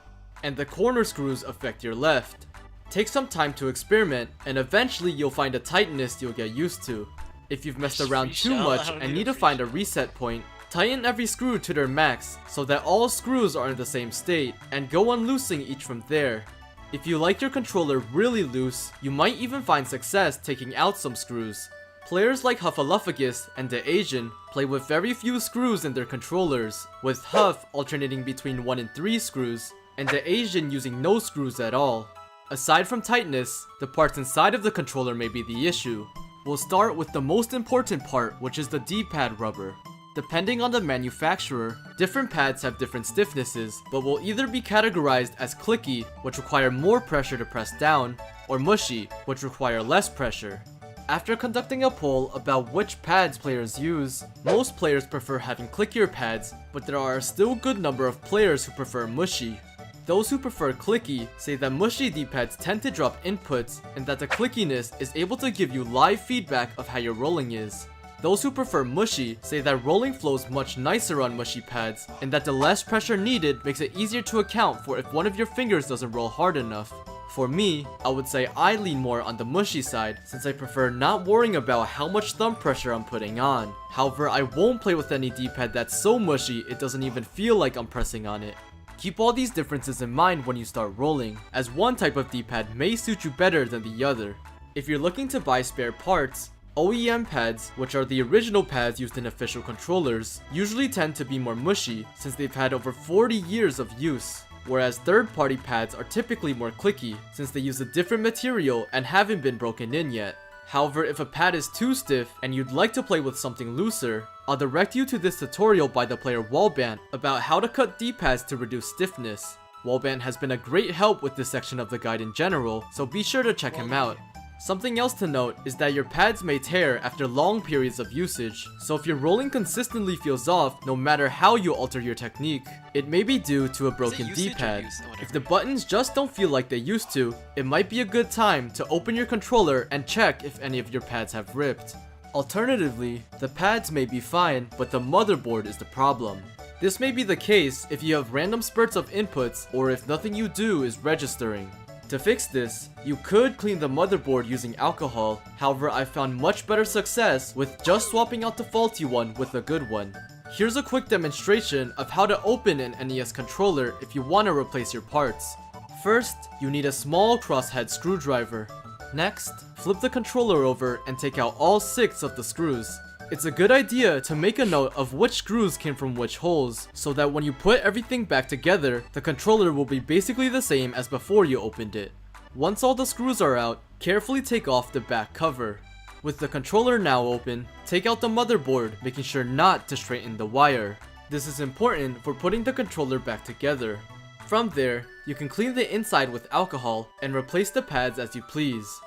and the corner screws affect your left. Take some time to experiment, and eventually you'll find a tightness you'll get used to. If you've messed around too Free shell? much I don't and need need a to free find a shell. reset point, tighten every screw to their max so that all screws are in the same state, and go unloosing each from there. If you like your controller really loose, you might even find success taking out some screws. Players like Huffaluffagus and the Asian play with very few screws in their controllers, with Huff alternating between 1 and 3 screws, and the Asian using no screws at all. Aside from tightness, the parts inside of the controller may be the issue. We'll start with the most important part, which is the D-pad rubber. Depending on the manufacturer, different pads have different stiffnesses, but will either be categorized as clicky, which require more pressure to press down, or mushy, which require less pressure. After conducting a poll about which pads players use, most players prefer having clickier pads, but there are a still good number of players who prefer mushy. Those who prefer clicky say that mushy D-pads tend to drop inputs and that the clickiness is able to give you live feedback of how your rolling is. Those who prefer mushy say that rolling flows much nicer on mushy pads and that the less pressure needed makes it easier to account for if one of your fingers doesn't roll hard enough. For me, I would say I lean more on the mushy side since I prefer not worrying about how much thumb pressure I'm putting on. However, I won't play with any D-pad that's so mushy it doesn't even feel like I'm pressing on it. Keep all these differences in mind when you start rolling, as one type of D-pad may suit you better than the other. If you're looking to buy spare parts, OEM pads, which are the original pads used in official controllers, usually tend to be more mushy since they've had over 40 years of use, whereas third-party pads are typically more clicky since they use a different material and haven't been broken in yet. However, if a pad is too stiff and you'd like to play with something looser, I'll direct you to this tutorial by the player Wallband about how to cut D-pads to reduce stiffness. Wallband has been a great help with this section of the guide in general, so be sure to check him out. Something else to note is that your pads may tear after long periods of usage, so if your rolling consistently feels off no matter how you alter your technique, it may be due to a broken usage or D-pad. use? Oh, whatever. If the buttons just don't feel like they used to, it might be a good time to open your controller and check if any of your pads have ripped. Alternatively, the pads may be fine, but the motherboard is the problem. This may be the case if you have random spurts of inputs or if nothing you do is registering. To fix this, you could clean the motherboard using alcohol, however I found much better success with just swapping out the faulty one with a good one. Here's a quick demonstration of how to open an NES controller if you want to replace your parts. First, you need a small crosshead screwdriver. Next, flip the controller over and take out all 6 of the screws. It's a good idea to make a note of which screws came from which holes, so that when you put everything back together, the controller will be basically the same as before you opened it. Once all the screws are out, carefully take off the back cover. With the controller now open, take out the motherboard, making sure not to straighten the wire. This is important for putting the controller back together. From there, you can clean the inside with alcohol and replace the pads as you please.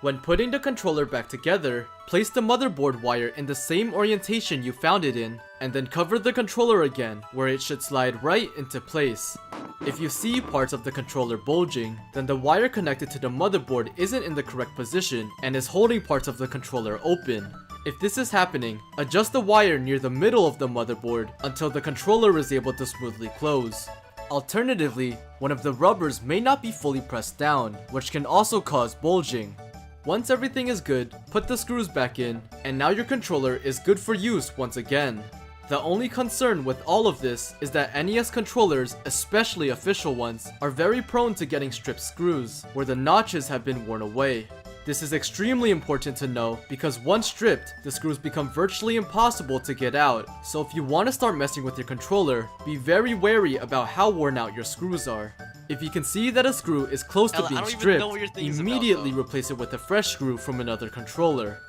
When putting the controller back together, place the motherboard wire in the same orientation you found it in, and then cover the controller again, where it should slide right into place. If you see parts of the controller bulging, then the wire connected to the motherboard isn't in the correct position and is holding parts of the controller open. If this is happening, adjust the wire near the middle of the motherboard until the controller is able to smoothly close. Alternatively, one of the rubbers may not be fully pressed down, which can also cause bulging. Once everything is good, put the screws back in, and now your controller is good for use once again. The only concern with all of this is that NES controllers, especially official ones, are very prone to getting stripped screws, where the notches have been worn away. This is extremely important to know because once stripped, the screws become virtually impossible to get out, so if you want to start messing with your controller, be very wary about how worn out your screws are. If you can see that a screw is close to being stripped, immediately replace it with a fresh screw from another controller.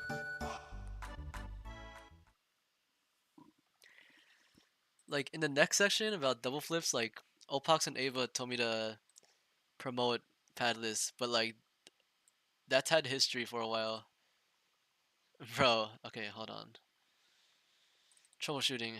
Like in the next section about double flips, like Opox and Ava told me to promote padless, but like that's had history for a while. Bro, okay, hold on. Troubleshooting.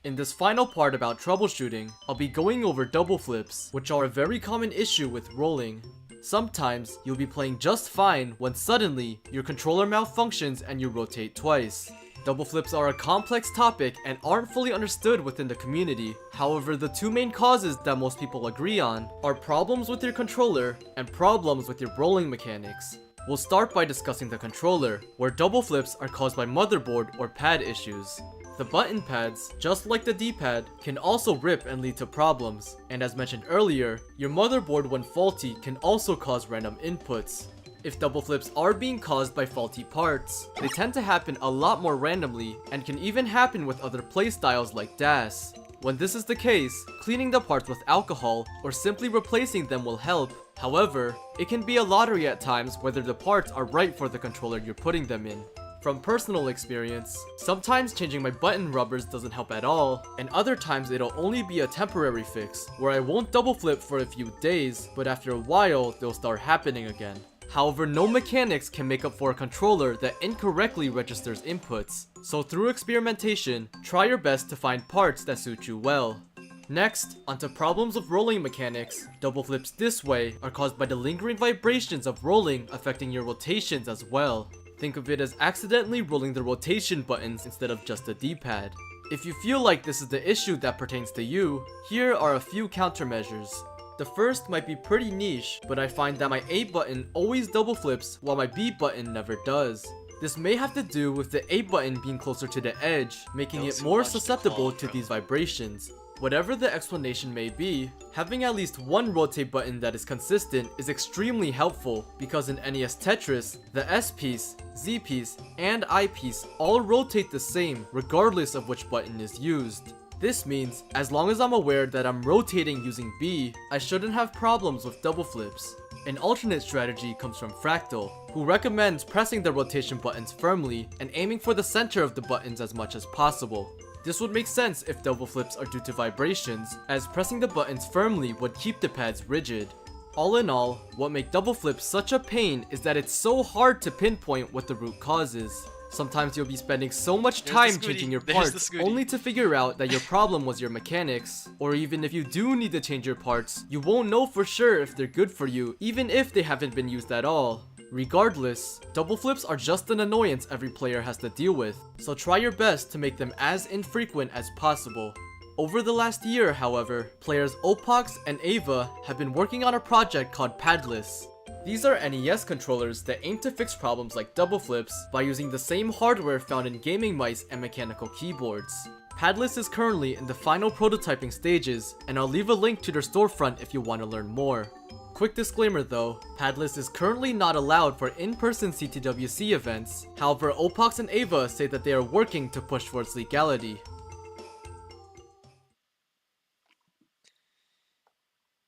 In this final part about troubleshooting, I'll be going over double flips, which are a very common issue with rolling. Sometimes, you'll be playing just fine when suddenly, your controller malfunctions and you rotate twice. Double flips are a complex topic and aren't fully understood within the community. However, the two main causes that most people agree on are problems with your controller and problems with your rolling mechanics. We'll start by discussing the controller, where double flips are caused by motherboard or pad issues. The button pads, just like the D-pad, can also rip and lead to problems, and as mentioned earlier, your motherboard when faulty can also cause random inputs. If double flips are being caused by faulty parts, they tend to happen a lot more randomly and can even happen with other playstyles like DAS. When this is the case, cleaning the parts with alcohol or simply replacing them will help. However, it can be a lottery at times whether the parts are right for the controller you're putting them in. From personal experience, sometimes changing my button rubbers doesn't help at all, and other times it'll only be a temporary fix, where I won't double flip for a few days, but after a while, they'll start happening again. However, no mechanics can make up for a controller that incorrectly registers inputs, so through experimentation, try your best to find parts that suit you well. Next, onto problems with rolling mechanics. Double flips this way are caused by the lingering vibrations of rolling affecting your rotations as well. Think of it as accidentally rolling the rotation buttons instead of just the D-pad. If you feel like this is the issue that pertains to you, here are a few countermeasures. The first might be pretty niche, but I find that my A button always double flips while my B button never does. This may have to do with the A button being closer to the edge, making it more susceptible to these vibrations. Whatever the explanation may be, having at least one rotate button that is consistent is extremely helpful because in NES Tetris, the S piece, Z piece, and I piece all rotate the same regardless of which button is used. This means, as long as I'm aware that I'm rotating using B, I shouldn't have problems with double flips. An alternate strategy comes from Fractal, who recommends pressing the rotation buttons firmly and aiming for the center of the buttons as much as possible. This would make sense if double flips are due to vibrations, as pressing the buttons firmly would keep the pads rigid. All in all, what makes double flips such a pain is that it's so hard to pinpoint what the root cause is. Sometimes you'll be spending so much time changing your parts only to figure out that your problem was your mechanics. Or even if you do need to change your parts, you won't know for sure if they're good for you, even if they haven't been used at all. Regardless, double flips are just an annoyance every player has to deal with, so try your best to make them as infrequent as possible. Over the last year, however, players Opox and Ava have been working on a project called Padless. These are NES controllers that aim to fix problems like double flips by using the same hardware found in gaming mice and mechanical keyboards. Padless is currently in the final prototyping stages, and I'll leave a link to their storefront if you want to learn more. Quick disclaimer though, Padless is currently not allowed for in-person CTWC events, however Opox and Ava say that they are working to push towards legality.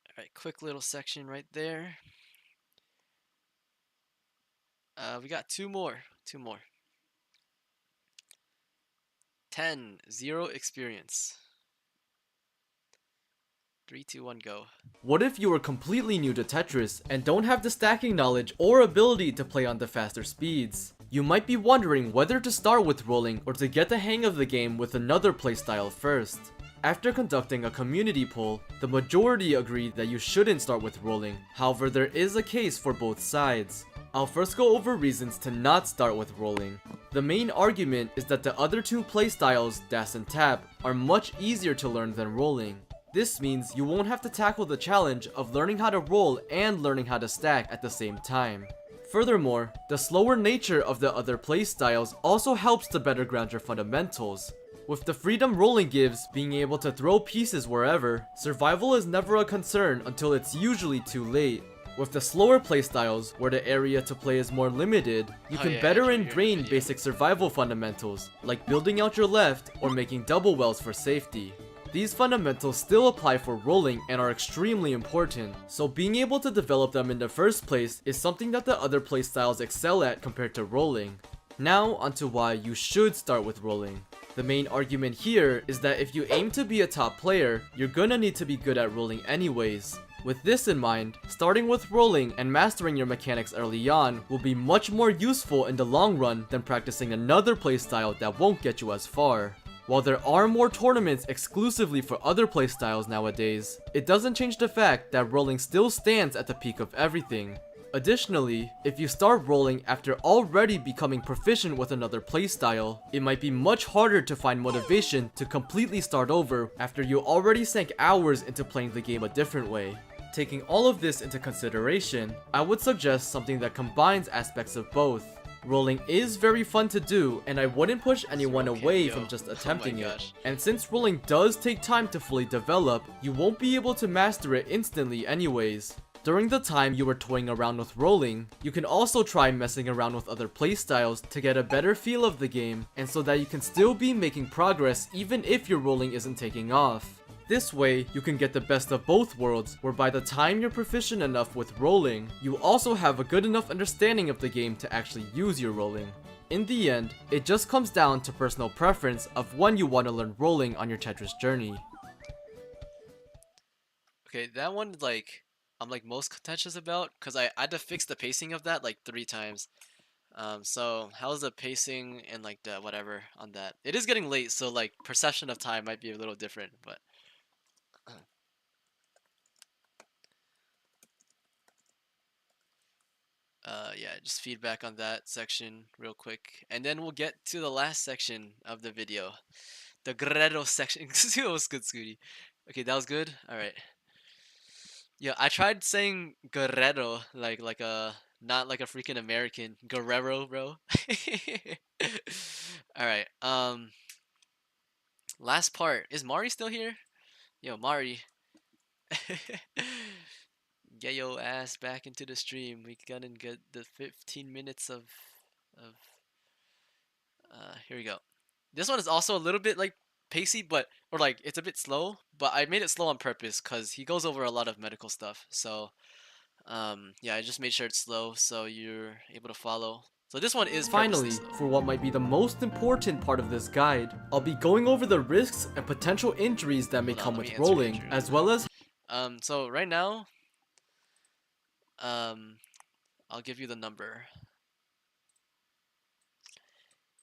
Alright, quick little section right there. We got two more. 10, 0 experience. 3, 2, 1, go. What if you are completely new to Tetris and don't have the stacking knowledge or ability to play on the faster speeds? You might be wondering whether to start with rolling or to get the hang of the game with another playstyle first. After conducting a community poll, the majority agreed that you shouldn't start with rolling. However, there is a case for both sides. I'll first go over reasons to not start with rolling. The main argument is that the other two playstyles, dash and tap, are much easier to learn than rolling. This means you won't have to tackle the challenge of learning how to roll and learning how to stack at the same time. Furthermore, the slower nature of the other playstyles also helps to better ground your fundamentals. With the freedom rolling gives, being able to throw pieces wherever, survival is never a concern until it's usually too late. With the slower playstyles, where the area to play is more limited, you can better ingrain basic survival fundamentals, like building out your left or making double wells for safety. These fundamentals still apply for rolling and are extremely important, so being able to develop them in the first place is something that the other playstyles excel at compared to rolling. Now onto why you should start with rolling. The main argument here is that if you aim to be a top player, you're gonna need to be good at rolling anyways. With this in mind, starting with rolling and mastering your mechanics early on will be much more useful in the long run than practicing another playstyle that won't get you as far. While there are more tournaments exclusively for other playstyles nowadays, it doesn't change the fact that rolling still stands at the peak of everything. Additionally, if you start rolling after already becoming proficient with another playstyle, it might be much harder to find motivation to completely start over after you already sank hours into playing the game a different way. Taking all of this into consideration, I would suggest something that combines aspects of both. Rolling is very fun to do, and I wouldn't push anyone away from just attempting it. And since rolling does take time to fully develop, you won't be able to master it instantly anyways. During the time you are toying around with rolling, you can also try messing around with other playstyles to get a better feel of the game, and so that you can still be making progress even if your rolling isn't taking off. This way, you can get the best of both worlds, where by the time you're proficient enough with rolling, you also have a good enough understanding of the game to actually use your rolling. In the end, it just comes down to personal preference of when you want to learn rolling on your Tetris journey. Okay, that one, like, I'm like most contentious about, because I had to fix the pacing of that like 3 times. So how's the pacing and like the whatever on that? It is getting late, so like perception of time might be a little different, but yeah, just feedback on that section real quick, and then we'll get to the last section of the video, the Guerrero section. It was good, Scooty. Okay, that was good. All right. Yeah, I tried saying Guerrero like a not like a freaking American Guerrero, bro. All right. Last part. Is Mari still here? Yo, Mari. Get your ass back into the stream. We gonna get the 15 minutes of here we go. This one is also a little bit like pacey, but or like it's a bit slow, but I made it slow on purpose because he goes over a lot of medical stuff. So yeah, I just made sure it's slow so you're able to follow. So this one is finally slow. For what might be the most important part of this guide. I'll be going over the risks and potential injuries that may come with rolling, as well as so right now I'll give you the number.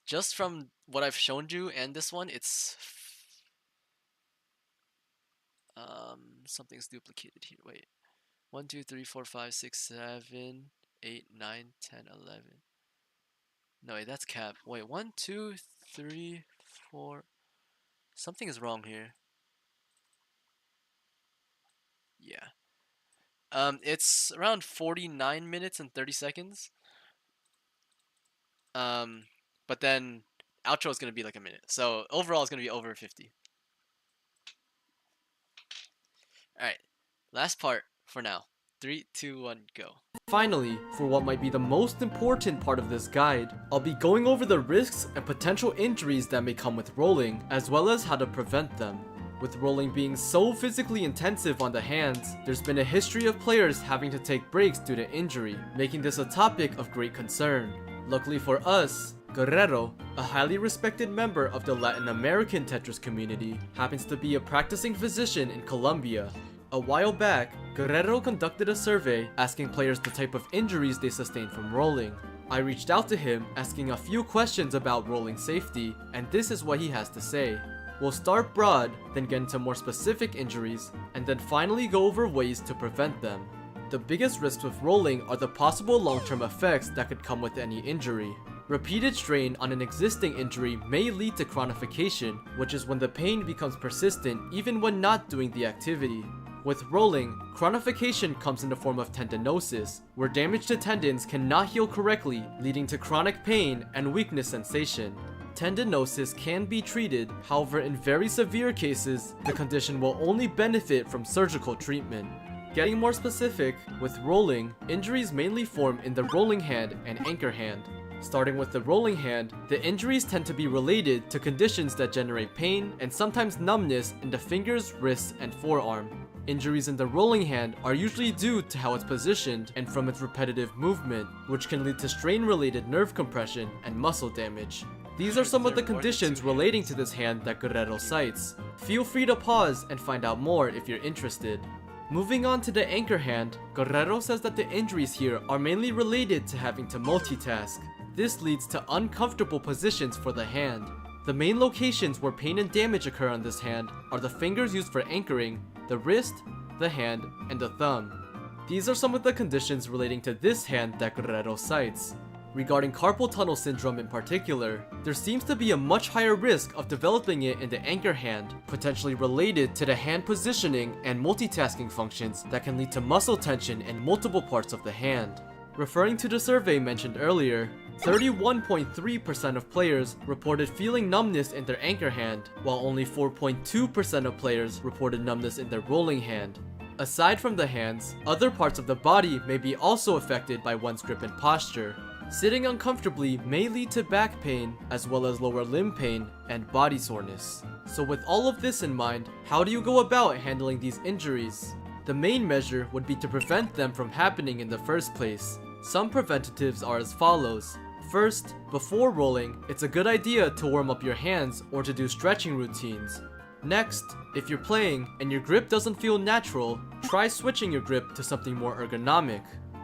Just from what I've shown you and this one, it's something's duplicated here. Wait. 1, 2, 3, 4, 5, 6, 7, 8, 9, 10, 11. No, wait, that's cap. Wait, 1, 2, 3, 4. Something is wrong here. Yeah. It's around 49 minutes and 30 seconds. But then outro is gonna be like a minute. So overall, it's gonna be over 50. All right, last part for now. 3, 2, 1, go. Finally, for what might be the most important part of this guide, I'll be going over the risks and potential injuries that may come with rolling, as well as how to prevent them. With rolling being so physically intensive on the hands, there's been a history of players having to take breaks due to injury, making this a topic of great concern. Luckily for us, Guerrero, a highly respected member of the Latin American Tetris community, happens to be a practicing physician in Colombia. A while back, Guerrero conducted a survey asking players the type of injuries they sustained from rolling. I reached out to him asking a few questions about rolling safety, and this is what he has to say. We'll start broad, then get into more specific injuries, and then finally go over ways to prevent them. The biggest risks with rolling are the possible long-term effects that could come with any injury. Repeated strain on an existing injury may lead to chronification, which is when the pain becomes persistent even when not doing the activity. With rolling, chronification comes in the form of tendinosis, where damage to tendons cannot heal correctly, leading to chronic pain and weakness sensation. Tendinosis can be treated, however in very severe cases, the condition will only benefit from surgical treatment. Getting more specific, with rolling, injuries mainly form in the rolling hand and anchor hand. Starting with the rolling hand, the injuries tend to be related to conditions that generate pain and sometimes numbness in the fingers, wrists, and forearm. Injuries in the rolling hand are usually due to how it's positioned and from its repetitive movement, which can lead to strain-related nerve compression and muscle damage. These are some of the conditions relating to this hand that Guerrero cites. Feel free to pause and find out more if you're interested. Moving on to the anchor hand, Guerrero says that the injuries here are mainly related to having to multitask. This leads to uncomfortable positions for the hand. The main locations where pain and damage occur on this hand are the fingers used for anchoring, the wrist, the hand, and the thumb. These are some of the conditions relating to this hand that Guerrero cites. Regarding carpal tunnel syndrome in particular, there seems to be a much higher risk of developing it in the anchor hand, potentially related to the hand positioning and multitasking functions that can lead to muscle tension in multiple parts of the hand. Referring to the survey mentioned earlier, 31.3% of players reported feeling numbness in their anchor hand, while only 4.2% of players reported numbness in their rolling hand. Aside from the hands, other parts of the body may be also affected by one's grip and posture. Sitting uncomfortably may lead to back pain, as well as lower limb pain and body soreness. So with all of this in mind, how do you go about handling these injuries? The main measure would be to prevent them from happening in the first place. Some preventatives are as follows. First, before rolling, it's a good idea to warm up your hands or to do stretching routines. Next, if you're playing and your grip doesn't feel natural, try switching your grip to something more ergonomic.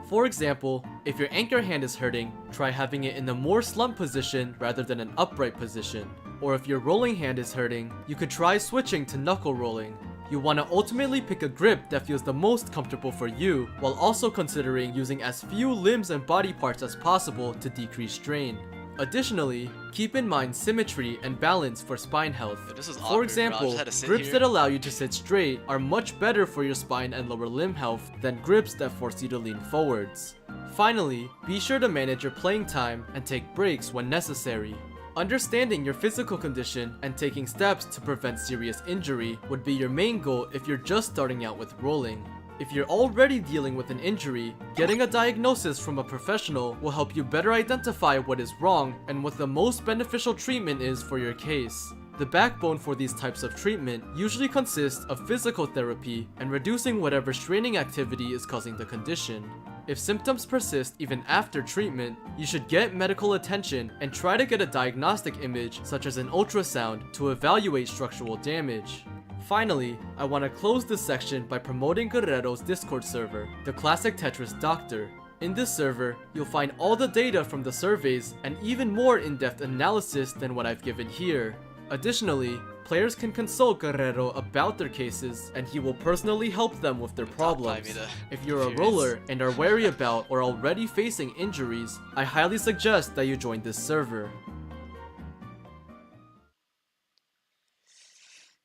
For example, if your anchor hand is hurting, try having it in a more slumped position rather than an upright position. Or if your rolling hand is hurting, you could try switching to knuckle rolling. You want to ultimately pick a grip that feels the most comfortable for you, while also considering using as few limbs and body parts as possible to decrease strain. Additionally, keep in mind symmetry and balance for spine health. For example, grips that allow you to sit straight are much better for your spine and lower limb health than grips that force you to lean forwards. Finally, be sure to manage your playing time and take breaks when necessary. Understanding your physical condition and taking steps to prevent serious injury would be your main goal if you're just starting out with rolling. If you're already dealing with an injury, getting a diagnosis from a professional will help you better identify what is wrong and what the most beneficial treatment is for your case. The backbone for these types of treatment usually consists of physical therapy and reducing whatever straining activity is causing the condition. If symptoms persist even after treatment, you should get medical attention and try to get a diagnostic image such as an ultrasound to evaluate structural damage. Finally, I want to close this section by promoting Guerrero's Discord server, the Classic Tetris Doctor. In this server, you'll find all the data from the surveys and even more in-depth analysis than what I've given here. Additionally, players can consult Guerrero about their cases and he will personally help them with their problems. If you're a roller and are wary about or already facing injuries, I highly suggest that you join this server.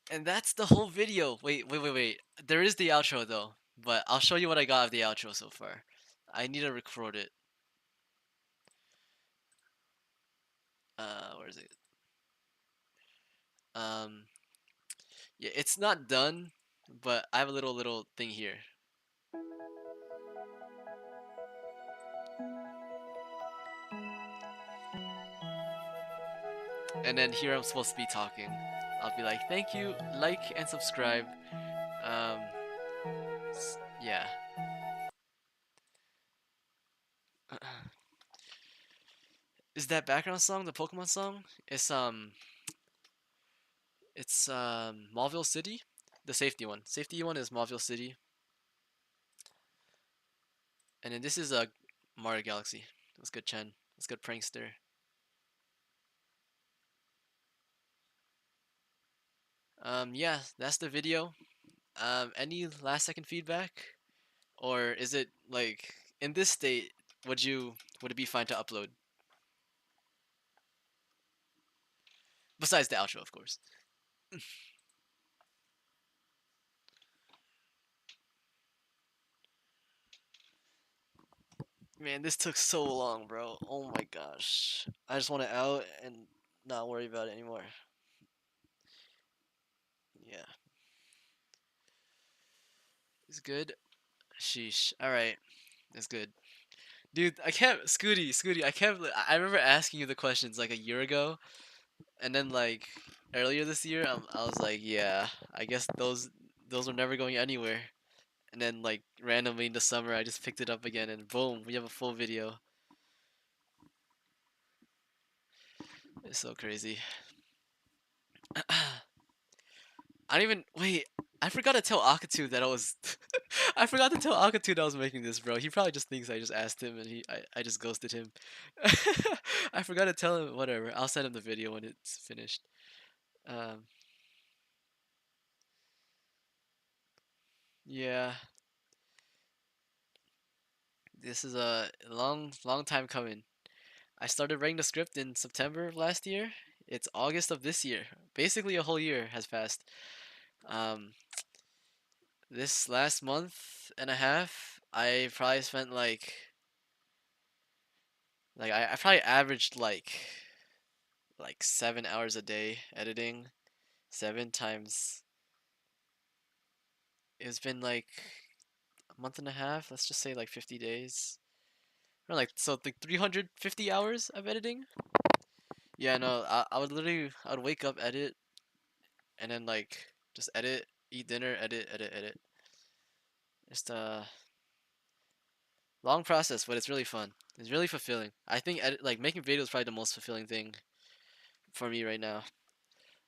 And that's the whole video. Wait. There is the outro though, but I'll show you what I got of the outro so far. I need to record it. Where is it? Yeah, it's not done, but I have a little thing here. And then here I'm supposed to be talking. I'll be like, thank you, like and subscribe. Yeah. Is that background song the Pokemon song? It's Mauville City. The safety one. Safety one is Mauville City, and then this is a Mario Galaxy. That's good, Chen. That's good, prankster. Yeah, that's the video. Any last second feedback, or is it like in this state? Would it be fine to upload? Besides the outro, of course. Man, this took so long, bro. Oh my gosh. I just want it out and not worry about it anymore. Yeah. It's good. Sheesh. Alright. It's good. Dude, I can't Scooty, I can't I remember asking you the questions like a year ago, and then like earlier this year, I was like, yeah, I guess those were never going anywhere. And then like randomly in the summer I just picked it up again and boom, we have a full video. It's so crazy. I don't even wait. I forgot to tell Akatu that I was. I forgot to tell Akatu that I was making this, bro. He probably just thinks I just asked him and I just ghosted him. I forgot to tell him. Whatever. I'll send him the video when it's finished. Um. Yeah. This is a long time coming. I started writing the script in September of last year. It's August of this year. Basically, a whole year has passed. Um. This last month and a half, I probably spent like I probably averaged like 7 hours a day editing. Seven times. It's been like a month and a half. Let's just say like 50 days. Or like so like 350 hours of editing. Yeah, no, I would literally I would wake up, edit, and then like just edit, eat dinner, edit, edit, edit. Just long process, but it's really fun. It's really fulfilling. I think like making videos is probably the most fulfilling thing for me right now.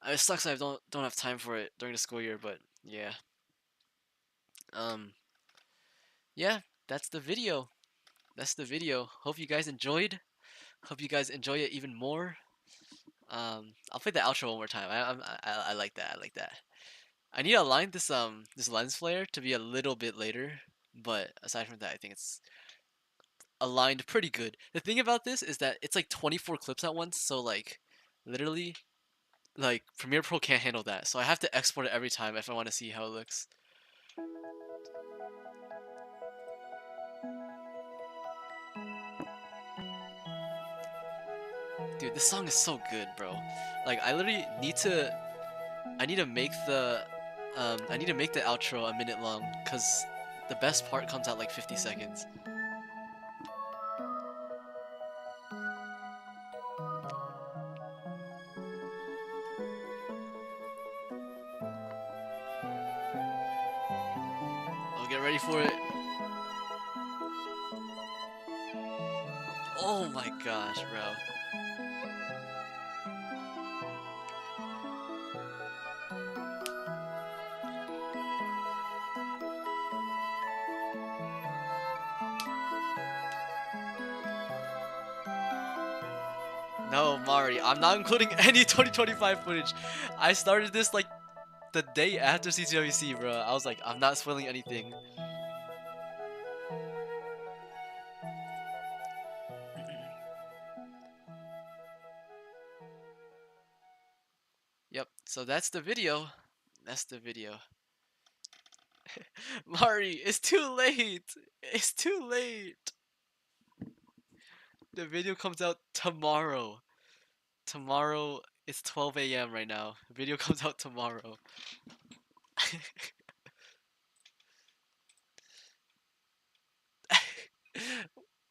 It sucks I don't have time for it during the school year, but yeah. Um, yeah, that's the video. That's the video. Hope you guys enjoyed. Hope you guys enjoy it even more. I'll play the outro one more time. I like that. I like that. I need to align this lens flare to be a little bit later, but aside from that, I think it's aligned pretty good. The thing about this is that it's like 24 clips at once, so like literally like Premiere Pro can't handle that. So I have to export it every time if I want to see how it looks. Dude, this song is so good, bro. Like I literally need to make the I need to make the outro a minute long cuz the best part comes out like 50 seconds. I'll get ready for it. Oh my gosh, bro. No, Mari, I'm not including any 2025 footage. I started this like the day after CCWC, bro. I was like, I'm not spoiling anything. Yep, so that's the video. That's the video. Mari, it's too late. It's too late. The video comes out tomorrow. Tomorrow, it's 12 a.m. right now. The video comes out tomorrow.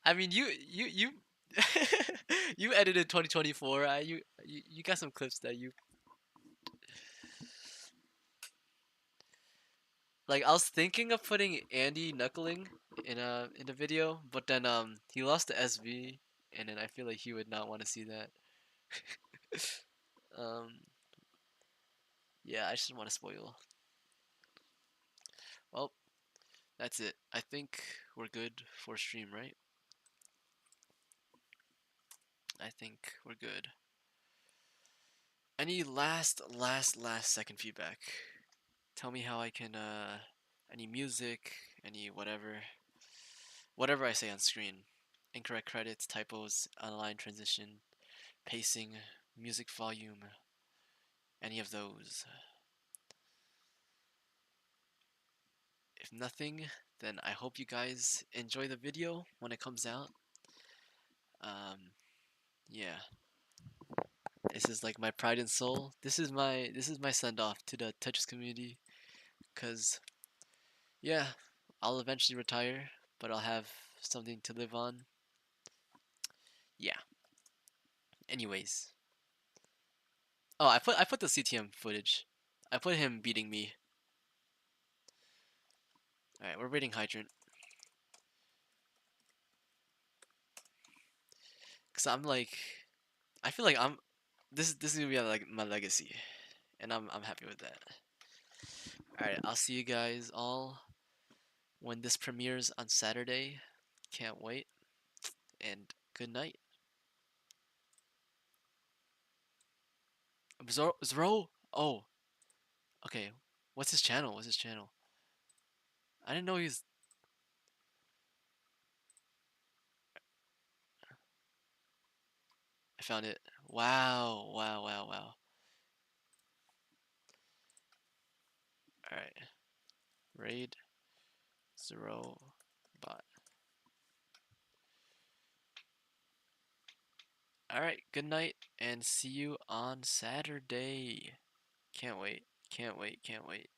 I mean, you you edited 2024. You got some clips that you like. I was thinking of putting Andy knuckling in the video, but then he lost the SV, and then I feel like he would not want to see that. um, yeah, I just want to spoil. Well, that's it. I think we're good for stream, right? I think we're good. Any last second feedback? Tell me how I can any music, any whatever I say on screen. Incorrect credits, typos, online transition, pacing, music volume, any of those. If nothing, then I hope you guys enjoy the video when it comes out. Yeah. This is like my pride and soul. This is my send off to the Tetris community, cause yeah, I'll eventually retire, but I'll have something to live on. Yeah. Anyways. Oh, I put the CTM footage. I put him beating me. All right, we're raiding Hydrant. Cause I'm like, I feel like I'm. This is gonna be like my legacy, and I'm happy with that. All right, I'll see you guys all when this premieres on Saturday. Can't wait, and good night. Zoro? Oh, okay. What's his channel? What's his channel? I didn't know he's. I found it. Wow, wow, wow, wow. All right, raid Zero bot. All right, good night, and see you on Saturday. Can't wait. Can't wait. Can't wait.